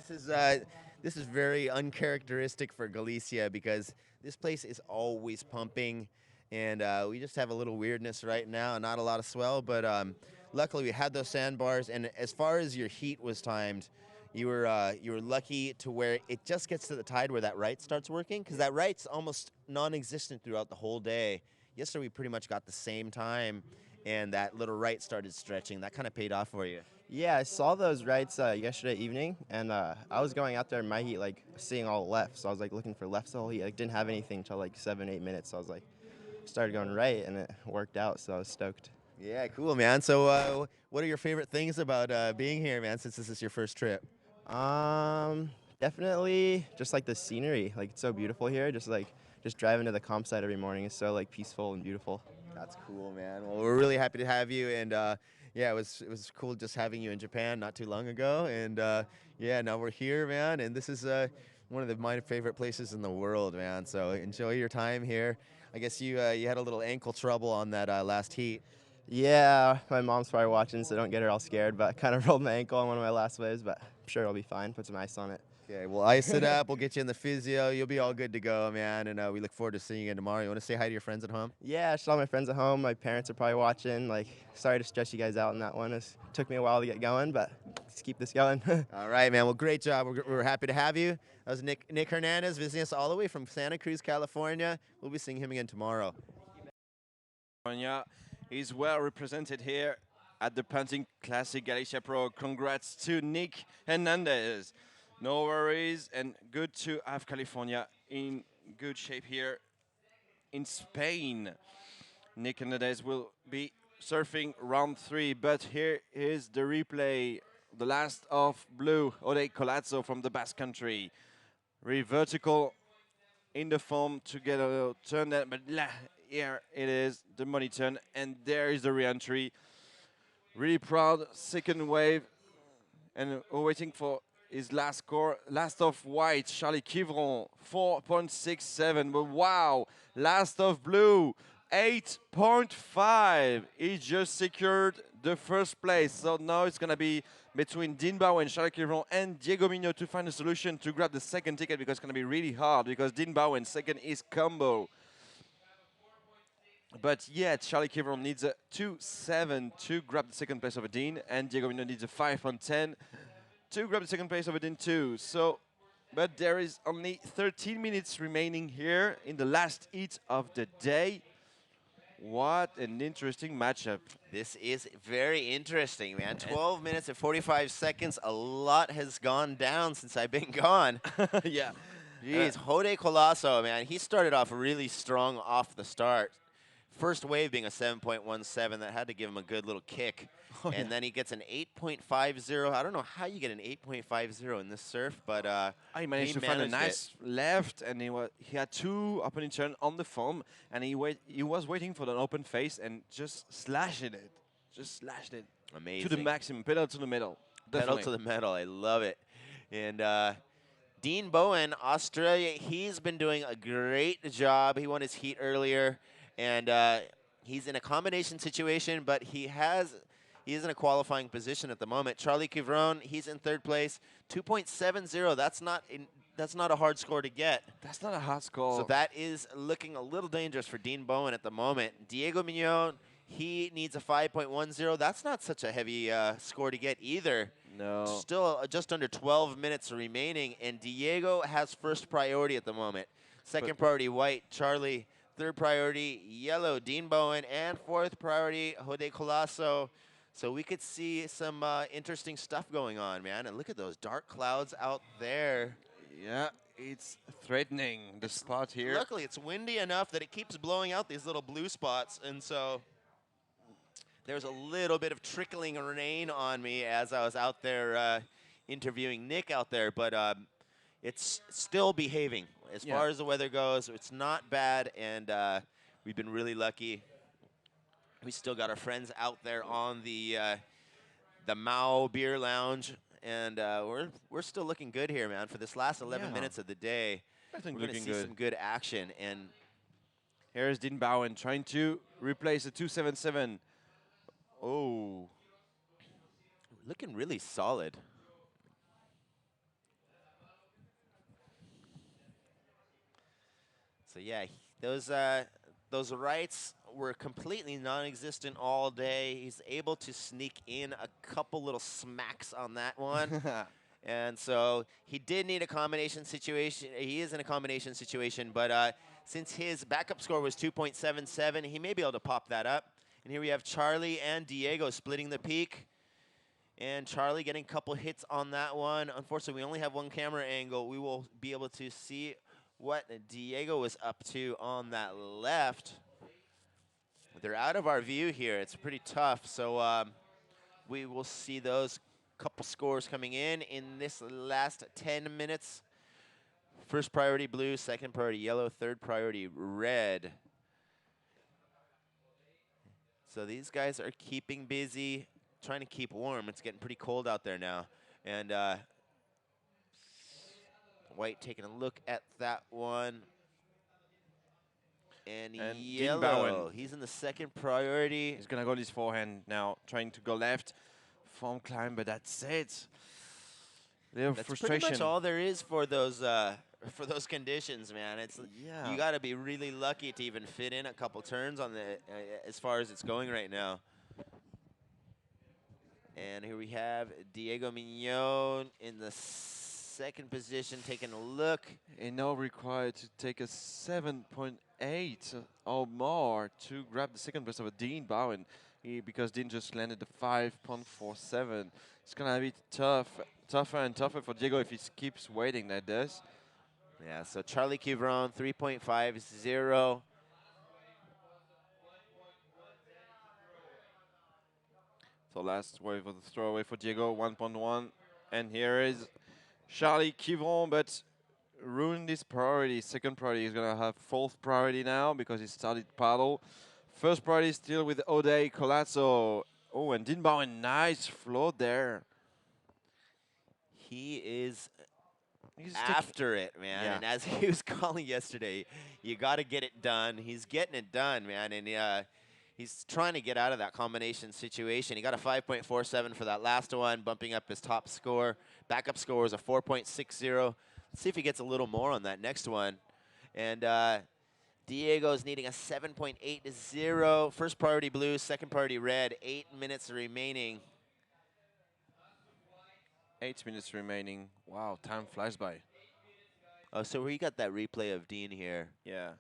this is very uncharacteristic for Galicia because this place is always pumping. And we just have a little weirdness right now, not a lot of swell, but luckily we had those sandbars. And as far as your heat was timed, you were lucky to where it just gets to the tide where that right starts working, because that right's almost non-existent throughout the whole day. Yesterday we pretty much got the same time, and that little right started stretching. That kind of paid off for you. yeah, I saw those rights yesterday evening, and I was going out there in my heat like seeing all left. So I was like looking for lefts the whole heat. Like didn't have anything until like 7-8 minutes. So I was like started going right, and it worked out. So I was stoked. Yeah, cool, man. So what are your favorite things about being here, man, since this is your first trip? Definitely just like the scenery. Like it's so beautiful here. Just driving to the comp site every morning is so like peaceful and beautiful. That's cool, man. Well, we're really happy to have you, and yeah, it was cool just having you in Japan not too long ago, and yeah, now we're here, man, and this is one of my favorite places in the world, man. So enjoy your time here. I guess you had a little ankle trouble on that last heat. Yeah, my mom's probably watching, so don't get her all scared. But I kind of rolled my ankle on one of my last waves, but I'm sure it'll be fine. Put some ice on it. Okay, we'll ice it up. We'll get you in the physio. You'll be all good to go, man. And we look forward to seeing you again tomorrow. You want to say hi to your friends at home? Yeah, I saw my friends at home. My parents are probably watching. Like, sorry to stress you guys out on that one. It took me a while to get going, but let's keep this going. All right, man. Well, great job. We're happy to have you. That was Nick Hernandez visiting us all the way from Santa Cruz, California. We'll be seeing him again tomorrow. California is well represented here at the Pantin Classic Galicia Pro. Congrats to Nick Hernandez. No worries, and good to have California in good shape here in Spain. Nick Hernandez will be surfing round 3, but here is the replay. The last of blue, O'Day Colazzo from the Basque Country. Really vertical in the foam to get a turn there, but here it is, the money turn, and there is the re-entry. Really proud, second wave, and we're waiting for his last score. Last of white, Charlie Kivron, 4.67, but wow, last of blue, 8.5. He just secured the first place, so now it's gonna be between Dean Bowen, Charles Quivron, and Diego Mignot to find a solution to grab the second ticket because it's going to be really hard because Dean Bowen second is combo. But yet, Charlie Quivron needs a 2-7 to grab the second place over Dean, and Diego Mignot needs a 5-10 to grab the second place over Dean too. So, but there is only 13 minutes remaining here in the last heat of the day. What an interesting matchup. This is very interesting, man. 12 minutes and 45 seconds. A lot has gone down since I've been gone. Yeah. Jeez, Jode Colasso, man. He started off really strong off the start. First wave being a 7.17. That had to give him a good little kick. And then he gets an 8.50. I don't know how you get an 8.50 in this surf, but he managed to find a nice left, and he had two opening turn on the foam, and he was waiting for the open face and just slashed it. Just slashed it. Amazing. To the maximum, pedal to the middle. Pedal to the metal. I love it. And Dean Bowen, Australia, he's been doing a great job. He won his heat earlier, and he's in a combination situation, but he is in a qualifying position at the moment. Charlie Quivron, he's in third place, 2.70. That's not a hard score to get. That's not a hard score. So that is looking a little dangerous for Dean Bowen at the moment. Diego Mignot, he needs a 5.10. That's not such a heavy score to get either. No. Still just under 12 minutes remaining, and Diego has first priority at the moment. Second priority, white. Charlie, third priority, yellow. Dean Bowen, and fourth priority, Jode Colasso. So we could see some interesting stuff going on, man. And look at those dark clouds out there. Yeah, it's threatening, the spot here. Luckily, it's windy enough that it keeps blowing out these little blue spots. And so there's a little bit of trickling rain on me as I was out there interviewing Nick out there. But it's still behaving. As far as the weather goes, it's not bad. And we've been really lucky. We still got our friends out there on the Mao Beer Lounge, and we're still looking good here, man. For this last 11 minutes of the day, we're going to see some good action. And here's Dean Bowen trying to replace the 277. Oh, looking really solid. So yeah, those rights were completely non-existent all day. He's able to sneak in a couple little smacks on that one. And so he did need a combination situation. He is in a combination situation, but since his backup score was 2.77, he may be able to pop that up. And here we have Charlie and Diego splitting the peak. And Charlie getting a couple hits on that one. Unfortunately, we only have one camera angle. We will be able to see what Diego was up to on that left. They're out of our view here. It's pretty tough. So we will see those couple scores coming in this last 10 minutes. First priority blue, second priority yellow, third priority red. So these guys are keeping busy, trying to keep warm. It's getting pretty cold out there now. And white taking a look at that one. And yellow, he's in the second priority. He's going to go his forehand now, trying to go left. Form climb, but that's it. That's pretty much all there is for those conditions, man. It's you got to be really lucky to even fit in a couple turns on the as far as it's going right now. And here we have Diego Mignot in the second position, taking a look. And now required to take a 7.8 or more to grab the second place of a Dean Bowen. Because Dean just landed a 5.47. It's going to be tougher and tougher for Diego if he keeps waiting like this. Yeah, so Charlie Quivron, 3.50. So last wave of the throwaway for Diego, 1.1. And here is Charlie Quivron, but ruined his priority. Second priority, he's going to have fourth priority now because he started paddle. First priority still with Jode Colasso. Oh, and Dean Bowen, nice float there. He is after it, man. Yeah. And as he was calling yesterday, you got to get it done. He's getting it done, man. And He's trying to get out of that combination situation. He got a 5.47 for that last one, bumping up his top score. Backup score was a 4.60. Let's see if he gets a little more on that next one. And Diego's needing a 7.80. First priority blue, second priority red. 8 minutes remaining. 8 minutes remaining. Wow, time flies by. Oh, so we got that replay of Dean here. Yeah.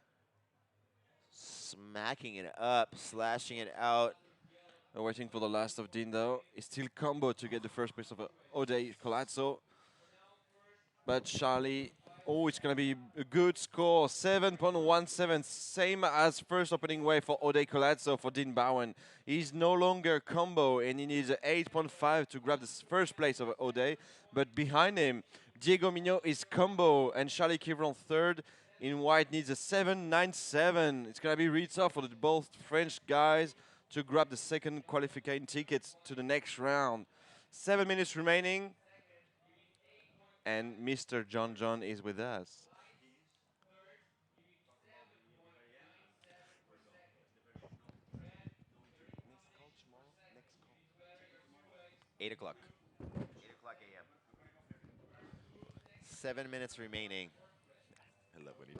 Smacking it up, slashing it out. We're waiting for the last of Dean though. It's still combo to get the first place of Ode Colazzo. But Charlie, oh, it's going to be a good score. 7.17, same as first opening wave for Ode Colazzo for Dean Bowen. He's no longer combo and he needs an 8.5 to grab the first place of Ode. But behind him, Diego Mignot is combo and Charlie Kivron third. In white needs a 7.97. It's going to be really tough for both French guys to grab the second qualifying tickets to the next round. 7 minutes remaining. And Mr. John is with us. Eight o'clock. 8 o'clock a.m. 7 minutes remaining. I love what he.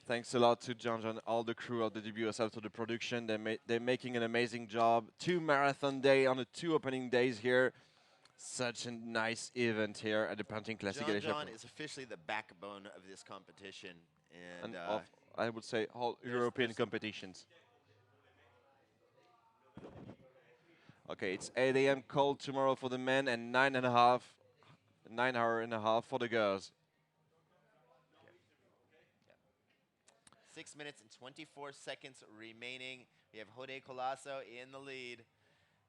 Thanks a lot to John, all the crew of the WSL, to the production. They're making an amazing job. 2 marathon day on the 2 opening days here. Such a nice event here at the Pantin Classic. John is officially the backbone of this competition. And of, I would say, all European competitions. Okay, it's 8 a.m. cold tomorrow for the men and 9 hour and a half for the girls. 6 minutes and 24 seconds remaining. We have Jode Colasso in the lead.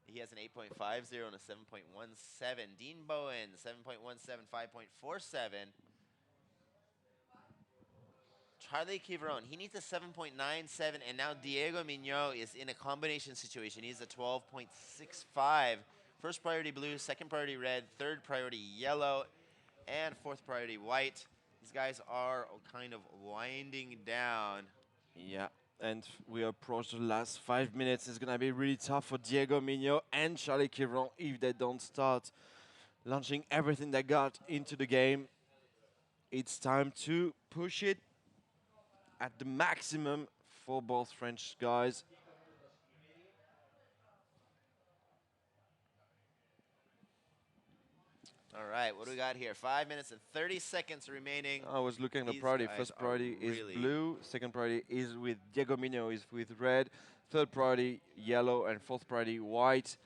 He has an 8.50 and a 7.17. Dean Bowen, 7.17, 5.47. Charlie Kivron, he needs a 7.97, and now Diego Mignot is in a combination situation. He's a 12.65. First priority blue, second priority red, third priority yellow, and fourth priority white. These guys are kind of winding down. Yeah, and we approach the last 5 minutes. It's going to be really tough for Diego Mignot and Charlie Kivron if they don't start launching everything they got into the game. It's time to push it at the maximum for both French guys. All right, what do we got here? 5 minutes and 30 seconds remaining. I was looking at the These priority. guys First are priority is really blue. Second priority is with Diego Mignot, is with red. Third priority, yellow. And fourth priority, white.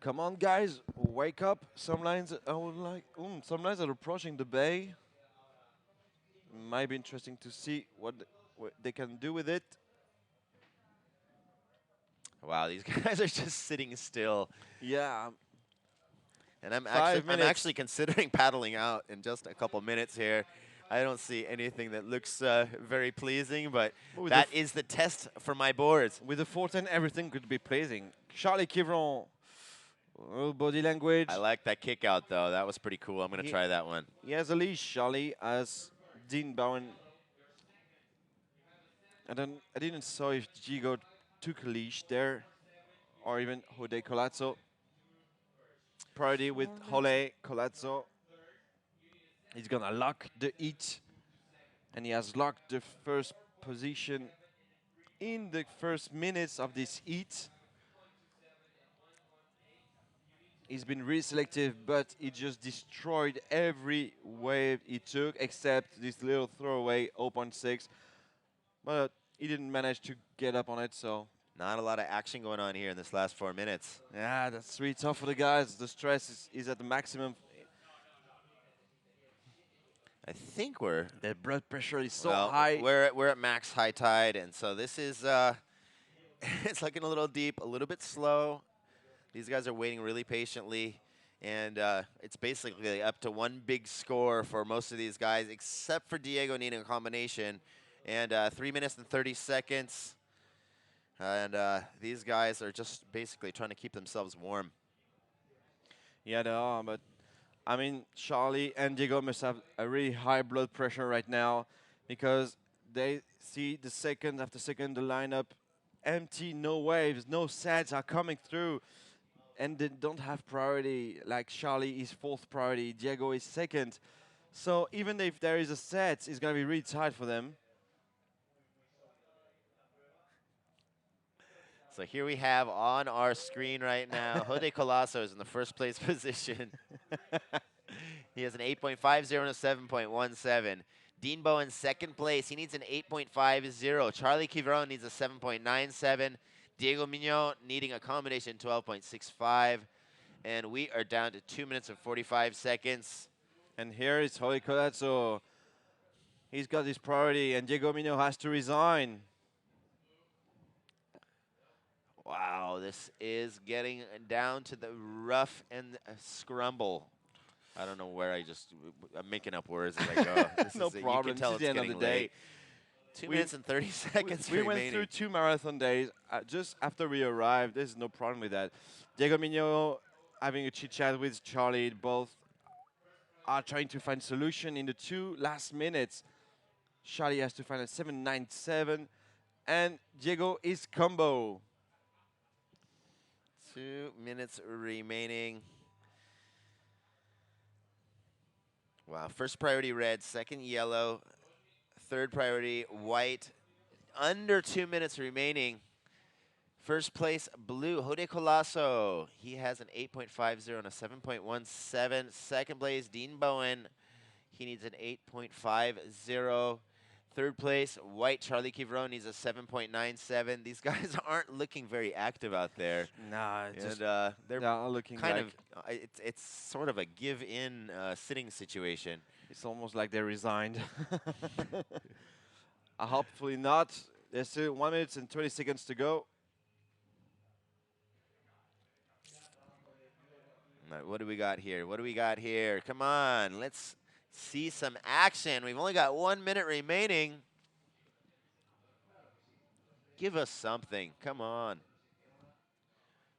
Come on, guys, wake up. Some lines some lines are approaching the bay. Might be interesting to see what they can do with it. Wow, these guys are just sitting still. Yeah. And I'm 5 minutes. actually considering paddling out in just a couple minutes here. I don't see anything that looks very pleasing, but that is the test for my boards. With the 410, everything could be pleasing. Charlie Kivron, body language. I like that kick out, though. That was pretty cool. I'm going to try that one. He has a leash, Charlie, as Dean Bowen. I didn't saw if Gigo took a leash there, or even Jode Colazzo. Priority with Jode Colazzo. He's gonna lock the heat, and he has locked the first position in the first minutes of this heat. He's been really selective, but he just destroyed every wave he took, except this little throwaway 0.6. But he didn't manage to get up on it, so. Not a lot of action going on here in this last 4 minutes. Yeah, that's really tough for the guys. The stress is at the maximum. I think the blood pressure is so high. We're at max high tide, and so this is it's looking a little deep, a little bit slow. These guys are waiting really patiently, and it's basically up to one big score for most of these guys, except for Diego needing a combination. And 3 minutes and 30 seconds, and these guys are just basically trying to keep themselves warm. Yeah, they are, but I mean, Charlie and Diego must have a really high blood pressure right now because they see the second after second the lineup empty, no waves, no sets are coming through. And they don't have priority, like Charlie is fourth priority, Diego is second. So even if there is a set, it's going to be really tight for them. So here we have on our screen right now, Jose Colasso is in the first place position. He has an 8.50 and a 7.17. Dean Bowen second place. He needs an 8.50. Charlie Quiveron needs a 7.97. Diego Mignon needing a combination 12.65. And we are down to 2 minutes and 45 seconds. And here is Jose Colasso. He's got his priority, and Diego Mignon has to resign. Wow, this is getting down to the rough and scrumble. I don't know where I'm making up words as I go. This No is problem. You can tell This is the end of the day. 2 minutes and 30 seconds We remaining. went through 2 marathon days just after we arrived. There's no problem with that. Diego Mignon having a chit chat with Charlie. Both are trying to find solution in the 2 last minutes. Charlie has to find a 7.97, and Diego is combo. 2 minutes remaining. Wow, first priority red, second yellow, third priority white. Under 2 minutes remaining. First place blue, Jose Colasso. He has an 8.50 and a 7.17. Second place, Dean Bowen. He needs an 8.50. Third place, white, Charlie Quiveron needs a 7.97. These guys aren't looking very active out there. Nah, And they're not looking kind like of, it's sort of a give-in sitting situation. it's almost like they resigned. Hopefully not. There's still 1 minute and 20 seconds to go. All right, what do we got here? What do we got here? Come on, let's see some action. We've only got 1 minute remaining. Give us something. Come on.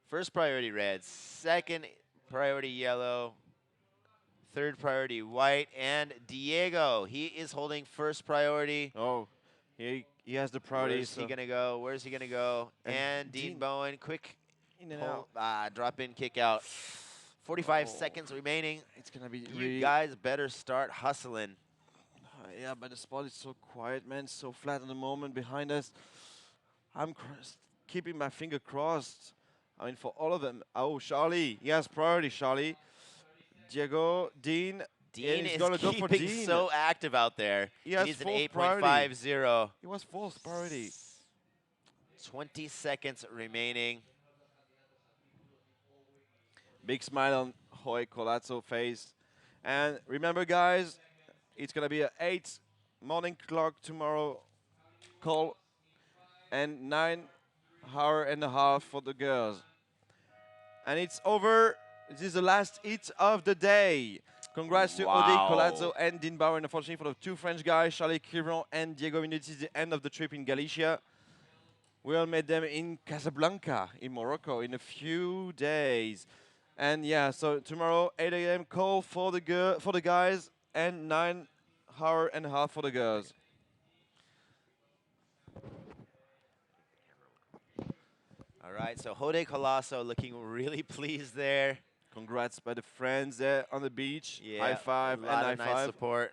First priority red, second priority yellow, third priority white, and Diego. He is holding first priority. Oh, he has the priority. Where's he gonna go? Where's he gonna go? And Dean Bowen, quick in and pull, out. drop in, kick out. 45 seconds remaining. It's gonna be You really guys better start hustling. yeah, but the spot is so quiet, man. So flat at the moment behind us. I'm keeping my finger crossed. I mean, for all of them. Oh, Charlie. He has priority, Charlie. Diego, Dean. Dean is is gonna go for keeping Dean. so active out there. He has needs an fourth 8.50. He was fourth priority. 20 seconds remaining. Big smile on Jose Colasso face. And remember, guys, it's going to be an 8 morning clock tomorrow call and 9.5 hours for the girls. And it's over. This is the last hit of the day. Congrats to Ode Colasso and Dean Bowen. Unfortunately for the 2 French guys, Charlie Quiveron and Diego Mignon, this is the end of the trip in Galicia. We'll meet them in Casablanca, in Morocco, in a few days. And yeah, so tomorrow 8 a.m. call for the guys and 9.5 hours for the girls. All right, so Jose Colasso looking really pleased there. Congrats by the friends there on the beach. Yeah, high five a and lot high of nice five. support.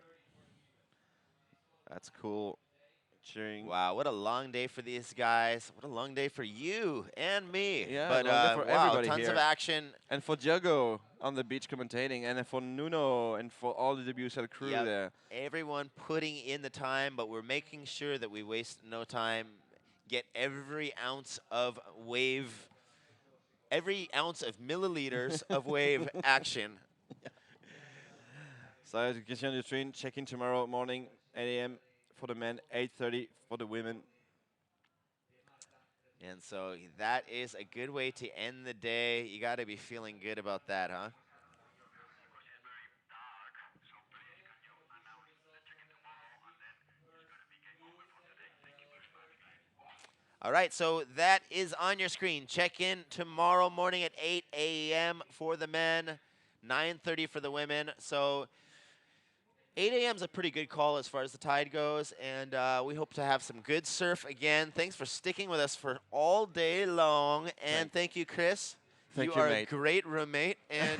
That's cool. Cheering. Wow, what a long day for these guys. What a long day for you and me. Yeah, but long day for wow, everybody tons here. of action. And for Diego on the beach commentating, and for Nuno, and for all the WSL crew Yep. there. Everyone putting in the time, but we're making sure that we waste no time. Get every ounce of wave, every ounce of milliliters of wave action. So as you can see on the screen, check in tomorrow morning, 8 a.m. for the men, 8:30 for the women. And so that is a good way to end the day. You got to be feeling good about that, huh? All right, so that is on your screen. Check in tomorrow morning at 8 a.m. for the men, 9:30 for the women. So 8 a.m. is a pretty good call as far as the tide goes, and we hope to have some good surf again. Thanks for sticking with us for all day long, and thank you, Chris. Thank you you, are mate. a great roommate, and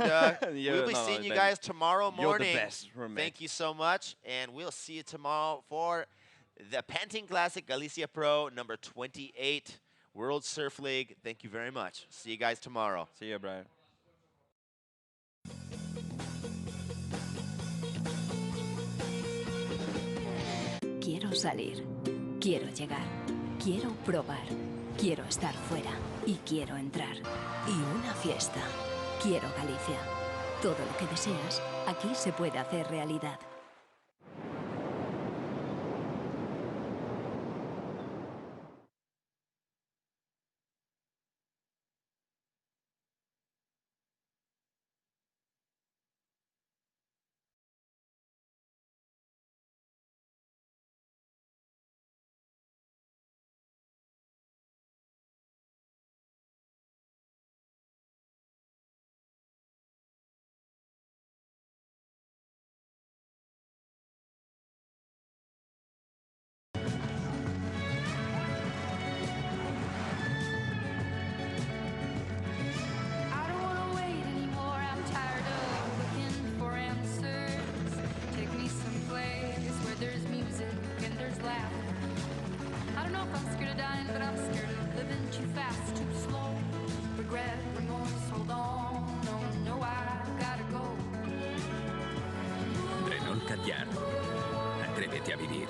You're- we'll be no, seeing you man, guys tomorrow you're the morning. best roommate. Thank you so much, and we'll see you tomorrow for the Pantin Classic Galicia Pro number 28 World Surf League. Thank you very much. See you guys tomorrow. See you, Brian. Quiero salir, quiero llegar, quiero probar, quiero estar fuera y quiero entrar. Y una fiesta. Quiero Galicia. Todo lo que deseas, aquí se puede hacer realidad. I don't wanna wait anymore. I'm tired of looking for answers. Take me someplace where there's music and there's laughter. I don't know if I'm scared of dying, but I'm scared of living too fast, too slow. Regret, remorse, hold on. No, no, I gotta go. Renault Kadjar. Atrévete a vivir.